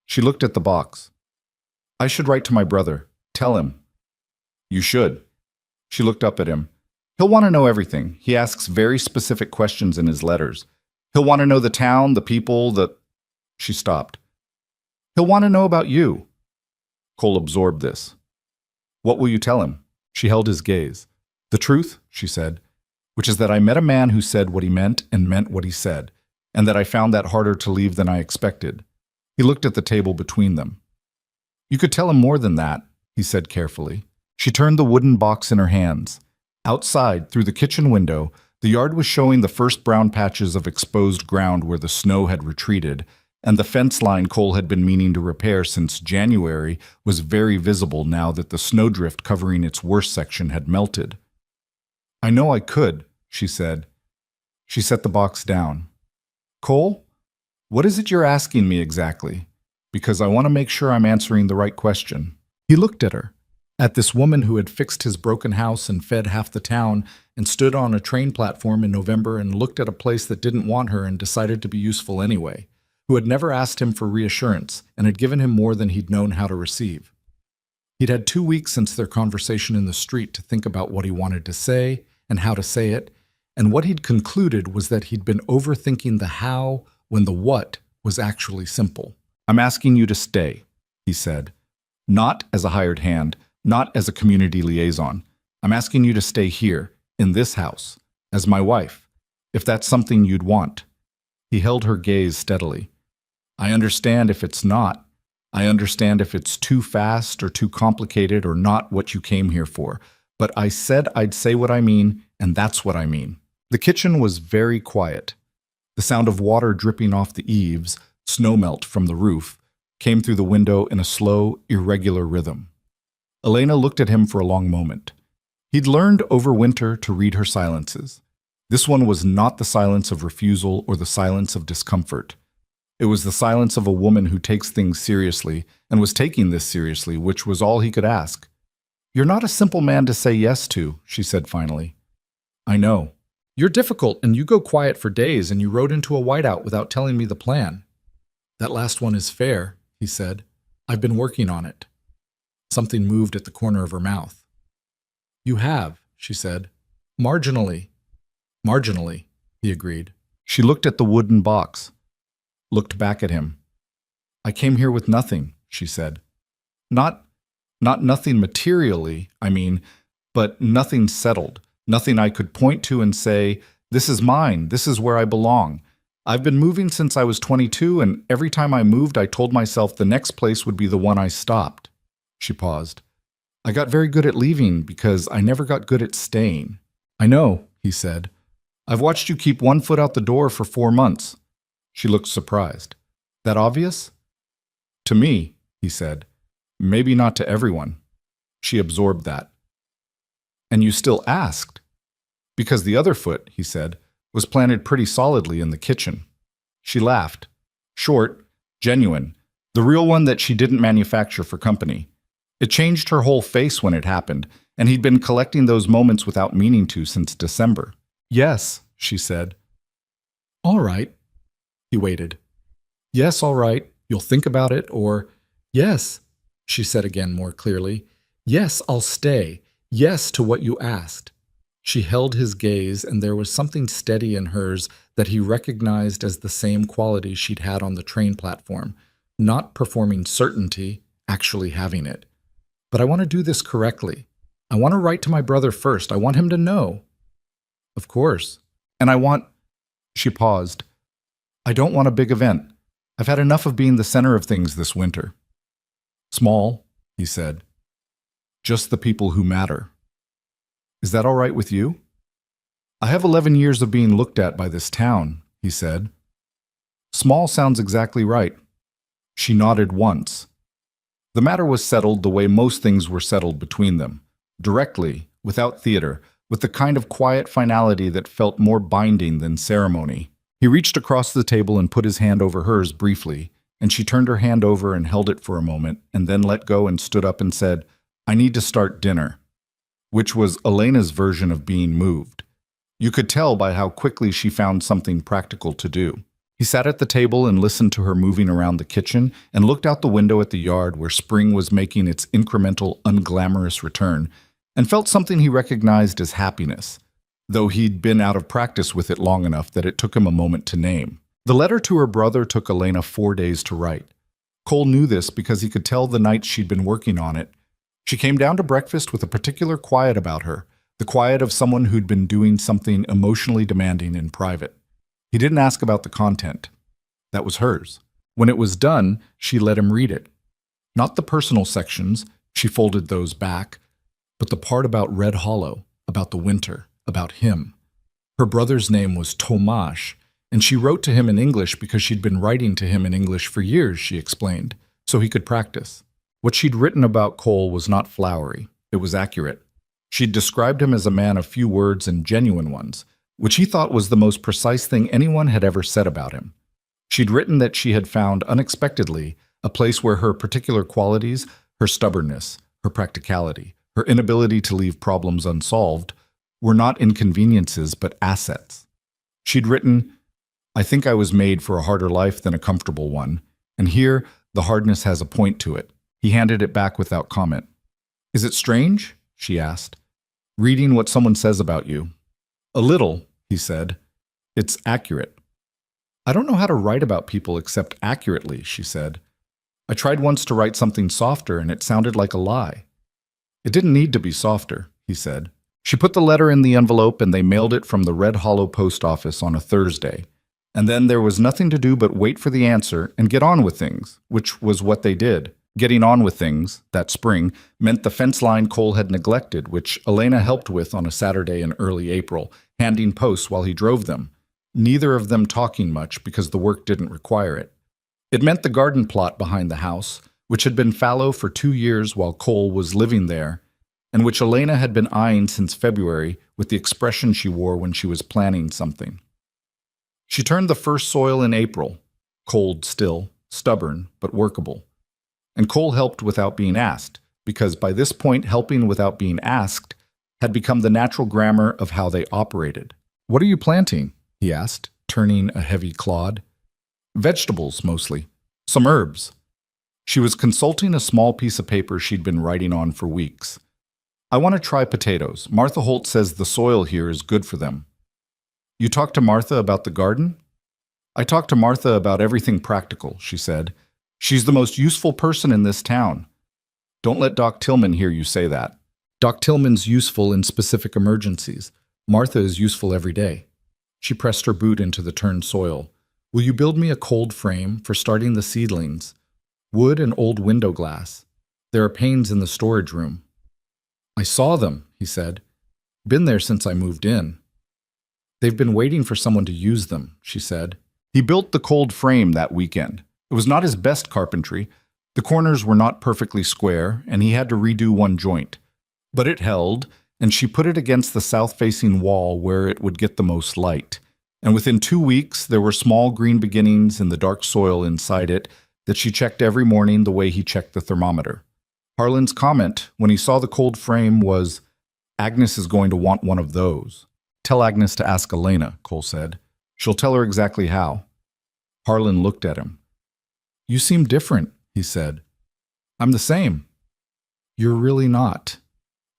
S1: She looked at the box. "I should write to my brother. Tell him." "You should." She looked up at him. "He'll want to know everything. He asks very specific questions in his letters. He'll want to know the town, the people, the—" She stopped. "He'll want to know about you." Cole absorbed this. "What will you tell him?" She held his gaze. "The truth," she said, "which is that I met a man who said what he meant and meant what he said, and that I found that harder to leave than I expected." He looked at the table between them. "You could tell him more than that," he said carefully. She turned the wooden box in her hands. Outside, through the kitchen window, the yard was showing the first brown patches of exposed ground where the snow had retreated, and the fence line Cole had been meaning to repair since January was very visible now that the snowdrift covering its worst section had melted. "I know I could," she said. She set the box down. "Cole, what is it you're asking me exactly? Because I want to make sure I'm answering the right question." He looked at her, at this woman who had fixed his broken house and fed half the town and stood on a train platform in November and looked at a place that didn't want her and decided to be useful anyway, who had never asked him for reassurance and had given him more than he'd known how to receive. He'd had 2 weeks since their conversation in the street to think about what he wanted to say and how to say it, and what he'd concluded was that he'd been overthinking the how when the what was actually simple. "I'm asking you to stay," he said. "Not as a hired hand, not as a community liaison. I'm asking you to stay here, in this house, as my wife, if that's something you'd want." He held her gaze steadily. "I understand if it's not. I understand if it's too fast or too complicated or not what you came here for. But I said I'd say what I mean, and that's what I mean." The kitchen was very quiet. The sound of water dripping off the eaves, snowmelt from the roof, came through the window in a slow, irregular rhythm. Elena looked at him for a long moment. He'd learned over winter to read her silences. This one was not the silence of refusal or the silence of discomfort. It was the silence of a woman who takes things seriously and was taking this seriously, which was all he could ask. "You're not a simple man to say yes to," she said finally. "I know. You're difficult, and you go quiet for days, and you rode into a whiteout without telling me the plan." "That last one is fair," he said. "I've been working on it." Something moved at the corner of her mouth. "You have," she said. "Marginally." "Marginally," he agreed. She looked at the wooden box, looked back at him. "I came here with nothing," she said. Not nothing materially, I mean, but nothing settled. Nothing I could point to and say, this is mine, this is where I belong. I've been moving since I was 22, and every time I moved, I told myself the next place would be the one I stopped." She paused. "I got very good at leaving because I never got good at staying." "I know," he said. "I've watched you keep one foot out the door for 4 months." She looked surprised. "That obvious?" "To me," he said. "Maybe not to everyone." She absorbed that. And you still asked? Because the other foot, he said, was planted pretty solidly in the kitchen. She laughed. Short, genuine, the real one that she didn't manufacture for company. It changed her whole face when it happened, and he'd been collecting those moments without meaning to since December. Yes, she said. All right. He waited. Yes, all right. You'll think about it, or yes, she said again more clearly. Yes, I'll stay. Yes to what you asked. She held his gaze, and there was something steady in hers that he recognized as the same quality she'd had on the train platform, not performing certainty, actually having it. But I want to do this correctly. I want to write to my brother first. I want him to know. Of course. And I want... She paused. I don't want a big event. I've had enough of being the center of things this winter. Small, he said. Just the people who matter. Is that all right with you? I have 11 years of being looked at by this town, he said. Small sounds exactly right. She nodded once. The matter was settled the way most things were settled between them, directly, without theater, with the kind of quiet finality that felt more binding than ceremony. He reached across the table and put his hand over hers briefly, and she turned her hand over and held it for a moment, and then let go and stood up and said, I need to start dinner, which was Elena's version of being moved. You could tell by how quickly she found something practical to do. He sat at the table and listened to her moving around the kitchen and looked out the window at the yard where spring was making its incremental, unglamorous return, and felt something he recognized as happiness, though he'd been out of practice with it long enough that it took him a moment to name. The letter to her brother took Elena 4 days to write. Cole knew this because he could tell the night she'd been working on it. She came down to breakfast with a particular quiet about her, the quiet of someone who'd been doing something emotionally demanding in private. He didn't ask about the content. That was hers. When it was done, she let him read it. Not the personal sections, she folded those back, but the part about Red Hollow, about the winter, about him. Her brother's name was Tomasz, and she wrote to him in English because she'd been writing to him in English for years, she explained, so he could practice. What she'd written about Cole was not flowery. It was accurate. She'd described him as a man of few words and genuine ones, which he thought was the most precise thing anyone had ever said about him. She'd written that she had found, unexpectedly, a place where her particular qualities, her stubbornness, her practicality, her inability to leave problems unsolved, were not inconveniences but assets. She'd written, I think I was made for a harder life than a comfortable one, and here the hardness has a point to it. He handed it back without comment. Is it strange? She asked. Reading what someone says about you. A little, he said. It's accurate. I don't know how to write about people except accurately, she said. I tried once to write something softer and it sounded like a lie. It didn't need to be softer, he said. She put the letter in the envelope and they mailed it from the Red Hollow post office on a Thursday. And then there was nothing to do but wait for the answer and get on with things, which was what they did. Getting on with things, that spring, meant the fence line Cole had neglected, which Elena helped with on a Saturday in early April, handing posts while he drove them, neither of them talking much because the work didn't require it. It meant the garden plot behind the house, which had been fallow for 2 years while Cole was living there, and which Elena had been eyeing since February with the expression she wore when she was planning something. She turned the first soil in April, cold still, stubborn, but workable. And Cole helped without being asked, because by this point helping without being asked had become the natural grammar of how they operated. What are you planting? He asked, turning a heavy clod. Vegetables, mostly. Some herbs. She was consulting a small piece of paper she'd been writing on for weeks. I want to try potatoes. Martha Holt says the soil here is good for them. You talked to Martha about the garden? I talked to Martha about everything practical, she said. She's the most useful person in this town. Don't let Doc Tillman hear you say that. Doc Tillman's useful in specific emergencies. Martha is useful every day. She pressed her boot into the turned soil. Will you build me a cold frame for starting the seedlings? Wood and old window glass. There are panes in the storage room. I saw them, he said. Been there since I moved in. They've been waiting for someone to use them, she said. He built the cold frame that weekend. It was not his best carpentry. The corners were not perfectly square, and he had to redo one joint. But it held, and she put it against the south-facing wall where it would get the most light. And within 2 weeks, there were small green beginnings in the dark soil inside it that she checked every morning the way he checked the thermometer. Harlan's comment, when he saw the cold frame, was, "Agnes is going to want one of those." "Tell Agnes to ask Elena," Cole said. "She'll tell her exactly how." Harlan looked at him. "You seem different," he said. "I'm the same." "You're really not."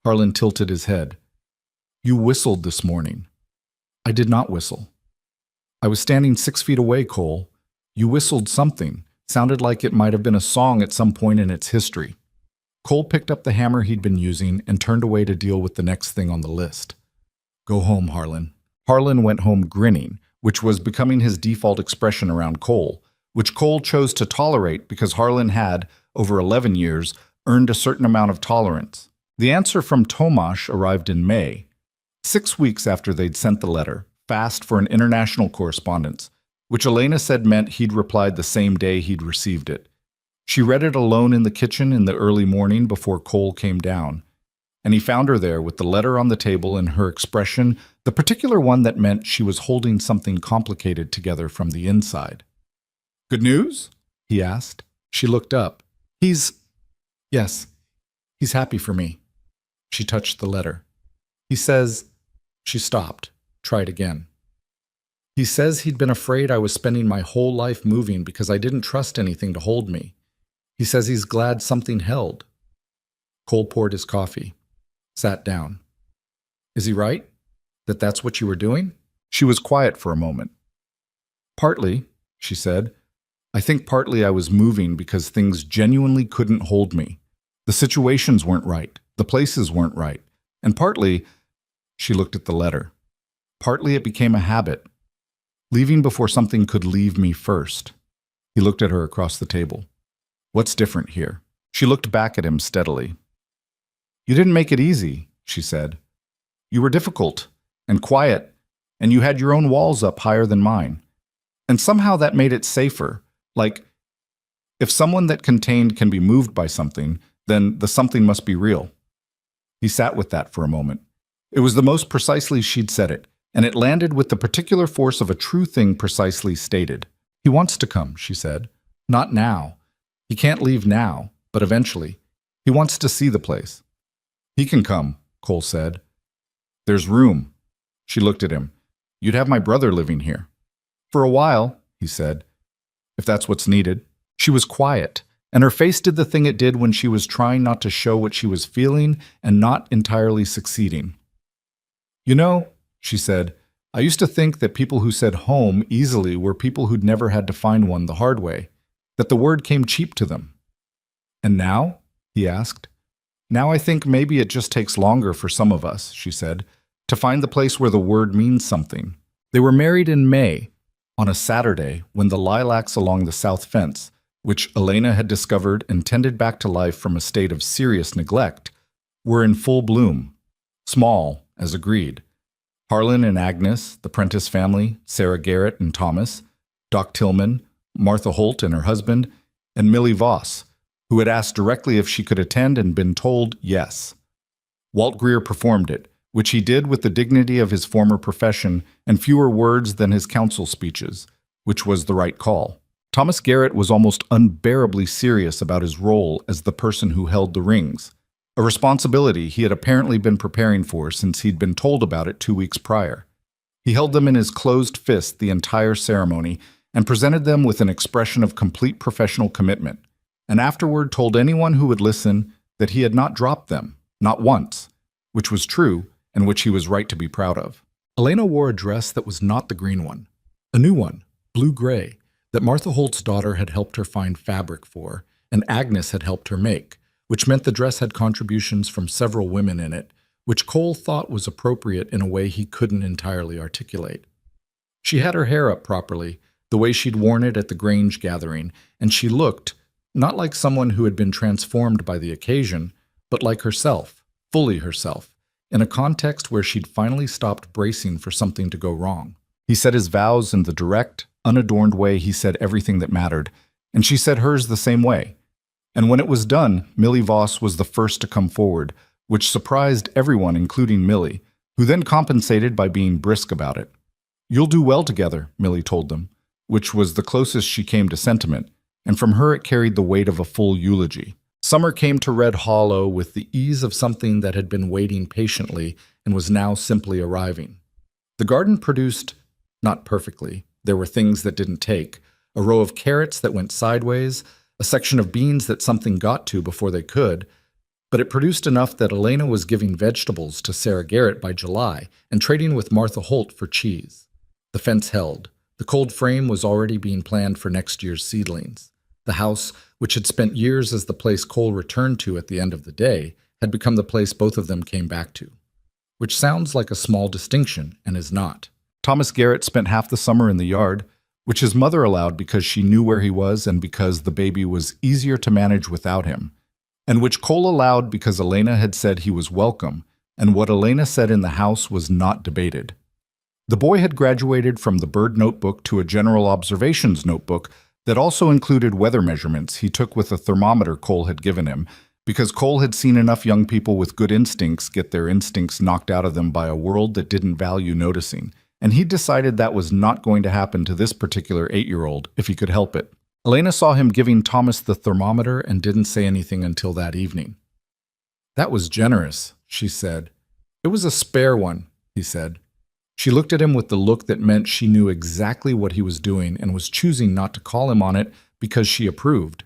S1: Harlan tilted his head. "You whistled this morning." "I did not whistle." "I was standing 6 feet away, Cole. You whistled something. Sounded like it might have been a song at some point in its history." Cole picked up the hammer he'd been using and turned away to deal with the next thing on the list. "Go home, Harlan." Harlan went home grinning, which was becoming his default expression around Cole, which Cole chose to tolerate because Harlan had, over 11 years, earned a certain amount of tolerance. The answer from Tomasz arrived in May, 6 weeks after they'd sent the letter, fast for an international correspondence, which Elena said meant he'd replied the same day he'd received it. She read it alone in the kitchen in the early morning before Cole came down, and he found her there with the letter on the table and her expression, the particular one that meant she was holding something complicated together from the inside. "Good news?" he asked. She looked up. Yes, he's happy for me." She touched the letter. "He says—" She stopped, tried again. "He says he'd been afraid I was spending my whole life moving because I didn't trust anything to hold me. He says he's glad something held." Cole poured his coffee, sat down. "Is he right? That's what you were doing?" She was quiet for a moment. "Partly," she said. "I think partly I was moving because things genuinely couldn't hold me. The situations weren't right. The places weren't right. And partly," she looked at the letter, "partly it became a habit. Leaving before something could leave me first." He looked at her across the table. "What's different here?" She looked back at him steadily. "You didn't make it easy," she said. "You were difficult and quiet, and you had your own walls up higher than mine. And somehow that made it safer. Like, if someone that contained can be moved by something, then the something must be real." He sat with that for a moment. It was the most precisely she'd said it, and it landed with the particular force of a true thing precisely stated. "He wants to come," she said. "Not now. He can't leave now, but eventually. He wants to see the place." "He can come," Cole said. "There's room." She looked at him. "You'd have my brother living here." "For a while," he said, "if that's what's needed." She was quiet, and her face did the thing it did when she was trying not to show what she was feeling and not entirely succeeding. "You know," she said, "I used to think that people who said home easily were people who'd never had to find one the hard way, that the word came cheap to them." "And now?" he asked. "Now I think maybe it just takes longer for some of us," she said, "to find the place where the word means something." They were married in May, on a Saturday when the lilacs along the south fence, which Elena had discovered and tended back to life from a state of serious neglect, were in full bloom. Small, as agreed. Harlan and Agnes, the Prentice family, Sarah Garrett and Thomas, Doc Tillman, Martha Holt and her husband, and Millie Voss, who had asked directly if she could attend and been told yes. Walt Greer performed it, which he did with the dignity of his former profession and fewer words than his council speeches, which was the right call. Thomas Garrett was almost unbearably serious about his role as the person who held the rings, a responsibility he had apparently been preparing for since he'd been told about it 2 weeks prior. He held them in his closed fist the entire ceremony and presented them with an expression of complete professional commitment, and afterward told anyone who would listen that he had not dropped them, not once, which was true and which he was right to be proud of. Elena wore a dress that was not the green one, a new one, blue-gray, that Martha Holt's daughter had helped her find fabric for, and Agnes had helped her make, which meant the dress had contributions from several women in it, which Cole thought was appropriate in a way he couldn't entirely articulate. She had her hair up properly, the way she'd worn it at the Grange gathering, and she looked, not like someone who had been transformed by the occasion, but like herself, fully herself, in a context where she'd finally stopped bracing for something to go wrong. He said his vows in the direct, unadorned way he said everything that mattered, and she said hers the same way. And when it was done, Millie Voss was the first to come forward, which surprised everyone, including Millie, who then compensated by being brisk about it. "You'll do well together," Millie told them, which was the closest she came to sentiment, and from her it carried the weight of a full eulogy. Summer came to Red Hollow with the ease of something that had been waiting patiently and was now simply arriving. The garden produced, not perfectly, there were things that didn't take, a row of carrots that went sideways, a section of beans that something got to before they could, but it produced enough that Elena was giving vegetables to Sarah Garrett by July and trading with Martha Holt for cheese. The fence held. The cold frame was already being planned for next year's seedlings. The house, which had spent years as the place Cole returned to at the end of the day, had become the place both of them came back to. Which sounds like a small distinction, and is not. Thomas Garrett spent half the summer in the yard, which his mother allowed because she knew where he was and because the baby was easier to manage without him, and which Cole allowed because Elena had said he was welcome, and what Elena said in the house was not debated. The boy had graduated from the bird notebook to a general observations notebook that also included weather measurements he took with a thermometer Cole had given him, because Cole had seen enough young people with good instincts get their instincts knocked out of them by a world that didn't value noticing, and he decided that was not going to happen to this particular 8-year-old if he could help it. Elena saw him giving Thomas the thermometer and didn't say anything until that evening. "That was generous," she said. "It was a spare one," he said. She looked at him with the look that meant she knew exactly what he was doing and was choosing not to call him on it because she approved.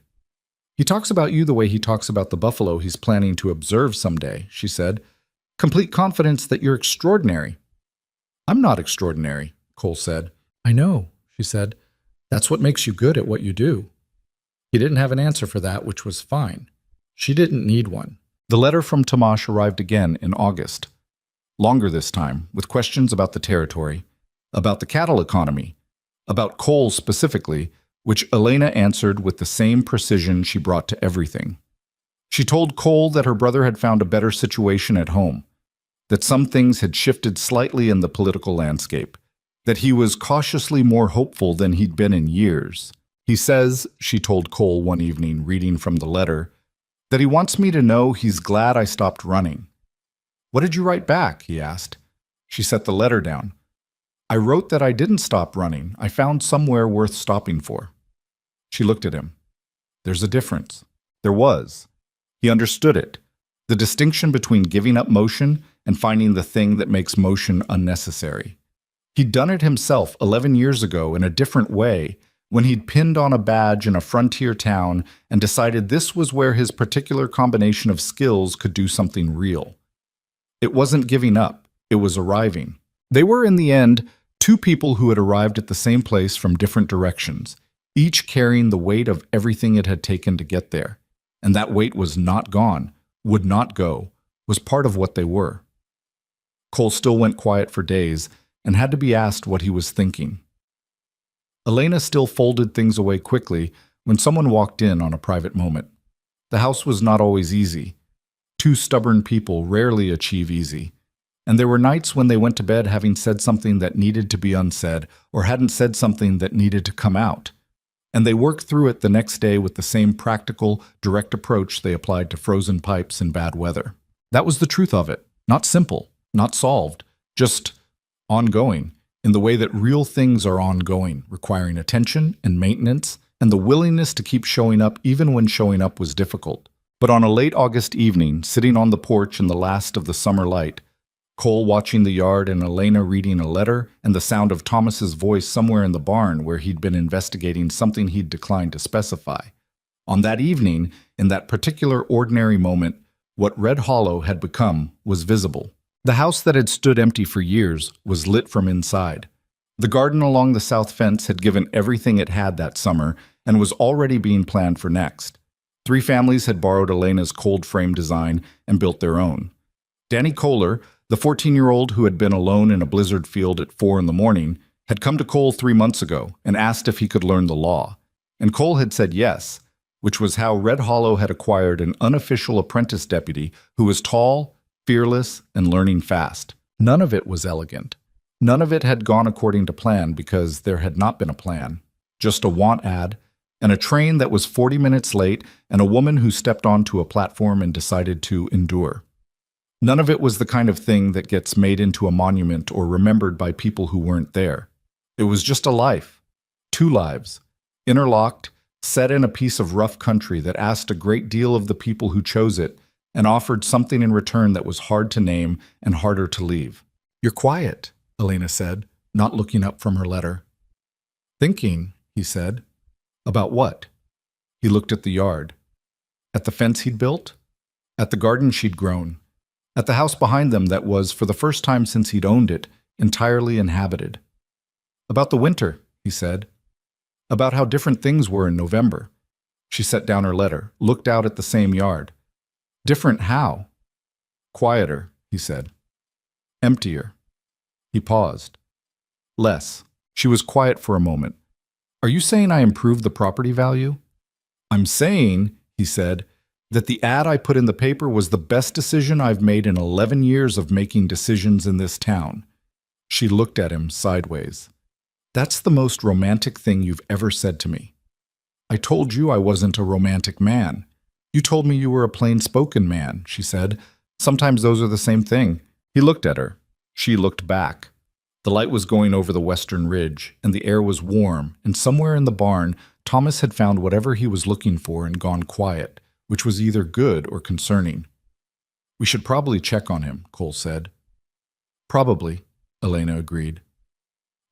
S1: "He talks about you the way he talks about the buffalo he's planning to observe someday," she said. "Complete confidence that you're extraordinary." "I'm not extraordinary," Cole said. "I know," she said. "That's what makes you good at what you do." He didn't have an answer for that, which was fine. She didn't need one. The letter from Tomasz arrived again in August. Longer this time, with questions about the territory, about the cattle economy, about Cole specifically, which Elena answered with the same precision she brought to everything. She told Cole that her brother had found a better situation at home, that some things had shifted slightly in the political landscape, that he was cautiously more hopeful than he'd been in years. "He says," she told Cole one evening, reading from the letter, "that he wants me to know he's glad I stopped running." "What did you write back?" he asked. She set the letter down. "I wrote that I didn't stop running. I found somewhere worth stopping for." She looked at him. There's a difference. There was. He understood it. The distinction between giving up motion and finding the thing that makes motion unnecessary. He'd done it himself 11 years ago in a different way, when he'd pinned on a badge in a frontier town and decided this was where his particular combination of skills could do something real. It wasn't giving up, it was arriving. They were, in the end, two people who had arrived at the same place from different directions, each carrying the weight of everything it had taken to get there. And that weight was not gone, would not go, was part of what they were. Cole still went quiet for days and had to be asked what he was thinking. Elena still folded things away quickly when someone walked in on a private moment. The house was not always easy. Two stubborn people rarely achieve easy, and there were nights when they went to bed having said something that needed to be unsaid or hadn't said something that needed to come out, and they worked through it the next day with the same practical, direct approach they applied to frozen pipes in bad weather. That was the truth of it. Not simple, not solved, just ongoing, in the way that real things are ongoing, requiring attention and maintenance and the willingness to keep showing up even when showing up was difficult. But on a late August evening, sitting on the porch in the last of the summer light, Cole watching the yard and Elena reading a letter, and the sound of Thomas's voice somewhere in the barn where he'd been investigating something he'd declined to specify. On that evening, in that particular ordinary moment, what Red Hollow had become was visible. The house that had stood empty for years was lit from inside. The garden along the south fence had given everything it had that summer and was already being planned for next. 3 families had borrowed Elena's cold frame design and built their own. Danny Kohler, the 14-year-old who had been alone in a blizzard field at 4 a.m, had come to Cole 3 months ago and asked if he could learn the law. And Cole had said yes, which was how Red Hollow had acquired an unofficial apprentice deputy who was tall, fearless, and learning fast. None of it was elegant. None of it had gone according to plan because there had not been a plan. Just a want ad, and a train that was 40 minutes late, and a woman who stepped onto a platform and decided to endure. None of it was the kind of thing that gets made into a monument or remembered by people who weren't there. It was just a life. 2 lives, interlocked, set in a piece of rough country that asked a great deal of the people who chose it and offered something in return that was hard to name and harder to leave. "You're quiet," Elena said, not looking up from her letter. "Thinking," he said. "About what?" He looked at the yard. At the fence he'd built? At the garden she'd grown? At the house behind them that was, for the first time since he'd owned it, entirely inhabited? "About the winter," he said. "About how different things were in November." She set down her letter, looked out at the same yard. "Different how?" "Quieter," he said. "Emptier." He paused. "Less." She was quiet for a moment. "Are you saying I improved the property value?" "I'm saying," he said, "that the ad I put in the paper was the best decision I've made in 11 years of making decisions in this town." She looked at him sideways. "That's the most romantic thing you've ever said to me." "I told you I wasn't a romantic man." "You told me you were a plain-spoken man," she said. "Sometimes those are the same thing." He looked at her. She looked back. The light was going over the western ridge, and the air was warm, and somewhere in the barn, Thomas had found whatever he was looking for and gone quiet, which was either good or concerning. "We should probably check on him," Cole said. "Probably," Elena agreed.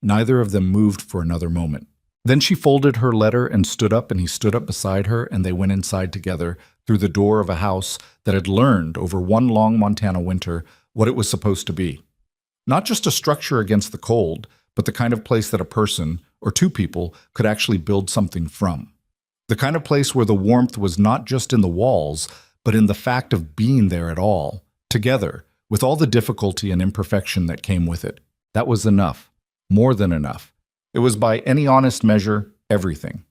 S1: Neither of them moved for another moment. Then she folded her letter and stood up, and he stood up beside her, and they went inside together through the door of a house that had learned over one long Montana winter what it was supposed to be. Not just a structure against the cold, but the kind of place that a person, or 2 people, could actually build something from. The kind of place where the warmth was not just in the walls, but in the fact of being there at all, together, with all the difficulty and imperfection that came with it. That was enough. More than enough. It was by any honest measure, everything.